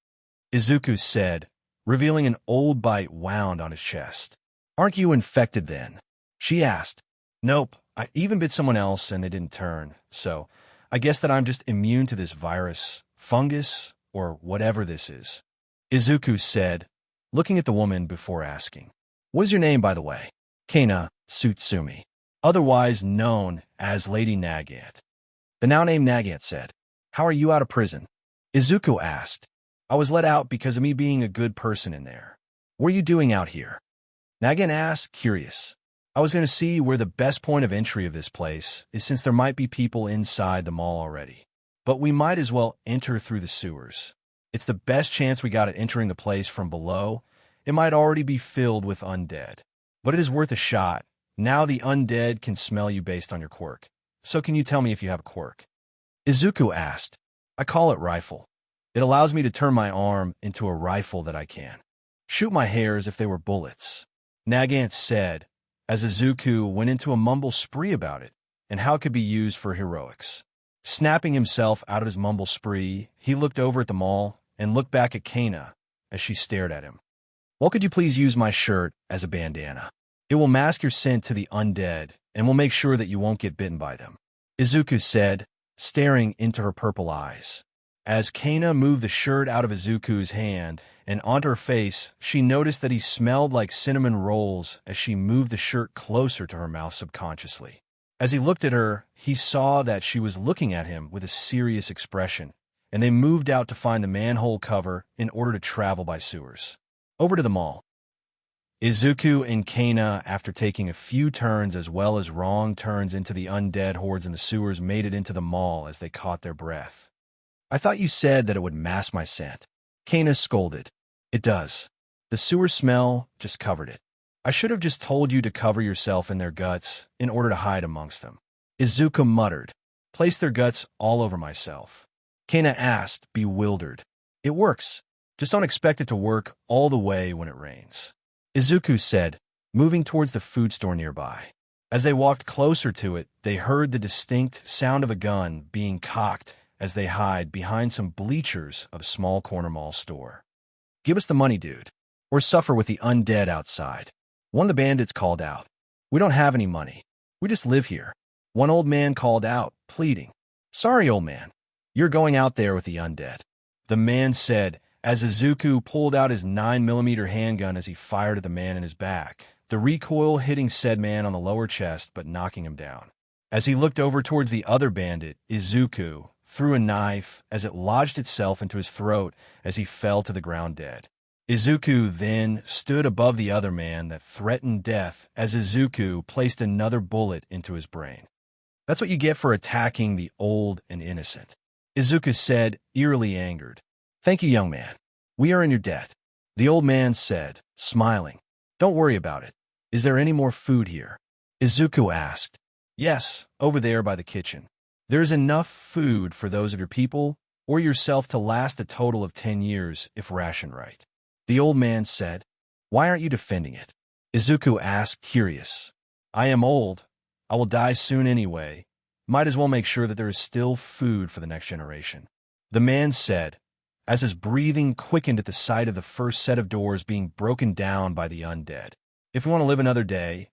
Izuku said, revealing an old bite wound on his chest. Aren't you infected then? She asked. Nope, I even bit someone else and they didn't turn, so I guess that I'm just immune to this virus, fungus, or whatever this is. Izuku said, looking at the woman before asking. What is your name, by the way? Kana Tsutsumi, otherwise known as Lady Nagant. The now-named Nagant said, How are you out of prison? Izuku asked. I was let out because of me being a good person in there. What are you doing out here? Nagant asked, curious. I was going to see where the best point of entry of this place is since there might be people inside the mall already. But we might as well enter through the sewers. It's the best chance we got at entering the place from below. It might already be filled with undead. But it is worth a shot. Now the undead can smell you based on your quirk. So can you tell me if you have a quirk? Izuku asked. I call it rifle. It allows me to turn my arm into a rifle that I can shoot my hairs if they were bullets. Nagant said, as Izuku went into a mumble spree about it and how it could be used for heroics. Snapping himself out of his mumble spree, he looked over at the mall and looked back at Kana as she stared at him. Well, could you please use my shirt as a bandana? It will mask your scent to the undead and will make sure that you won't get bitten by them. Izuku said, staring into her purple eyes. As Kana moved the shirt out of Izuku's hand and onto her face, she noticed that he smelled like cinnamon rolls as she moved the shirt closer to her mouth subconsciously. As he looked at her, he saw that she was looking at him with a serious expression, and they moved out to find the manhole cover in order to travel by sewers. Over to the mall. Izuku and Kana, after taking a few turns as well as wrong turns into the undead hordes in the sewers, made it into the mall as they caught their breath. I thought you said that it would mask my scent. Kana scolded. It does. The sewer smell just covered it. I should have just told you to cover yourself in their guts in order to hide amongst them. Izuku muttered. Place their guts all over myself. Kana asked, bewildered. It works. Just don't expect it to work all the way when it rains. Izuku said, moving towards the food store nearby. As they walked closer to it, they heard the distinct sound of a gun being cocked as they hide behind some bleachers of a small corner mall store. Give us the money, dude, or suffer with the undead outside. One of the bandits called out. We don't have any money. We just live here. One old man called out, pleading. Sorry, old man. You're going out there with the undead. The man said, as Izuku pulled out his 9mm handgun as he fired at the man in his back, the recoil hitting said man on the lower chest but knocking him down. As he looked over towards the other bandit, Izuku threw a knife as it lodged itself into his throat as he fell to the ground dead. Izuku then stood above the other man that threatened death as Izuku placed another bullet into his brain. That's what you get for attacking the old and innocent. Izuku said, eerily angered. Thank you, young man. We are in your debt. The old man said, smiling. Don't worry about it. Is there any more food here? Izuku asked. Yes, over there by the kitchen. There is enough food for those of your people or yourself to last a total of 10 years if rationed right. The old man said, Why aren't you defending it? Izuku asked, curious. I am old. I will die soon anyway. Might as well make sure that there is still food for the next generation. The man said, as his breathing quickened at the sight of the first set of doors being broken down by the undead. If we want to live another day,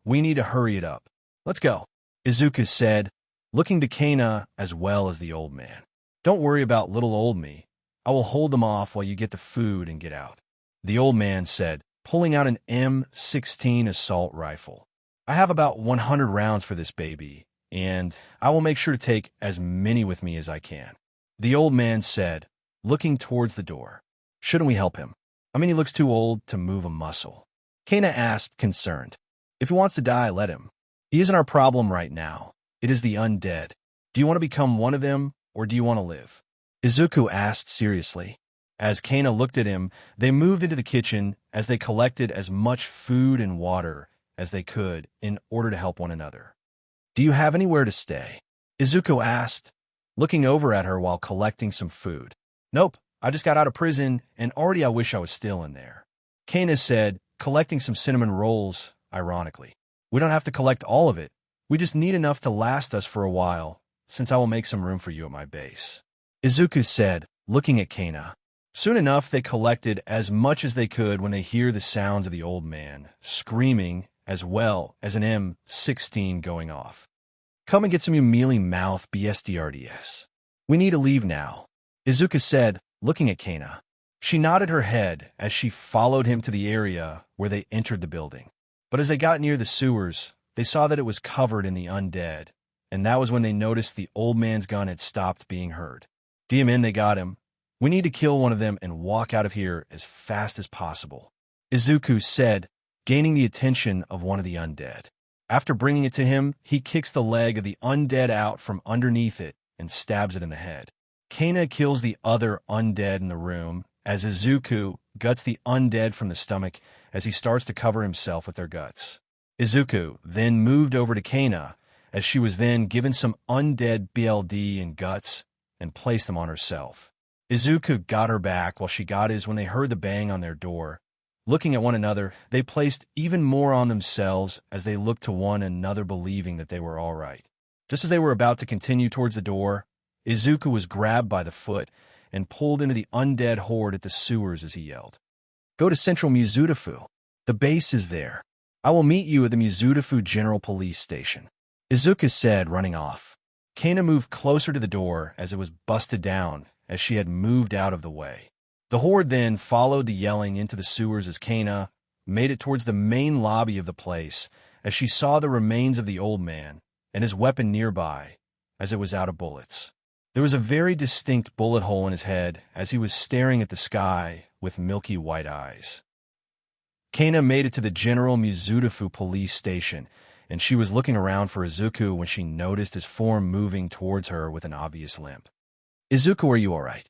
we need to hurry it up. Let's go. Izuku said, looking to Kana as well as the old man. Don't worry about little old me. I will hold them off while you get the food and get out. The old man said, pulling out an M16 assault rifle. I have about 100 rounds for this baby, and I will make sure to take as many with me as I can. The old man said, looking towards the door. Shouldn't we help him? I mean, he looks too old to move a muscle. Kana asked, concerned. If he wants to die, let him. He isn't our problem right now. It is the undead. Do you want to become one of them, or do you want to live? Izuku asked seriously. As Kana looked at him, they moved into the kitchen as they collected as much food and water as they could in order to help one another. Do you have anywhere to stay? Izuku asked, looking over at her while collecting some food. Nope, I just got out of prison, and already I wish I was still in there. Kana said, collecting some cinnamon rolls, ironically. We don't have to collect all of it. We just need enough to last us for a while, since I will make some room for you at my base. Izuku said, looking at Kana. Soon enough, they collected as much as they could when they hear the sounds of the old man screaming, as well as an M16 going off. Come and get some you mealy mouth BSDRDS. We need to leave now, Izuku said, looking at Kana. She nodded her head as she followed him to the area where they entered the building. But as they got near the sewers, they saw that it was covered in the undead, and that was when they noticed the old man's gun had stopped being heard. DM in, they got him. We need to kill one of them and walk out of here as fast as possible, Izuku said, gaining the attention of one of the undead. After bringing it to him, he kicks the leg of the undead out from underneath it and stabs it in the head. Kana kills the other undead in the room as Izuku guts the undead from the stomach as he starts to cover himself with their guts. Izuku then moved over to Kana as she was then given some undead BLD and guts and placed them on herself. Izuku got her back while she got his when they heard the bang on their door. Looking at one another, they placed even more on themselves as they looked to one another, believing that they were all right. Just as they were about to continue towards the door, Izuku was grabbed by the foot and pulled into the undead horde at the sewers as he yelled, "Go to Central Mizudafu. The base is there. I will meet you at the Mizudafu General Police Station," Izuku said, running off. Kana moved closer to the door as it was busted down as she had moved out of the way. The horde then followed the yelling into the sewers as Kana made it towards the main lobby of the place as she saw the remains of the old man and his weapon nearby as it was out of bullets. There was a very distinct bullet hole in his head as he was staring at the sky with milky white eyes. Kana made it to the General Mizudafu police station, and she was looking around for Izuku when she noticed his form moving towards her with an obvious limp. "Izuku, are you all right?"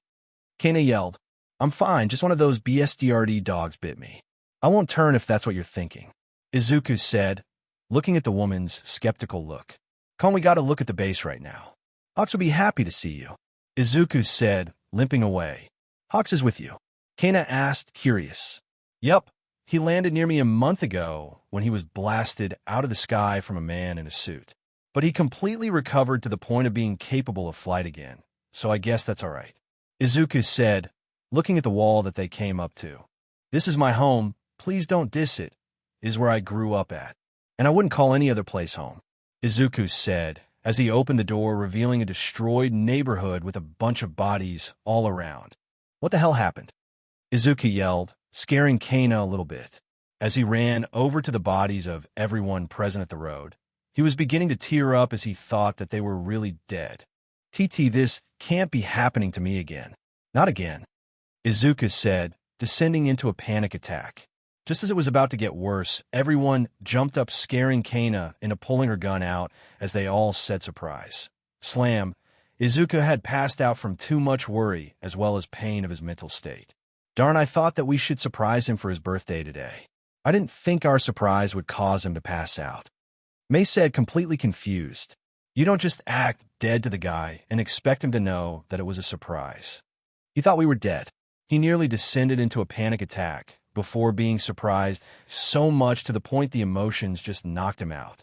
Kana yelled. "I'm fine, just one of those BSDRD dogs bit me. I won't turn if that's what you're thinking," Izuku said, looking at the woman's skeptical look. "Come, we gotta look at the base right now. Hawks will be happy to see you," Izuku said, limping away. "Hawks is with you?" Kana asked, curious. "Yup, he landed near me a month ago when he was blasted out of the sky from a man in a suit. But he completely recovered to the point of being capable of flight again, so I guess that's all right," Izuku said, looking at the wall that they came up to. "This is my home, please don't diss it, is where I grew up at, and I wouldn't call any other place home," Izuku said, as he opened the door, revealing a destroyed neighborhood with a bunch of bodies all around. "What the hell happened?" Izuku yelled, scaring Kana a little bit. As he ran over to the bodies of everyone present at the road, he was beginning to tear up as he thought that they were really dead. "TT, this can't be happening to me again. Not again," Izuku said, descending into a panic attack. Just as it was about to get worse, everyone jumped up, scaring Kana into pulling her gun out as they all said surprise. Slam! Izuku had passed out from too much worry as well as pain of his mental state. "Darn, I thought that we should surprise him for his birthday today. I didn't think our surprise would cause him to pass out," Mei said, completely confused. "You don't just act dead to the guy and expect him to know that it was a surprise. He thought we were dead." He nearly descended into a panic attack before being surprised so much to the point the emotions just knocked him out.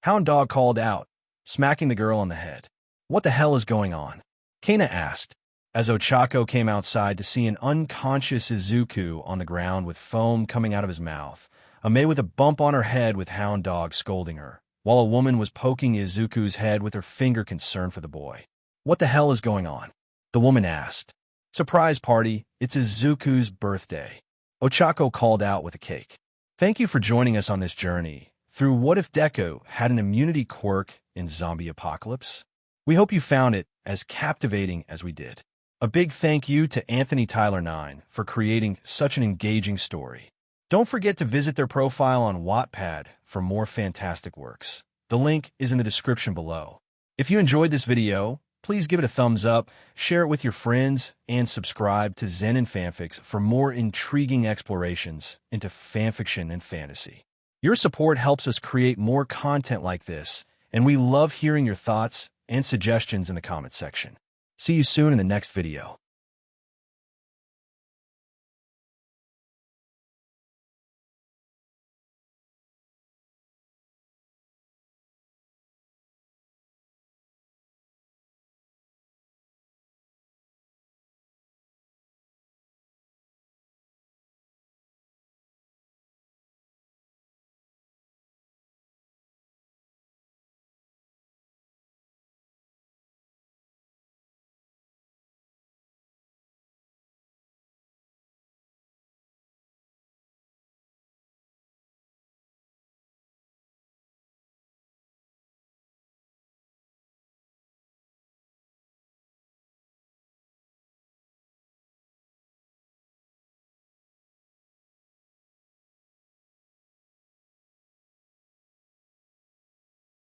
Hound Dog called out, smacking the girl on the head. "What the hell is going on?" Kana asked, as Ochako came outside to see an unconscious Izuku on the ground with foam coming out of his mouth, a Mei with a bump on her head with Hound Dog scolding her, while a woman was poking Izuku's head with her finger, concerned for the boy. "What the hell is going on?" the woman asked. "Surprise party, it's Izuku's birthday," Ochako called out with a cake. "Thank you for joining us on this journey through What If Deku Had an Immunity Quirk in Zombie Apocalypse. We hope you found it as captivating as we did. A big thank you to Anthony Tyler 9 for creating such an engaging story. Don't forget to visit their profile on Wattpad for more fantastic works. The link is in the description below. If you enjoyed this video, please give it a thumbs up, share it with your friends, and subscribe to Zen and Fanfics for more intriguing explorations into fanfiction and fantasy. Your support helps us create more content like this, and we love hearing your thoughts and suggestions in the comment section. See you soon in the next video.